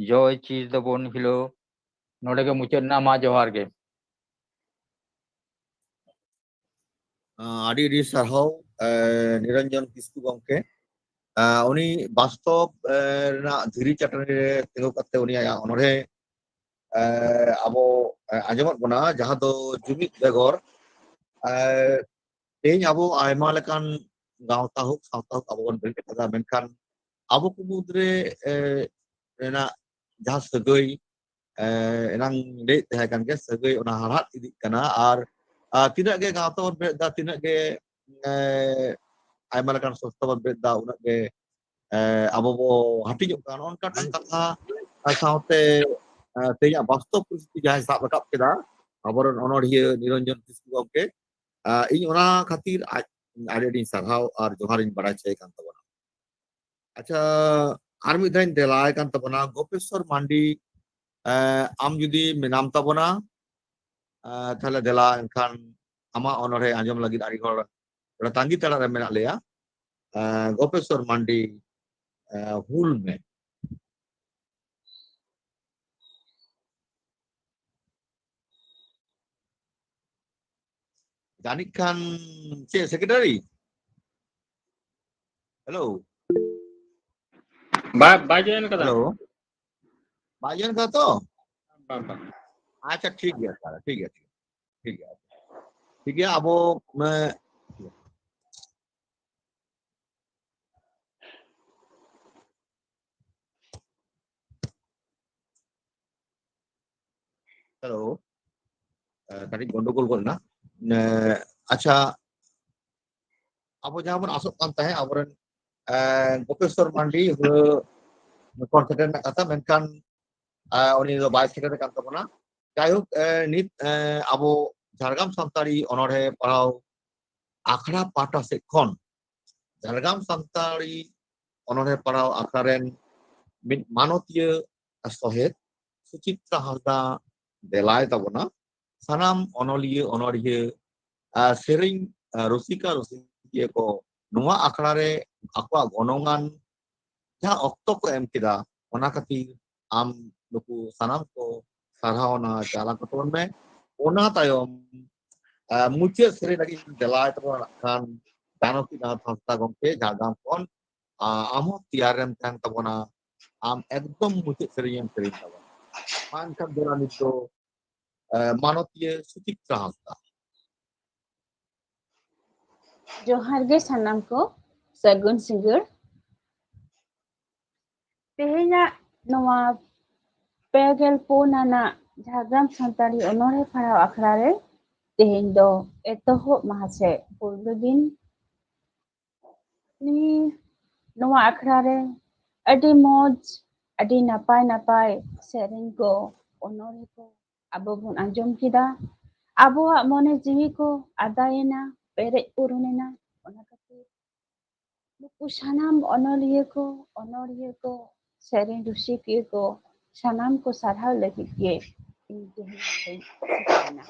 ᱡᱚᱭ ᱪᱤᱨ ᱫᱚᱵᱚᱱ ᱦᱤᱞᱟᱹᱣ ᱱᱚᱰᱮ ᱜᱮ ᱢᱩᱪᱟᱹᱫ ᱮᱱᱟ ᱢᱟ ᱡᱚᱦᱟᱨ ᱜᱮ ᱟᱹᱰᱤ ᱟᱹᱰᱤ ᱥᱟᱨᱦᱟᱣ ᱱᱤᱨᱚᱧᱡᱚᱱ ᱠᱤᱥᱠᱩ ᱜᱚᱢᱠᱮ ᱩᱱᱤ ᱵᱟᱥᱛᱚᱵ ᱨᱮᱱᱟᱜ ᱫᱷᱤᱨᱤ ᱪᱟᱹᱴᱟᱹᱱᱤ ᱨᱮ ᱛᱤᱸᱜᱩ ᱠᱟᱛᱮ ᱩᱱᱤᱭᱟᱜ ᱚᱱᱚᱬᱦᱮ ᱟᱵᱚ ᱟᱸᱡᱚᱢᱚᱜ ᱵᱚᱱᱟ ᱡᱟᱦᱟᱸ ᱫᱚ ᱡᱩᱢᱤᱫ ᱵᱮᱜᱚᱨ ᱛᱮᱦᱮᱧ ᱟᱵᱚ ᱟᱭᱢᱟ ᱞᱮᱠᱟᱱ ᱜᱟᱶᱛᱟ ᱦᱳᱠ ᱥᱟᱶᱛᱟ ᱦᱳᱠ ᱟᱵᱚ ᱵᱚᱱ ᱵᱮᱨᱮᱫ ᱟᱠᱟᱫᱟ ᱢᱮᱱᱠᱷᱟᱱ ᱟᱵᱚ ᱠᱚ ᱢᱩᱫᱽᱨᱮ ᱨᱮᱱᱟᱜ ᱡᱟᱦᱟᱸ ᱥᱟᱹᱜᱟᱹᱭ ᱮᱱᱟᱝ ᱞᱟᱹᱭᱮᱫ ᱛᱟᱦᱮᱸ ᱠᱟᱱ ᱜᱮᱭᱟ ᱥᱟᱹᱜᱟᱹᱭ ᱚᱱᱟ ᱦᱟᱲᱦᱟᱫ ᱤᱫᱤᱜ ᱠᱟᱱᱟ ᱟᱨ ᱛᱤᱱᱟᱹᱜ ᱜᱮ ᱜᱟᱶᱛᱟ ᱵᱚᱱ ᱵᱮᱨᱮᱫ ᱮᱫᱟ ᱛᱤᱱᱟᱹᱜ ᱜᱮ ᱟᱭᱢᱟ ᱞᱮᱠᱟᱱ ᱥᱚᱝᱥᱛᱷᱟ ᱵᱚᱱ ᱵᱮᱨᱮᱫ ᱮᱫᱟ ᱩᱱᱟᱹᱜ ᱜᱮ ᱟᱵᱚ ᱵᱚ ᱦᱟᱹᱴᱤᱧᱚᱜ ᱠᱟᱱᱟ ᱚᱱᱠᱟᱱ ᱠᱟᱛᱷᱟ ᱥᱟᱶᱛᱮ ᱛᱮᱦᱮᱧᱟᱜ ᱵᱟᱥᱛᱚᱵ ᱯᱚᱨᱤᱥᱛᱷᱤᱛᱤ ᱡᱟᱦᱟᱸᱭ ᱥᱟᱵ ᱨᱟᱠᱟᱵ ᱠᱮᱫᱟ ᱟᱵᱚᱨᱮᱱ ᱚᱱᱚᱲᱦᱤᱭᱟᱹ ᱱᱤᱨᱚᱧᱡᱚᱱ ᱠᱤᱥᱠᱩ ᱜᱚᱢᱠᱮ ᱤᱧ ᱚᱱᱟ ᱠᱷᱟᱹᱛᱤᱨ ᱟᱹᱰᱤ ᱟᱹᱰᱤ ᱥᱟᱨᱦᱟᱣ ᱟᱨ ᱡᱚᱦᱟᱨᱤᱧ ᱵᱟᱲᱟᱭ ᱦᱚᱪᱚᱭ ᱠᱟᱱ ᱛᱟᱵᱚᱱᱟ ᱟᱪᱪᱷᱟ ᱟᱨ ᱢᱤᱫ ᱫᱷᱟᱣᱤᱧ ᱫᱮᱞᱟᱭ ᱠᱟᱱ ᱛᱟᱵᱚᱱᱟ ᱜᱳᱯᱮᱥᱥᱚᱨ ᱢᱟᱱᱰᱤ ᱟᱢ ᱡᱩᱫᱤ ᱢᱮᱱᱟᱢ ᱛᱟᱵᱚᱱᱟ ᱛᱟᱦᱞᱮ ᱫᱮᱞᱟ ᱮᱱᱠᱷᱟᱱ ᱟᱢᱟᱜ ᱚᱱᱚᱬᱦᱮ ᱟᱸᱡᱚᱢ ᱞᱟᱹᱜᱤᱫ ᱟᱹᱰᱤ ᱦᱚᱲ ᱛᱟᱸᱜᱤ ᱛᱟᱲᱟᱨᱮ ᱢᱮᱱᱟᱜ ᱞᱮᱭᱟ ᱜᱳᱯᱮᱥᱥᱚᱨ ᱢᱟᱱᱰᱤ ᱦᱩᱞ ᱢᱮ ᱡᱟᱹᱱᱤᱡ ᱠᱷᱟᱱ ᱪᱮᱫ ᱥᱮᱠᱨᱮᱴᱟরি হ্যালো बाय जॉइन कदा হ্যালো বাজন কা তো बाबा আচ্ছা ঠিক আছে তাহলে ঠিক আছে ঠিক আছে ঠিক আছে আবো hello tadi gondogol korna acha abo jahan bon asok kan tahe aboren Gopeswar Mandi konfident nak kata menkan uni do vice secretary kan tabona jayhok nit abo Jhargam Santari onore parau akhra pata sekhon Jhargam Santari onore parau akharen mit manotiya sohet Suchitra Hasda delay tabona sanam onoliya onoriya sering rusika rusikia ko nuwa akhra re akwa gonongan jahan okto ko em keda ona khatir am nuku sanam ko sarhawana jala ko tabon me ona tayom muche seri lagi delay tabona kan Danoti Nath Hasda gomke Jhargam kon amo tiarem tang tabona am ekdom muche seri em seri tabona mankan dorani to manotiya Suchitra Hasda ᱡᱚᱦᱟᱨ ᱜᱮ ᱥᱟᱱᱟᱢ ᱠᱚ ᱥᱟᱹᱜᱩᱱ ᱥᱤᱸᱜᱟᱹᱲ ᱛᱮᱦᱮᱧᱟᱜ ᱱᱚᱣᱟ 24 ᱟᱱᱟᱜ ᱡᱷᱟᱲᱜᱨᱟᱢ ᱥᱟᱱᱛᱟᱲᱤ ᱚᱱᱚᱬᱦᱮ ᱯᱟᱲᱦᱟᱣ ᱟᱠᱷᱲᱟ ᱨᱮ ᱛᱮᱦᱮᱧ ᱫᱚ ᱮᱛᱚᱦᱚᱵ ᱢᱟᱦᱟ ᱥᱮ ᱯᱳᱭᱞᱳ ᱫᱤᱱ ᱱᱚᱣᱟ ᱟᱠᱷᱲᱟ ᱨᱮ ᱟᱹᱰᱤ ᱢᱚᱡᱽ ᱟᱹᱰᱤ ᱱᱟᱯᱟᱭ ᱱᱟᱯᱟᱭ ᱥᱮᱨᱮᱧ ᱠᱚ ᱚᱱᱚᱬᱦᱮ ᱠᱚ ᱟᱵᱚ ᱵᱚᱱ ᱟᱸᱡᱚᱢ ᱠᱮᱫᱟ ᱟᱵᱚᱣᱟᱜ ᱢᱚᱱᱮ ᱡᱤᱣᱤ ᱠᱚ ᱟᱫᱟᱭᱮᱱᱟ perej purunena. Ona khatir nuku sanam onoliya ko sering rusikiya ko sanam ko sarhau lagid ge ᱤᱧ ᱛᱮᱦᱮᱧ ᱱᱚᱰᱮᱧ ᱥᱮᱴᱮᱨᱮᱱᱟ᱾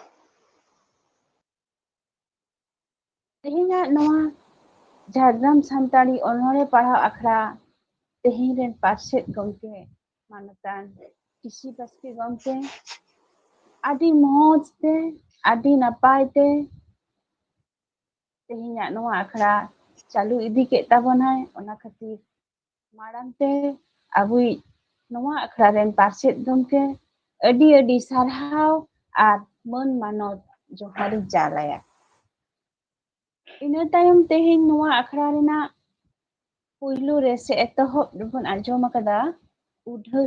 ᱛᱮᱦᱮᱧᱟᱜ ᱱᱚᱣᱟ ᱡᱷᱟᱲᱜᱨᱟᱢ ᱥᱟᱱᱛᱟᱲᱤ ᱚᱱᱚᱬᱦᱮ ᱯᱟᱲᱦᱟᱣ ᱟᱠᱷᱲᱟ ᱛᱮᱦᱮᱧ ᱨᱮᱱ ᱯᱟᱨᱥᱮᱫ ᱜᱚᱢᱠᱮ ᱢᱟᱱᱚᱛᱟᱱ ᱴᱤᱥᱤ ᱵᱟᱥᱠᱮ ᱜᱚᱢᱠᱮ ᱟᱹᱰᱤ ᱢᱚᱡᱽ ᱛᱮ ᱟᱹᱰᱤ ᱱᱟᱯᱟᱭ ᱛᱮ ᱛᱮᱦᱮᱧᱟᱜ ᱱᱚᱣᱟ ᱟᱠᱷᱲᱟ ᱪᱟᱹᱞᱩ ᱤᱫᱤ ᱠᱮᱫ ᱛᱟᱵᱚᱱᱟᱭ᱾ ᱚᱱᱟ ᱠᱷᱟᱹᱛᱤᱨ ᱢᱟᱲᱟᱝ te abuy noa akhड़ा ren parset gomke adi sarhaw ar mon manot johari jalaya. Ina tayom teheny noa akhड़ा rena puylu re se etohop dubon anjom akada udhaw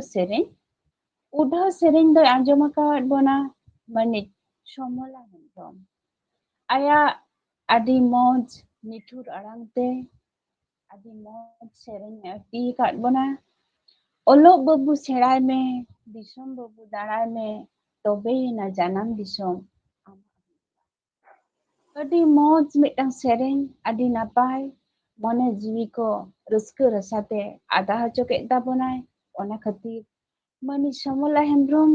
sereny doy anjom akawad bona manit Somola Hembrом. Aya adi moj nithur arang te adi moj sereny ati kat bona. Olok babu serai me, disom babu darai me, tobe na janam disom. Adi moj mitang sereny, adi napai, mone jiwi ko raska rasate ada hocho ked tabonay. Ona khatir mani Somola Hembrом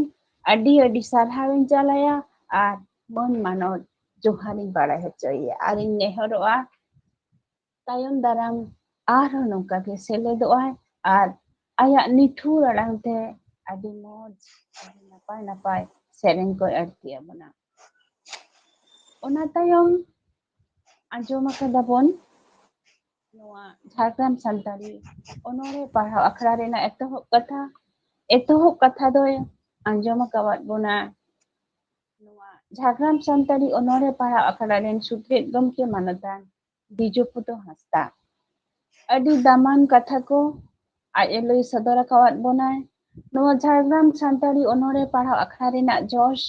adi sarhawin jalaya ar mon manot joharin baray hochoya. Arin nehoroa tayom daram arho nongka ge seledoa ar ayak nithur arang te adi moj adi napai sereny ko arti abona. Ona tayom anjom akada bon noa Jhargram Santali onore parhaw akhड़ा rena etohop katha doy anjom akawad bona noa Jhargram Santali onore parhaw akhड़ा ren sutret gomke manotan Bijoputo Hasta. Adi daman katha ko aj eloi sodor akawad bonay. Noa Jhargram Santali onore parhaw akhड़ा renak josh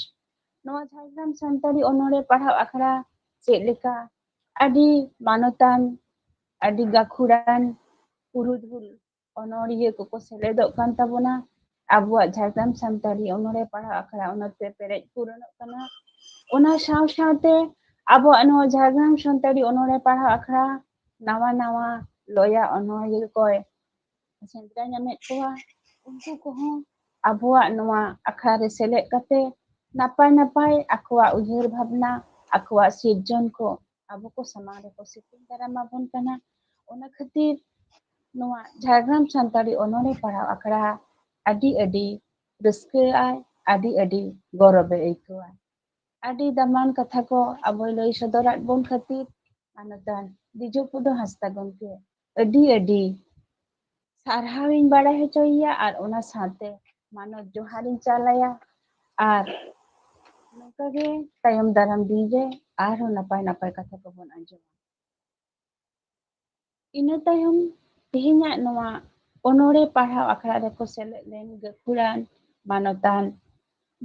noa Jhargram Santali onore parhaw akhड़ा ched leka adi manotan adi gakhuran purudhul onoriya koko seledok kan tabona. Abuak Jhargram Santali onore parhaw akhड़ा onote perej puronok kana. Ona saw-sawte abuak noa Jhargram Santali onore parhaw akhड़ा nawa loya onoriya koy sendra nyamet kowa. Unku kohon abuak noa akhड़ा re seled kate napai akuak uyhar bhabna akuak sirjon ko abo ko samang reko siping daramabon kana. Ona khatir noa Jhargram Santali onore parhaw akhड़ा adi raska ay adi gorobe aikawa. Adi daman katha ko aboy loi sodorat bon khatir manotan Bijoputo Hasta gomke adi sarhawin baray hochoya ar ona sawte manot joharin chalaya ar nongka ge tayom daram din re arho napai katha ko bon anjom. Ina tayom tehenyak noa onore parhaw akhड़ा reko seled len gakhuran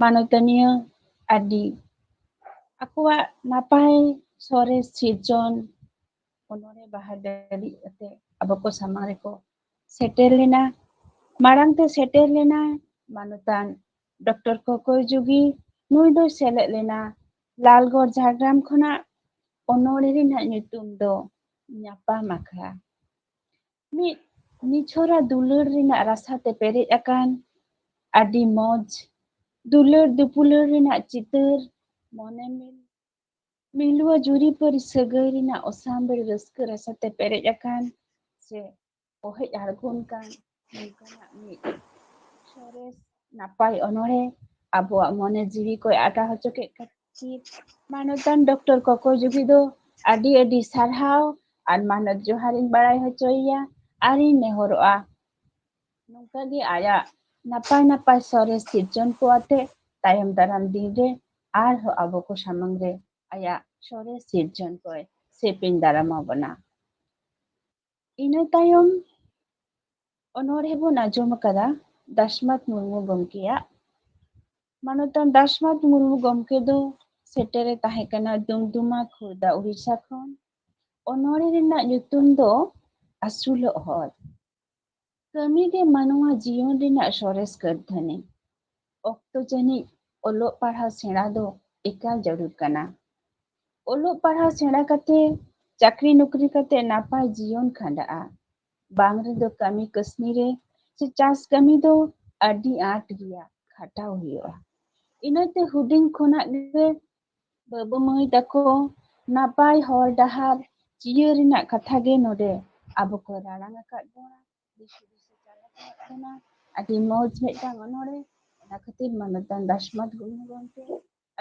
manotaniya adi akuak napai sores sirjon onore bahadari ate abo ko samang reko seter lena. Marang te seter lena manotan Dr. Kokoy Jugi nui doy seled lena Lalgor Jhargram khonak onore renak nyutum do Nyapam Akhड़ा. Mid nichora dular renak rasa te perej akan adi moj dular dupular renak chitar mone milua juri pari sagai renak osamber raska rasa te perej akan se ohej argun kan nongkanak mid sores napai onore abuak mone jiwi koy ada hocho ked khatir manotan Dr. Kokoy Jugi do adi sarhaw ar manot joharin baray hochoya. Arin nehoroa nongka ge ayak napai sores sirjon ko ate tayom daram din re arho abo ko samang re ayak sores sirjon koy seping daramabona. Ina tayom onore bon anjom akada Dasmat Murmu gomkeyak. Manotan Dasmat Murmu gomke do setere tahekana Dumduma Khurda Urisa khon. Onore renak nyutum do Asulok Hor. Kami ge manua jiyon renak sores kardhani. Okto jani olok parhaw sera do ekal jarur kana. Olok parhaw sena kate chakri nukri kate napai jiyon khanda'a. Bang redo kami kasni re se chas kami do adi aat giya khataw huyo'a. Inate huding khonag ge babu mai tako napai hor dahar ciyo renak katha ge node abo ko rarang akad bona disu chala kana adi moj medang onore ona khatir manotan dasmat gunu gomke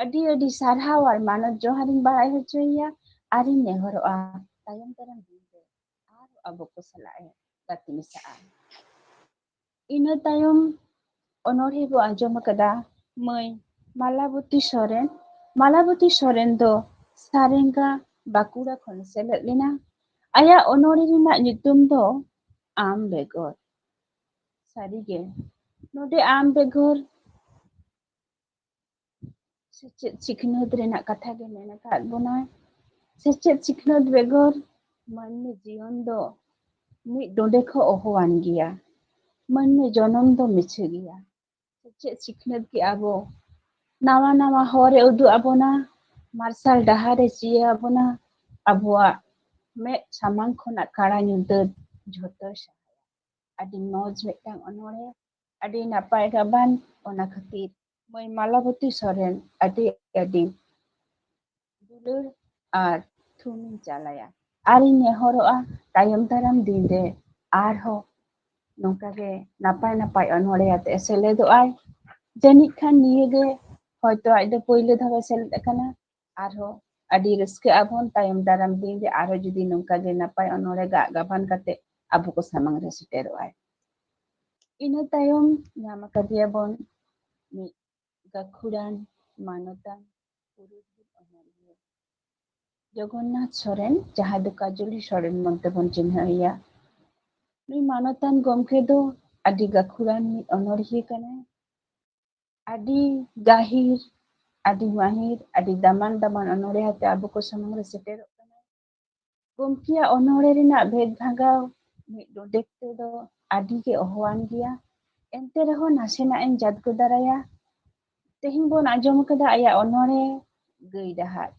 adi sarhaw ar manot joharing barai hochoya ari nehoro'a tayam taram dinte ar abo ko salae gati misa'a. Ina tayom onore bo anjom akada mai Malabuti Soren do Sarenga Bakura khon seled lena aya onore renak nyutum do am begor. Sarige node am begor sechet sikhnot renak katha ge mena kat bona sechet sikhnot begor manni jiyon do mid donde kho ohowan giya manni jonom do miche giya sechet sikhnot ki abo nawa hore uduk abona marsal dahare ciye abona abuak med samang khonag kara nyuntut jhoto sahaya. Adi moj medang onore adi napai gaban ona khatir moi Malabuti Soren adi dulur ar thumin chalaya. Ari nehoro'a tayom daram din re arho nongka ge napai onore ate seledo'ai janik khan niye ge hoyto aj do poilo dhawe seled akana arho adi raske abon tayom daram din re arho judi nongka ge napai onore gak gaban kate abu ko samang re setero'ai. Ina tayom nyam akadiya bon mi gakhuran manotan purudhul onoriya Jogonnatha Soren jaha do Kajoli Soren monte bon chinhaiya. Nui manotan gomke do adi gakhuran mid onoriya kanai adi gahir adi mahir adi daman onore hate abu ko samang re seterok kana gomkiya onore renak bhed bhagaw mid dodek te do adi ge ohowan giya ente reho nasenak ing jadgo daraya tehing bon anjom akada aya onore gay dahar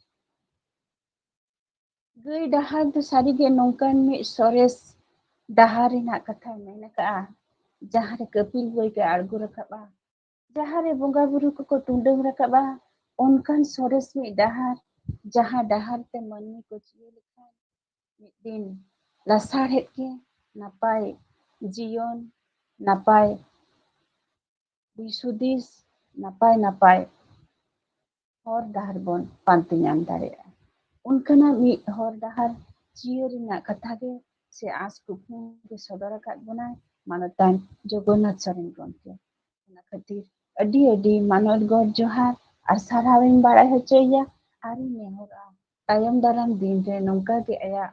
do sarige nongkan mid sores dahar renak katha men aka'a jahare kapil boy ke argo rakaba jahare bonga buru ko tundang rakaba onkan sores mid dahar jaha dahar te manni ko ciye lekhan mid din lasar het ke napai jiyon napai disudis napai hor dahar bon panti nyam dare'a. Unkana mid hor dahar ciyo renak katha ge se as kukmu ge sodor akad bona manotan Jogonnatha Soren gomke. Ona khatir adi manot god johar ar sarhawing barai hochoya ari nehoro'a tayom daram din re nongka ge aya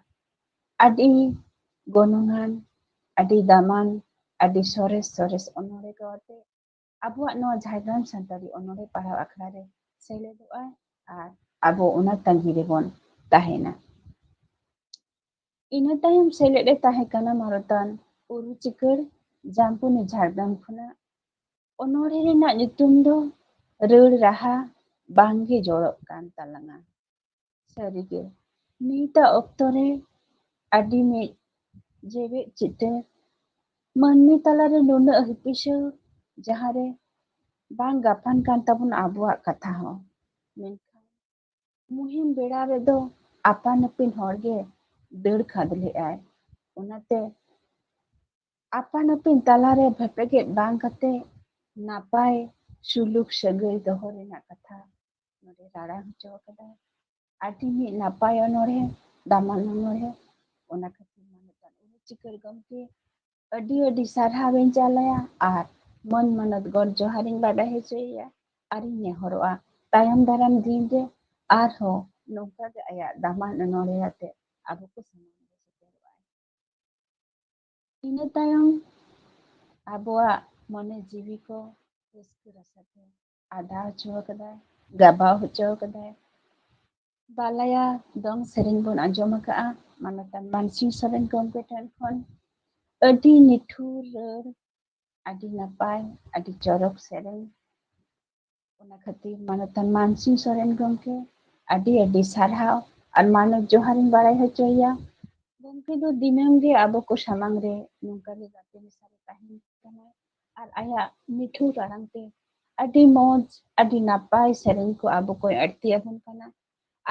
adi gonongan adi daman adi sores onore gawate abuak noa Jhargram Santari onore parhaw akhड़ा re seledo'a ar abo ona tanggi rebon tahena. Ina tayom seled e tahe kana marotan uru cikar Jampuni Jhargram khona onore renak nyutum do Reur Raha bangge jorok kan talanga. Sarige nita okto re adi mid jewek citer manni talare nunuk hipisaw jahare bang gapan kan tabun abuak katha ho menkan muhim bera redo apan apin hor ge deur khadle'ai onate apan apin talare bhepeget bang kate napai suluk sagai doho renak katha node rarang hocho akada adi mid napai onore daman onore ona khatir manotan uru cikar gomke adi sarhawin chalaya ar mon manot god joharing badai hochoya ari nehoro'a tayom daram din re arho nongka ge aya daman onore ate abu ko samang re setero'ai. Ina tayom abuak mone jiwi ko raska rasate ada hocho akadai gabaw hocho akadai balaya dong sering bon anjom aka'a manotan Mansingh Soren gomke then khon adi nithur reur adi napai adi chorok sereng ona khatir manotan Mansingh Soren gomke ᱟᱹᱰᱤ ᱥᱟᱨᱦᱟᱣ ᱟᱨ ᱢᱟᱱᱚᱛ ᱡᱚᱦᱟᱨᱤᱧ ᱵᱟᱲᱟᱭ ᱦᱚᱪᱚᱭᱮᱭᱟ। ᱜᱚᱢᱠᱮ ᱫᱚ ᱫᱤᱱᱟᱹᱢ ᱜᱮ ᱟᱵᱚ ᱠᱚ ᱥᱟᱢᱟᱝ ᱨᱮ ᱱᱚᱝᱠᱟ ᱜᱮ ᱜᱟᱛᱮ ᱢᱮᱥᱟᱨᱮ ᱛᱟᱦᱮᱱ ᱠᱟᱱᱟᱭ ᱟᱨ ᱟᱭᱟᱜ ᱢᱤᱴᱷᱩᱨ ᱟᱲᱟᱝ ᱛᱮ ᱟᱹᱰᱤ ᱢᱚᱡᱽ ᱟᱹᱰᱤ ᱱᱟᱯᱟᱭ ᱥᱮᱨᱮᱧ ko ᱟᱵᱚ koy ᱟᱹᱲᱛᱤ ᱟᱵᱚᱱ ᱠᱟᱱᱟ।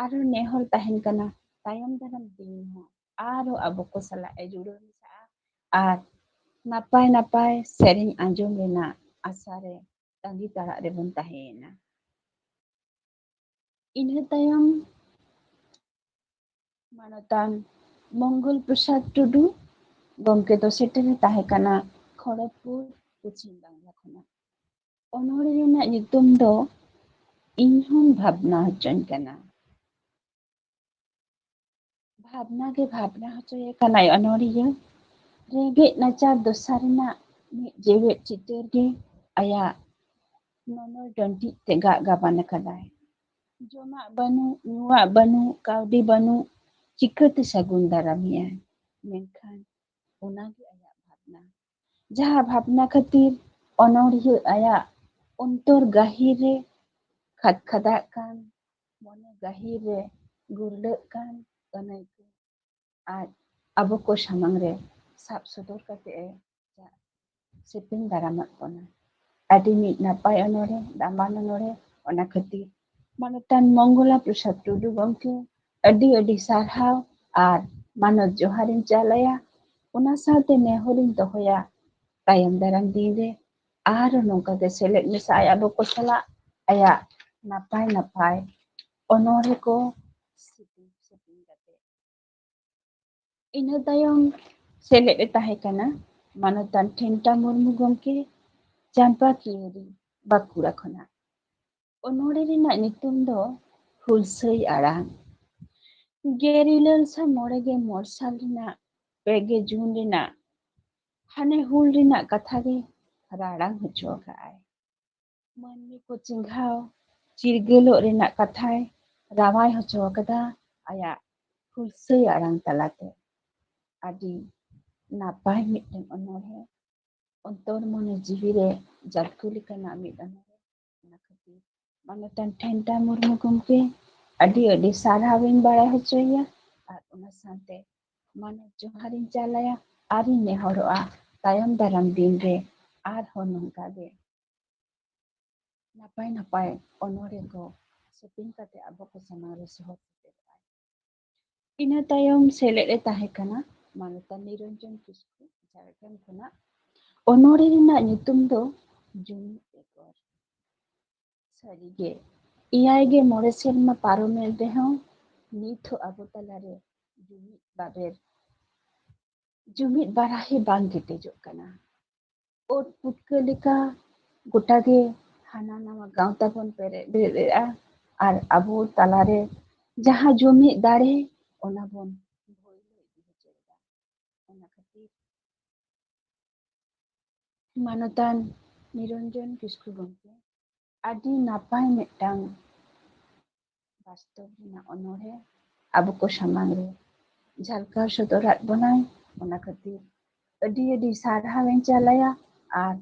ᱟᱨᱦᱚᱸ ᱱᱮᱦᱚᱨ ᱛᱟᱦᱮᱱ ᱠᱟᱱᱟ ᱛᱟᱭᱚᱢ ᱫᱟᱨᱟᱢ ᱫᱤᱱ ᱦᱚᱸ ᱟᱨᱦᱚᱸ ᱟᱵᱚ ᱠᱚ ᱥᱟᱞᱟᱜ ᱮ ᱡᱩᱲᱟᱹᱣ ᱢᱮᱥᱟᱜᱼᱟ ᱟᱨ ᱱᱟᱯᱟᱭ ᱥᱮᱨᱮᱧ ᱟᱸᱡᱚᱢ ᱨᱮᱱᱟᱜ ᱟᱥᱟᱨᱮ ᱛᱟᱺᱜᱤ ᱛᱟᱲᱟᱜ ᱨᱮᱵᱚᱱ ᱛᱟᱦᱮᱸᱭᱮᱱᱟ। ᱤᱱᱟᱹ ᱛᱟᱭᱚᱢ ᱢᱟᱱᱚᱛᱟᱱ ᱢᱚᱝᱜᱚᱞ ᱯᱨᱚᱥᱟᱫ ᱴᱩᱰᱩ ᱜᱚᱢᱠᱮ ᱫᱚ ᱥᱮᱴᱮᱨᱮ ᱛᱟᱦᱮᱸ ᱠᱟᱱᱟ ᱠᱷᱚᱲᱚᱜᱽᱯᱩᱨ ᱯᱚᱪᱷᱤᱢ ᱵᱟᱝᱞᱟ ᱠᱷᱚᱱᱟᱜ। ᱚᱱᱚᱬᱦᱮ ᱨᱮᱱᱟᱜ ᱧᱩᱛᱩᱢ ᱫᱚ ᱤᱧᱦᱚᱸ ᱵᱷᱟᱵᱽᱱᱟ ᱦᱚᱪᱚᱧ ᱠᱟᱱᱟ। ᱵᱷᱟᱵᱽᱱᱟ ᱜᱮ ᱵᱷᱟᱵᱽᱱᱟ ᱦᱚᱪᱚᱭᱮ ᱠᱟᱱᱟᱭ ᱚᱱᱚᱬᱦᱤᱭᱟᱹ। ᱨᱮᱸᱜᱮᱡ ᱱᱟᱪᱟᱨ ᱫᱚᱥᱟ ᱨᱮᱱᱟᱜ ᱢᱤᱫ ᱡᱮᱣᱮᱫ ᱪᱤᱛᱟᱹᱨ ᱜᱮ ᱟᱭᱟᱜ ᱱᱚᱱᱚᱞ ᱰᱟᱹᱱᱴᱤᱡ ᱛᱮ ᱜᱟᱜ ᱜᱟᱵᱟᱱ ᱟᱠᱟᱫᱟᱭ। ᱡᱚᱢᱟᱜ ᱵᱟᱹᱱᱩᱜ ᱧᱩᱣᱟᱜ ᱵᱟᱹᱱᱩᱜ ᱠᱟᱹᱣᱰᱤ ᱵᱟᱹᱱᱩᱜ ᱪᱤᱠᱟᱹᱛᱮ ᱥᱟᱹᱜᱩᱱ ᱫᱟᱨᱟᱢᱮᱭᱟᱭ ᱢᱮᱱᱠᱷᱟᱱ ᱚᱱᱟᱜᱮ ᱟᱭᱟᱜ ᱵᱷᱟᱵᱽᱱᱟ। ᱡᱟᱦᱟᱸ ᱵᱷᱟᱵᱽᱱᱟ ᱠᱷᱟᱹᱛᱤᱨ ᱚᱱᱚᱬᱦᱤᱭᱟᱹ ᱟᱭᱟᱜ ᱚᱱᱛᱚᱨ ᱜᱟᱹᱦᱤᱨ ᱨᱮ ᱠᱷᱟᱫᱽᱠᱷᱟᱫᱟᱜ ᱠᱟᱱ ᱢᱚᱱᱮ ᱜᱟᱹᱦᱤᱨ ᱨᱮ ᱜᱩᱨᱞᱟᱹᱜ ᱠᱟᱱ ᱟᱹᱱᱟᱹᱭᱠᱟᱹ ᱟᱡ ᱟᱵᱚ ᱠᱚ ᱥᱟᱢᱟᱝ ᱨᱮ ᱥᱟᱵ ᱥᱚᱫᱚᱨ ᱠᱟᱛᱮ ᱮ ᱥᱮᱯᱮᱧ ᱫᱟᱨᱟᱢᱟᱫ ᱵᱚᱱᱟ। ᱟᱹᱰᱤ ᱢᱤᱫ ᱱᱟᱯᱟᱭ ᱚᱱᱚᱬᱦᱮ ᱫᱟᱢᱟᱱ ᱚᱱᱚᱬᱦᱮ ᱚᱱᱟ ᱠᱷᱟᱹᱛᱤᱨ ᱢᱟᱱᱚᱛᱟᱱ ᱢᱚᱝᱜᱚᱞᱟ ᱯᱨᱚᱥᱟᱫ ᱴᱩᱰᱩ ᱜᱚᱢᱠᱮ ᱟᱹᱰᱤ ᱥᱟᱨᱦᱟᱣ ᱟᱨ ᱢᱟᱱᱚᱛ ᱡᱚᱦᱟᱨᱤᱧ ᱪᱟᱞ ᱟᱭᱟ। ᱚᱱᱟ ᱥᱟᱶᱛᱮ ᱱᱮᱦᱚᱨᱤᱧ ᱫᱚᱦᱚᱭᱟ ᱛᱟᱭᱚᱢ ᱫᱟᱨᱟᱢ ᱫᱤᱱ ᱨᱮ ᱟᱨᱦᱚᱸ ᱱᱚᱝᱠᱟ ᱜᱮ ᱥᱮᱞᱮᱫ ᱢᱮᱥᱟᱜᱼᱟᱭ ᱟᱵᱚ ᱠᱚ ᱥᱟᱞᱟᱜ ᱟᱭᱟᱜ ᱱᱟᱯᱟᱭ ᱚᱱᱚᱬᱦᱮ ko ᱥᱮᱯᱮᱧ ᱠᱟᱛᱮ। ᱤᱱᱟᱹ ᱛᱟᱭᱚᱢ ᱥᱮᱞᱮᱫ ᱮ ᱛᱟᱦᱮᱸ ᱠᱟᱱᱟ ᱢᱟᱱᱚᱛᱟᱱ ᱴᱷᱮᱱᱴᱟ ᱢᱩᱨᱢᱩ ᱜᱚᱢᱠᱮ ᱪᱟᱢᱯᱟᱠᱤᱭᱟᱹᱨᱤ ᱵᱟᱸᱠᱩᱲᱟ ᱠᱷᱚᱱᱟᱜ। ᱚᱱᱚᱬᱦᱮ ᱨᱮᱱᱟᱜ ᱧᱩᱛᱩᱢ ᱫᱚ ᱦᱩᱞᱥᱟᱹᱭ ᱟᱲᱟᱝ। 1949 ᱥᱟᱞ ᱨᱮᱱᱟᱜ 2 ᱡᱩᱱ ᱨᱮᱱᱟᱜ ᱦᱟᱱᱮ ᱦᱩᱞ ᱨᱮᱱᱟᱜ ᱠᱟᱛᱷᱟ ᱜᱮ ᱨᱟᱲᱟᱝ ᱦᱚᱪᱚ ᱟᱠᱟᱜᱼᱟᱭ। ᱢᱟᱹᱱᱢᱤ ᱠᱚ ᱪᱮᱸᱜᱷᱟᱣ ᱪᱤᱨᱜᱟᱹᱞᱚᱜ ᱨᱮᱱᱟᱜ ᱠᱟᱛᱷᱟᱭ ᱨᱟᱣᱟᱭ ᱦᱚᱪᱚ ᱟᱠᱟᱫᱟ ᱟᱭᱟᱜ ᱦᱩᱞᱥᱟᱹᱭ ᱟᱲᱟᱝ ᱛᱟᱞᱟᱛᱮ। ᱟᱹᱰᱤ ᱱᱟᱯᱟᱭ ᱢᱤᱫᱴᱮᱱ ᱚᱱᱚᱬᱦᱮ ᱚᱱᱛᱚᱨ ᱢᱚᱱᱮ ᱡᱤᱣᱤᱨᱮ ᱡᱟᱹᱛᱠᱟᱹ ᱞᱮᱠᱟᱱᱟᱜ ᱢᱤᱫ ᱚᱱᱚᱬᱦᱮ ᱚᱱᱟ ᱠᱷᱟᱹᱛᱤᱨ ᱢᱟᱱᱚᱛᱟᱱ ᱴᱷᱮᱱᱴᱟ ᱢᱩᱨᱢᱩ ᱜᱚᱢᱠᱮ ᱟᱹᱰᱤ ᱥᱟᱨᱦᱟᱣᱤᱧ ᱵᱟᱲᱟᱭ ᱦᱚᱪᱚᱭᱮᱭᱟ ᱟᱨ ᱚᱱᱟ ᱥᱟᱶᱛᱮ ᱢᱟᱱᱚᱛ ᱡᱚᱦᱟᱨᱤᱧ ᱪᱟᱞ ᱟᱭᱟ ᱟᱨᱤᱧ ᱱᱮᱦᱚᱨᱚᱜᱼᱟ ᱛᱟᱭᱚᱢ ᱫᱟᱨᱟᱢ ᱫᱤᱱ ᱨᱮ ᱟᱨᱦᱚᱸ ᱱᱚᱝᱠᱟ ᱜᱮ ᱱᱟᱯᱟᱭ ᱚᱱᱚᱬᱦᱮ ko ᱥᱮᱯᱮᱧ ᱠᱟᱛᱮ ᱟᱵᱚ ᱠᱚ ᱥᱟᱢᱟᱝ ᱨᱮ ᱥᱚᱦᱚᱨ ᱥᱮᱴᱮᱨᱚᱜᱼᱟᱭ। ᱤᱱᱟᱹ ᱛᱟᱭᱚᱢ ᱥᱮᱞᱮᱫ ᱮ ᱛᱟᱦᱮᱸ ᱠᱟᱱᱟ ᱢᱟᱱᱚᱛᱟᱱ ᱱᱤᱨᱚᱧᱡᱚᱱ ᱠᱤᱥᱠᱩ ᱡᱷᱟᱲᱜᱨᱟᱢ ᱠᱷᱚᱱᱟᱜ। ᱚᱱᱚᱬᱦᱮ ᱨᱮᱱᱟᱜ ᱧᱩᱛᱩᱢ ᱫᱚ ᱡᱩᱢᱤᱫ ᱵᱮᱜᱚᱨ। ᱥᱟᱹᱨᱤᱜᱮ eyagᱮ 9 ᱥᱮᱨᱢᱟ ᱯᱟᱨᱚᱢᱮᱱ ᱨᱮᱦᱚᱸ ᱱᱤᱛ ᱦᱚᱸ ᱟᱵᱚ ᱛᱟᱞᱟᱨᱮ ᱡᱩᱢᱤᱫ ᱵᱟᱨᱟᱦᱮ ᱵᱟᱝ ᱠᱮᱴᱮᱡᱚᱜ ᱠᱟᱱᱟ। ᱳᱴ ᱯᱩᱴᱠᱟᱹ ᱞᱮᱠᱟ ᱜᱚᱴᱟᱜᱮ ᱦᱟᱱᱟ ᱱᱟᱣᱟ ᱜᱟᱶᱛᱟ ᱵᱚᱱ ᱵᱮᱨᱮᱫᱼᱟ ᱟᱨ ᱟᱵᱚ ᱛᱟᱞᱟᱨᱮ ᱡᱟᱦᱟᱸ ᱡᱩᱢᱤᱫ ᱫᱟᱲᱮ ᱚᱱᱟ ᱵᱚᱱ ᱵᱷᱚᱭᱞᱚ ᱤᱫᱤ ᱦᱚᱪᱚᱭᱮᱫᱟ। ᱚᱱᱟ ᱠᱷᱟᱹᱛᱤᱨ ᱢᱟᱱᱚᱛᱟᱱ ᱱᱤᱨᱚᱧᱡᱚᱱ ᱠᱤᱥᱠᱩ ᱜᱚᱢᱠᱮ ᱟᱹᱰᱤ ᱱᱟᱯᱟᱭ ᱢᱤᱫᱴᱟᱝ ᱵᱟᱥᱛᱚᱵ ᱨᱮᱱᱟᱜ ᱚᱱᱚᱬᱦᱮ ᱟᱵᱚ ᱠᱚ ᱥᱟᱢᱟᱝ ᱨᱮ ᱡᱷᱟᱞᱠᱟᱣ ᱥᱚᱫᱚᱨᱟᱫ ᱵᱚᱱᱟᱭ। ᱚᱱᱟ ᱠᱷᱟᱹᱛᱤᱨ ᱟᱹᱰᱤ ᱥᱟᱨᱦᱟᱣᱤᱧ ᱪᱟᱞ ᱟᱭᱟ ᱟᱨ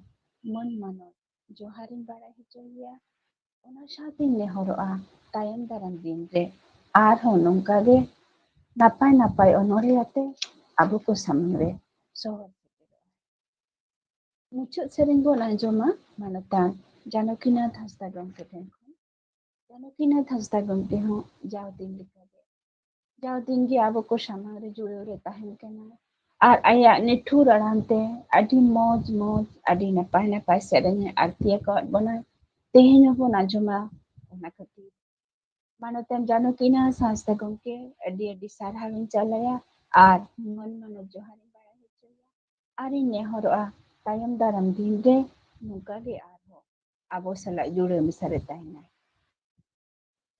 ᱢᱟᱹᱱ ᱢᱟᱱᱚᱛ ᱡᱚᱦᱟᱨᱤᱧ ᱵᱟᱲᱟᱭ ᱦᱚᱪᱚᱭᱮᱭᱟ। ᱚᱱᱟ ᱥᱟᱶᱛᱮᱧ ᱱᱮᱦᱚᱨᱚᱜᱼᱟ ᱛᱟᱭᱚᱢ ᱫᱟᱨᱟᱢ ᱫᱤᱱ ᱨᱮ ᱟᱨᱦᱚᱸ ᱱᱚᱝᱠᱟ ᱜᱮ ᱱᱟᱯᱟᱭ ᱚᱱᱚᱬᱦᱮ ᱟᱛᱮ ᱟᱵᱚ ᱠᱚ ᱥᱟᱢᱟᱝ ᱨᱮ ᱥᱚᱦᱚᱨ ᱥᱮᱴᱮᱨᱚᱜᱼᱟᱭ। ᱢᱩᱪᱟᱹᱫ ᱥᱮᱨᱮᱧ ᱵᱚᱱ ᱟᱸᱡᱚᱢᱟ ᱢᱟᱱᱚᱛᱟᱱ ᱡᱟᱱᱚᱠᱤᱱᱟᱛᱷ ᱦᱟᱸᱥᱫᱟ ᱜᱚᱢᱠᱮ ᱴᱷᱮᱱ ᱠᱷᱚᱱ। ᱡᱟᱱᱚᱠᱤᱱᱟᱛᱷ ᱦᱟᱸᱥᱫᱟ ᱜᱚᱢᱠᱮ ᱦᱚᱸ ᱡᱟᱣ ᱫᱤᱱᱜᱮ ᱟᱵᱚ ᱠᱚ ᱥᱟᱢᱟᱝ ᱨᱮ ᱡᱩᱲᱟᱹᱣ ᱨᱮ ᱛᱟᱦᱮᱱ ᱠᱟᱱᱟ। ᱟᱨ ᱟᱭᱟᱜ ᱱᱤᱴᱷᱩᱨ ᱟᱲᱟᱝ ᱛᱮ ᱟᱹᱰᱤ ᱢᱚᱡᱽ ᱟᱹᱰᱤ ᱱᱟᱯᱟᱭ ᱥᱮᱨᱮᱧᱮ ᱟᱹᱲᱛᱤ ᱟᱠᱟᱫ ᱵᱚᱱᱟ। ᱛᱮᱦᱮᱧ ᱦᱚᱸᱵᱚᱱ ᱟᱸᱡᱚᱢᱟ ᱚᱱᱟ ᱠᱷᱟᱹᱛᱤᱨ ᱢᱟᱱᱚᱛᱟᱱ ᱡᱟᱱᱚᱠᱤᱱᱟᱛᱷ ᱦᱟᱸᱥᱫᱟ ᱜᱚᱢᱠᱮ ᱟᱹᱰᱤ ᱥᱟᱨᱦᱟᱣᱤᱧ ᱪᱟᱞ ᱟᱭᱟ ᱟᱨ ᱢᱟᱹᱱ ᱢᱟᱱᱚᱛ ᱡᱚᱦᱟᱨᱤᱧ ᱵᱟᱲᱟᱭ ᱦᱚᱪᱚᱭᱮᱭᱟ ᱟᱨᱤᱧ ᱱᱮᱦᱚᱨᱚᱜᱼᱟ ᱛᱟᱭᱚᱢ ᱫᱟᱨᱟᱢ ᱫᱤᱱ ᱨᱮ ᱱᱚᱝᱠᱟ ᱜᱮ ᱟᱨᱦᱚᱸ ᱟᱵᱚ ᱥᱟᱞᱟᱜ ᱡᱩᱲᱟᱹᱣ ᱢᱮᱥᱟᱨᱮ ᱛᱟᱦᱮᱱᱟᱭ।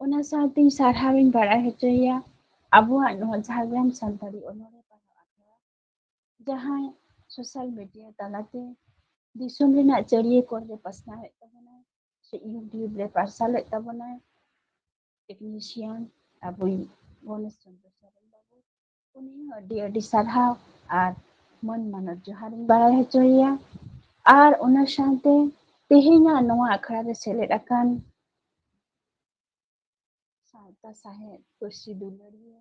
ᱚᱱᱟ ᱥᱟᱶᱛᱮᱧ ᱥᱟᱨᱦᱟᱣᱤᱧ ᱵᱟᱲᱟᱭ ᱦᱚᱪᱚᱭᱮᱭᱟ ᱟᱵᱚᱣᱟᱜ ᱱᱚᱣᱟ ᱡᱷᱟᱲᱜᱨᱟᱢ ᱥᱟᱱᱛᱟᱲᱤ ᱚᱱᱚᱬᱦᱮ ᱯᱟᱲᱦᱟᱣ ᱟᱠᱷᱲᱟ ᱡᱟᱦᱟᱸᱭ ᱥᱳᱥᱟᱞ ᱢᱤᱰᱤᱭᱟ ᱛᱟᱞᱟᱛᱮ ᱫᱤᱥᱚᱢ ᱨᱮᱱᱟᱜ ᱪᱟᱹᱨᱤᱭᱟᱹ ᱠᱚᱨᱮ ᱯᱟᱥᱱᱟᱣᱮᱫ ᱛᱟᱵᱚᱱᱟᱭ ᱥᱮ ᱤᱭᱩᱴᱩᱵᱽ ᱨᱮ ᱯᱟᱨᱥᱟᱞᱮᱫ ᱛᱟᱵᱚᱱᱟᱭ ᱴᱮᱠᱱᱤᱥᱤᱭᱟᱱ ᱟᱵᱚᱭᱤᱡ ᱜᱚᱱᱮᱥ ᱪᱚᱱᱫᱨᱚ ᱥᱚᱨᱮᱱ ᱵᱟᱵᱩ ᱩᱱᱤ ᱦᱚᱸ ᱟᱹᱰᱤ ᱥᱟᱨᱦᱟᱣ ᱟᱨ ᱢᱟᱹᱱ ᱢᱟᱱᱚᱛ ᱡᱚᱦᱟᱨᱤᱧ ᱵᱟᱲᱟᱭ ᱦᱚᱪᱚᱭᱮᱭᱟ। ᱟᱨ ᱚᱱᱟ ᱥᱟᱶᱛᱮ ᱛᱮᱦᱮᱧᱟᱜ ᱱᱚᱣᱟ ᱟᱠᱷᱲᱟ ᱨᱮ ᱥᱮᱞᱮᱫ ᱟᱠᱟᱱ ᱥᱟᱶᱛᱟ ᱥᱟᱶᱦᱮᱫ ᱯᱟᱹᱨᱥᱤ ᱫᱩᱞᱟᱹᱲᱤᱭᱟᱹ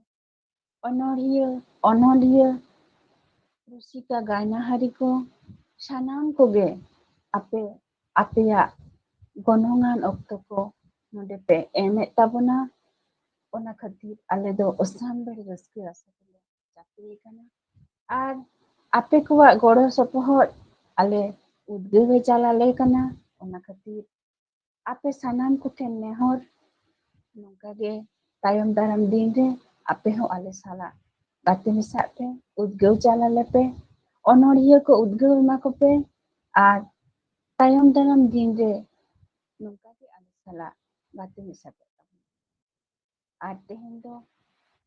ᱚᱱᱚᱞᱤᱭᱟᱹ ᱨᱩᱥᱤᱠᱟ ᱜᱟᱭᱱᱟᱦᱟᱨᱤ ko sanam koge apeyag gonongan okto ko node pe emet tabona ona khatir ale do osam bari raske rasa tele chakri kana ar ape kuwa goro sopohod ale udgewe jalale kana ona khatir ape sanam ko ten nehor nongka ge tayom daram din re ape ho ale sala gate misa pe udgew jalale pe onoriya ko udgew ema ko pe ar tayom daram din re nongka ge ale sala gate misa pe ar tehen do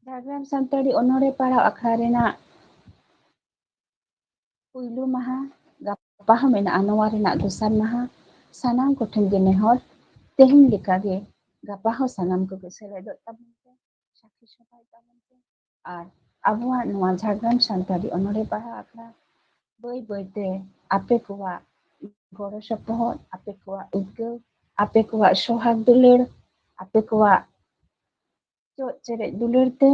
Jhargram Santari onore para akhara rena puylu maha gapa ho mena anwar rena dosar maha sanam ko ten ge nehor tehen leka ge gapa ho sanam ko ge seledot tabon pe sakhi sabai tabon pe ar abuwa noa Jhargram Santari onore para akhara boi boi te ape kuwa goro sopohod ape kuwa udgew ape kuwa sohag dulur ape kuwa cok cere dulur te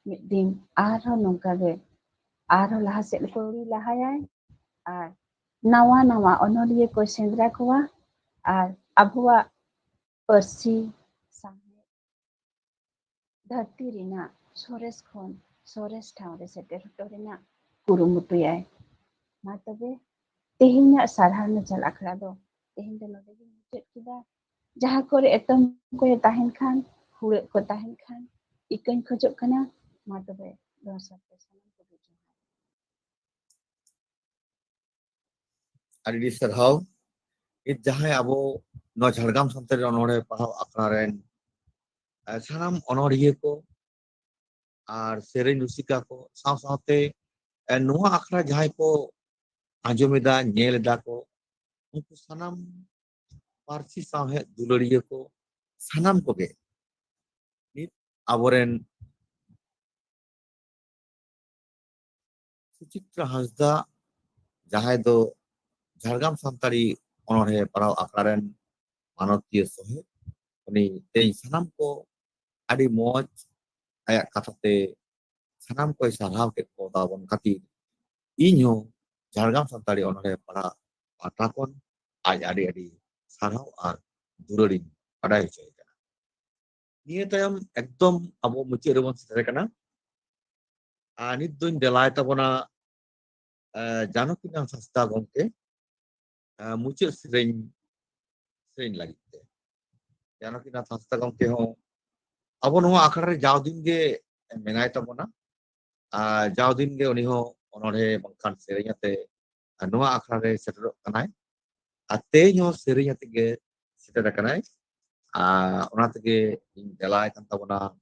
mid din arho nongka ge arho laha sed ko uri lahayai ar nawa onoliye ko sendra kuwa ar abuwa parsi sanghe dharti rena sores khon sores thau re seter to rena kurumutuyai ma tobe tehinya sarhana jal akhara do tehin do node ge mucet kida jaha kore etom ko tahen khan hure ko tahen khan ikain khojok kana ma tobe dosa pe sanam ko bujo adi sarhau it jahay abo no Jhargram Santari onore pahau akhara ren sanam onoriya ko ar sereng rusika ko saw sawte noa akhara jahay ko ajomeda nyel da ko unku sanam parsi sawhet dulariya ko sanam koge nit aboren Suchitra Hasda jahay do Jhargram Santari onore parau akhara ren manotiya sohe uni tein sanam ko adi moj ayak kathate sanam ko sarhaw ke ko tabon khatir inyo Jhargram Santari onore para patakon aj adi sarhaw ar duraring padai hocoy kana niya tayom ekdom abo mucet rebon setere kana nit doin delay tabona Janakinath Hasda gomke mucet sereng lagit te Janakinath Hasda gomke ho abo noa akhara re jaw din ge menai tabona jaw din ge uni ho onore bangkhan sereng ate noa akhara re seterok kanai ate nyo sereng ate ge seter kanai ona tege ing delay kan tabona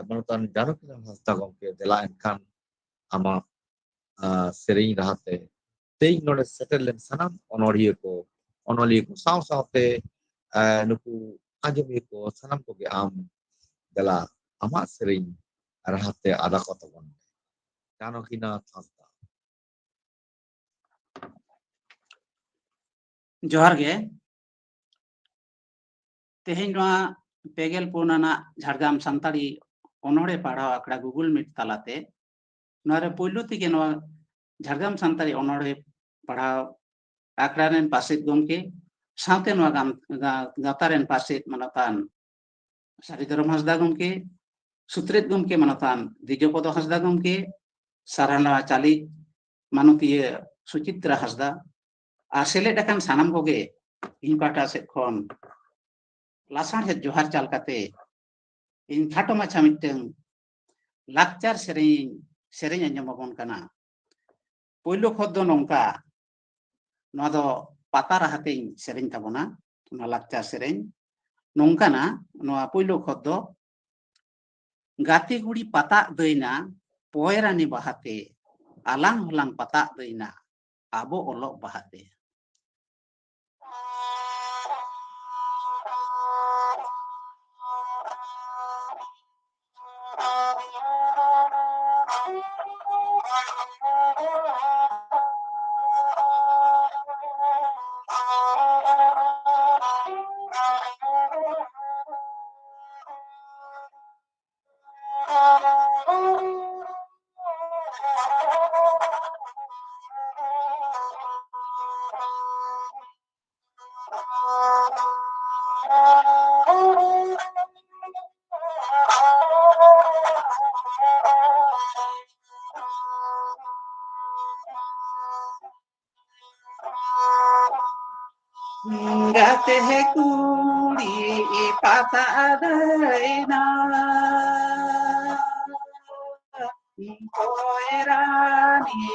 manutan Janakinath Hasda gomke delay kan ama sereng rahate teing node setel len sanam onoriya ko saw sawte nuku ajomiya ko sanam ko ge am dela ama sereng rahate ada ko tabon Janakinath Hasda जोहार गे तेहेन नोआ पेगेल पुनाना झाड़ग्राम सान्ताड़ी ओनोड़े पढ़ाव आकड़ा Google meet तालाते नोरे पुइलु तिगे नोआ झाड़ग्राम सान्ताड़ी ओनोड़े पढ़ाव आकड़ा rain पासित गमके साथे नोआ गाता rain पासित मनतान सारिधरम Hansda गमके सुत्रेत गमके मनतान दिजोपद Hansda गमके साराना चाली मानतीय सुचित्रा हासदा আর সেলেট আকান সানাম কোগে ইন পাটা সেট খন লাসান হে জোহার চাল কাতে ইন খাটো মাছা মিটেং লাকচার সেরেñ আঞ্জমabon kana পয়লো খদ্দ নংকা নয়া দ পাতা রাহাতেñ সেরেñ তাবনা না লাকচার সেরেñ নংকানা নয়া পয়লো খদ্দ গাতে গুড়ি পাতা দইনা পয়রানি বাহাতে আলাং হলাং পাতা দইনা abo olok bahate Gate kuri patadaina poerani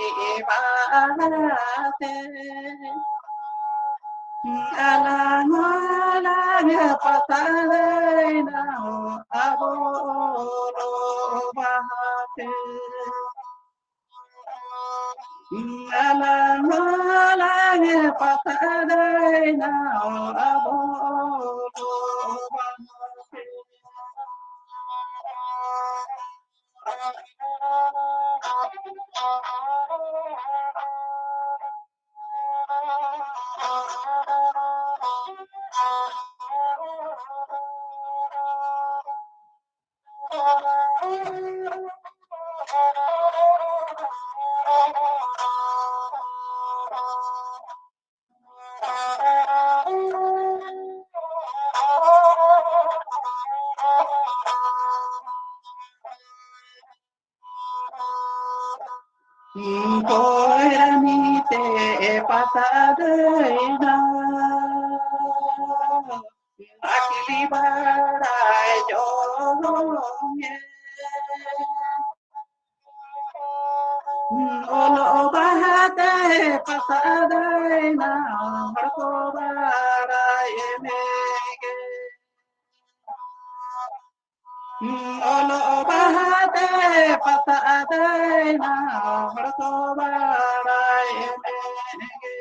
balate alang patadaina aboro bahate alang patadaina aboro bahate Poeramite patadaina akili barai jolonge olo bahate patadaina harko barai mege olo bahate patadaina harko barai mege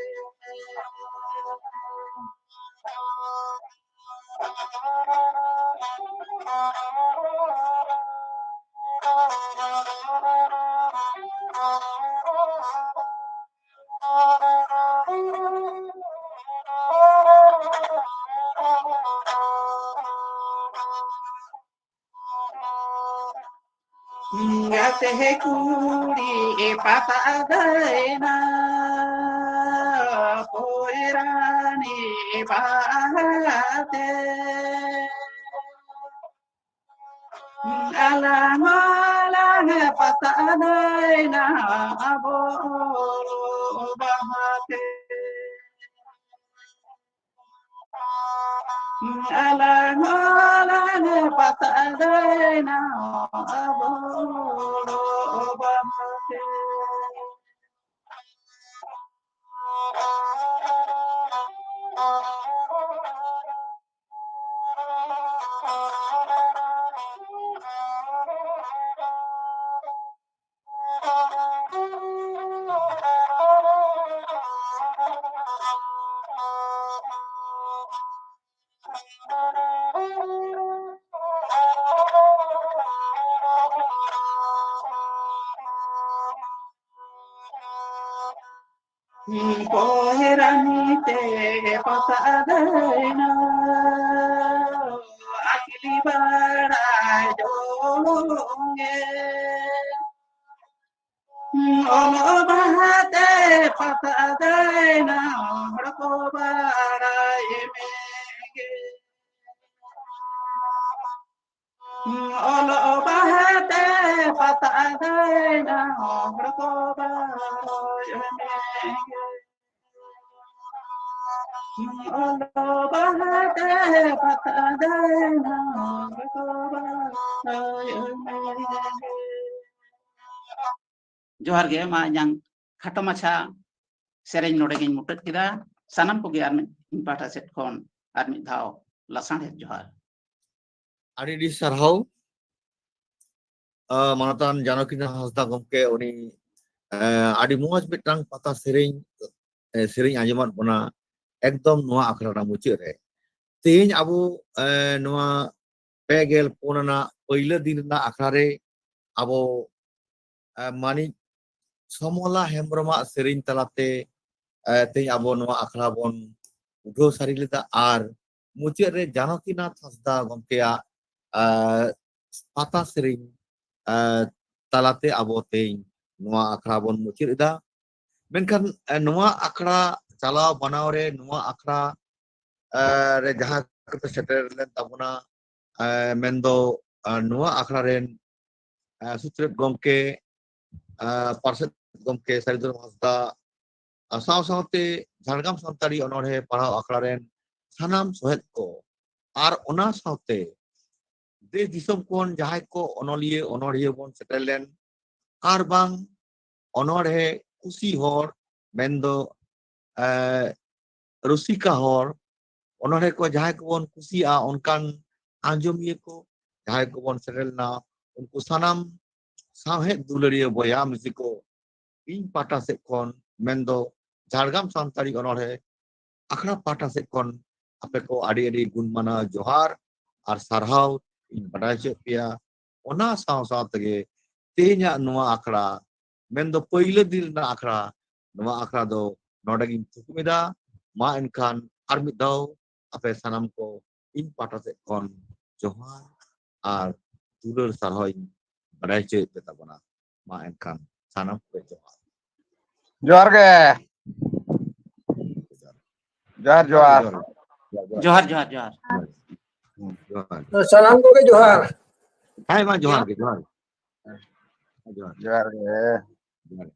Gate kuri patadaina poerani balate alang patadaina aboro bahate alang patadaina aboro bahate Poeramite patadaina akili barai jolonge olo bahate patadaina harko barai mege olo bahate patadaina harko barai mege olo bahate patadaina harko barai mege जोहार गे मा yang khato macha sereng node giñ mutet kida sanam koge ar इन पाठा set खन ar mid dhaw lasang het johar Adi sarhau manatan Janakina Hasda gomke uni adi moj mitang pata sering anjuman pona ekdom noa akhara mucir re tehin abu noa pegel ponana oila din na akhare abo mani Somola Hembroma sering talate tehin abo noa akhara bon udo sarilita ar mucir re Janakina Hasda gomke pata sering talate abo tehin noa akhara bon mucir ida menkan noa akhara calaw banaw re noa akhara re jaha kita seter len tabuna mendo noa akhara ren sutret gomke parset gomke Saridul Hasda saw sawte Jhargam Santari onore parhaw akhara ren sanam sohet ko ar ona saute देश दिसम कोन जहाय को अनलिये bone सेटलेन are बांग अनोड़े कुसी हर मेंदो रसिका हर अनोड़े को जहाय को bone कुसी आ उनकान आंजमिये को जहाय को bone सेटलना उनको सनाम साहे दुलरिये बोया मिसिको इन पाटा से कोन मेंदो झारगाम सांतारी अनोड़े अखड़ा पाटा से कोन आपे को आड़ी गुणमाना जोहार और सारहाव इन बड़ा पिया ओना साव साव तगे तेहना नुआ आखड़ा मेंदो पहिले दिन ना आखड़ा नुआ आखड़ा दो नोडगिन थुकुमिदा मा इनखान आर मिद दाव आपे सनाम को इन पाटा से कोन जोहार और दुलर सारहाव इन बड़ा पेता बना मा इनखान सनाम को जोहार जोहार के जोहार जोहार जोहार जोहार जोहार जोहार सलाम को के जोहार हाय मा जोहार के जोहार जोहार के जोहार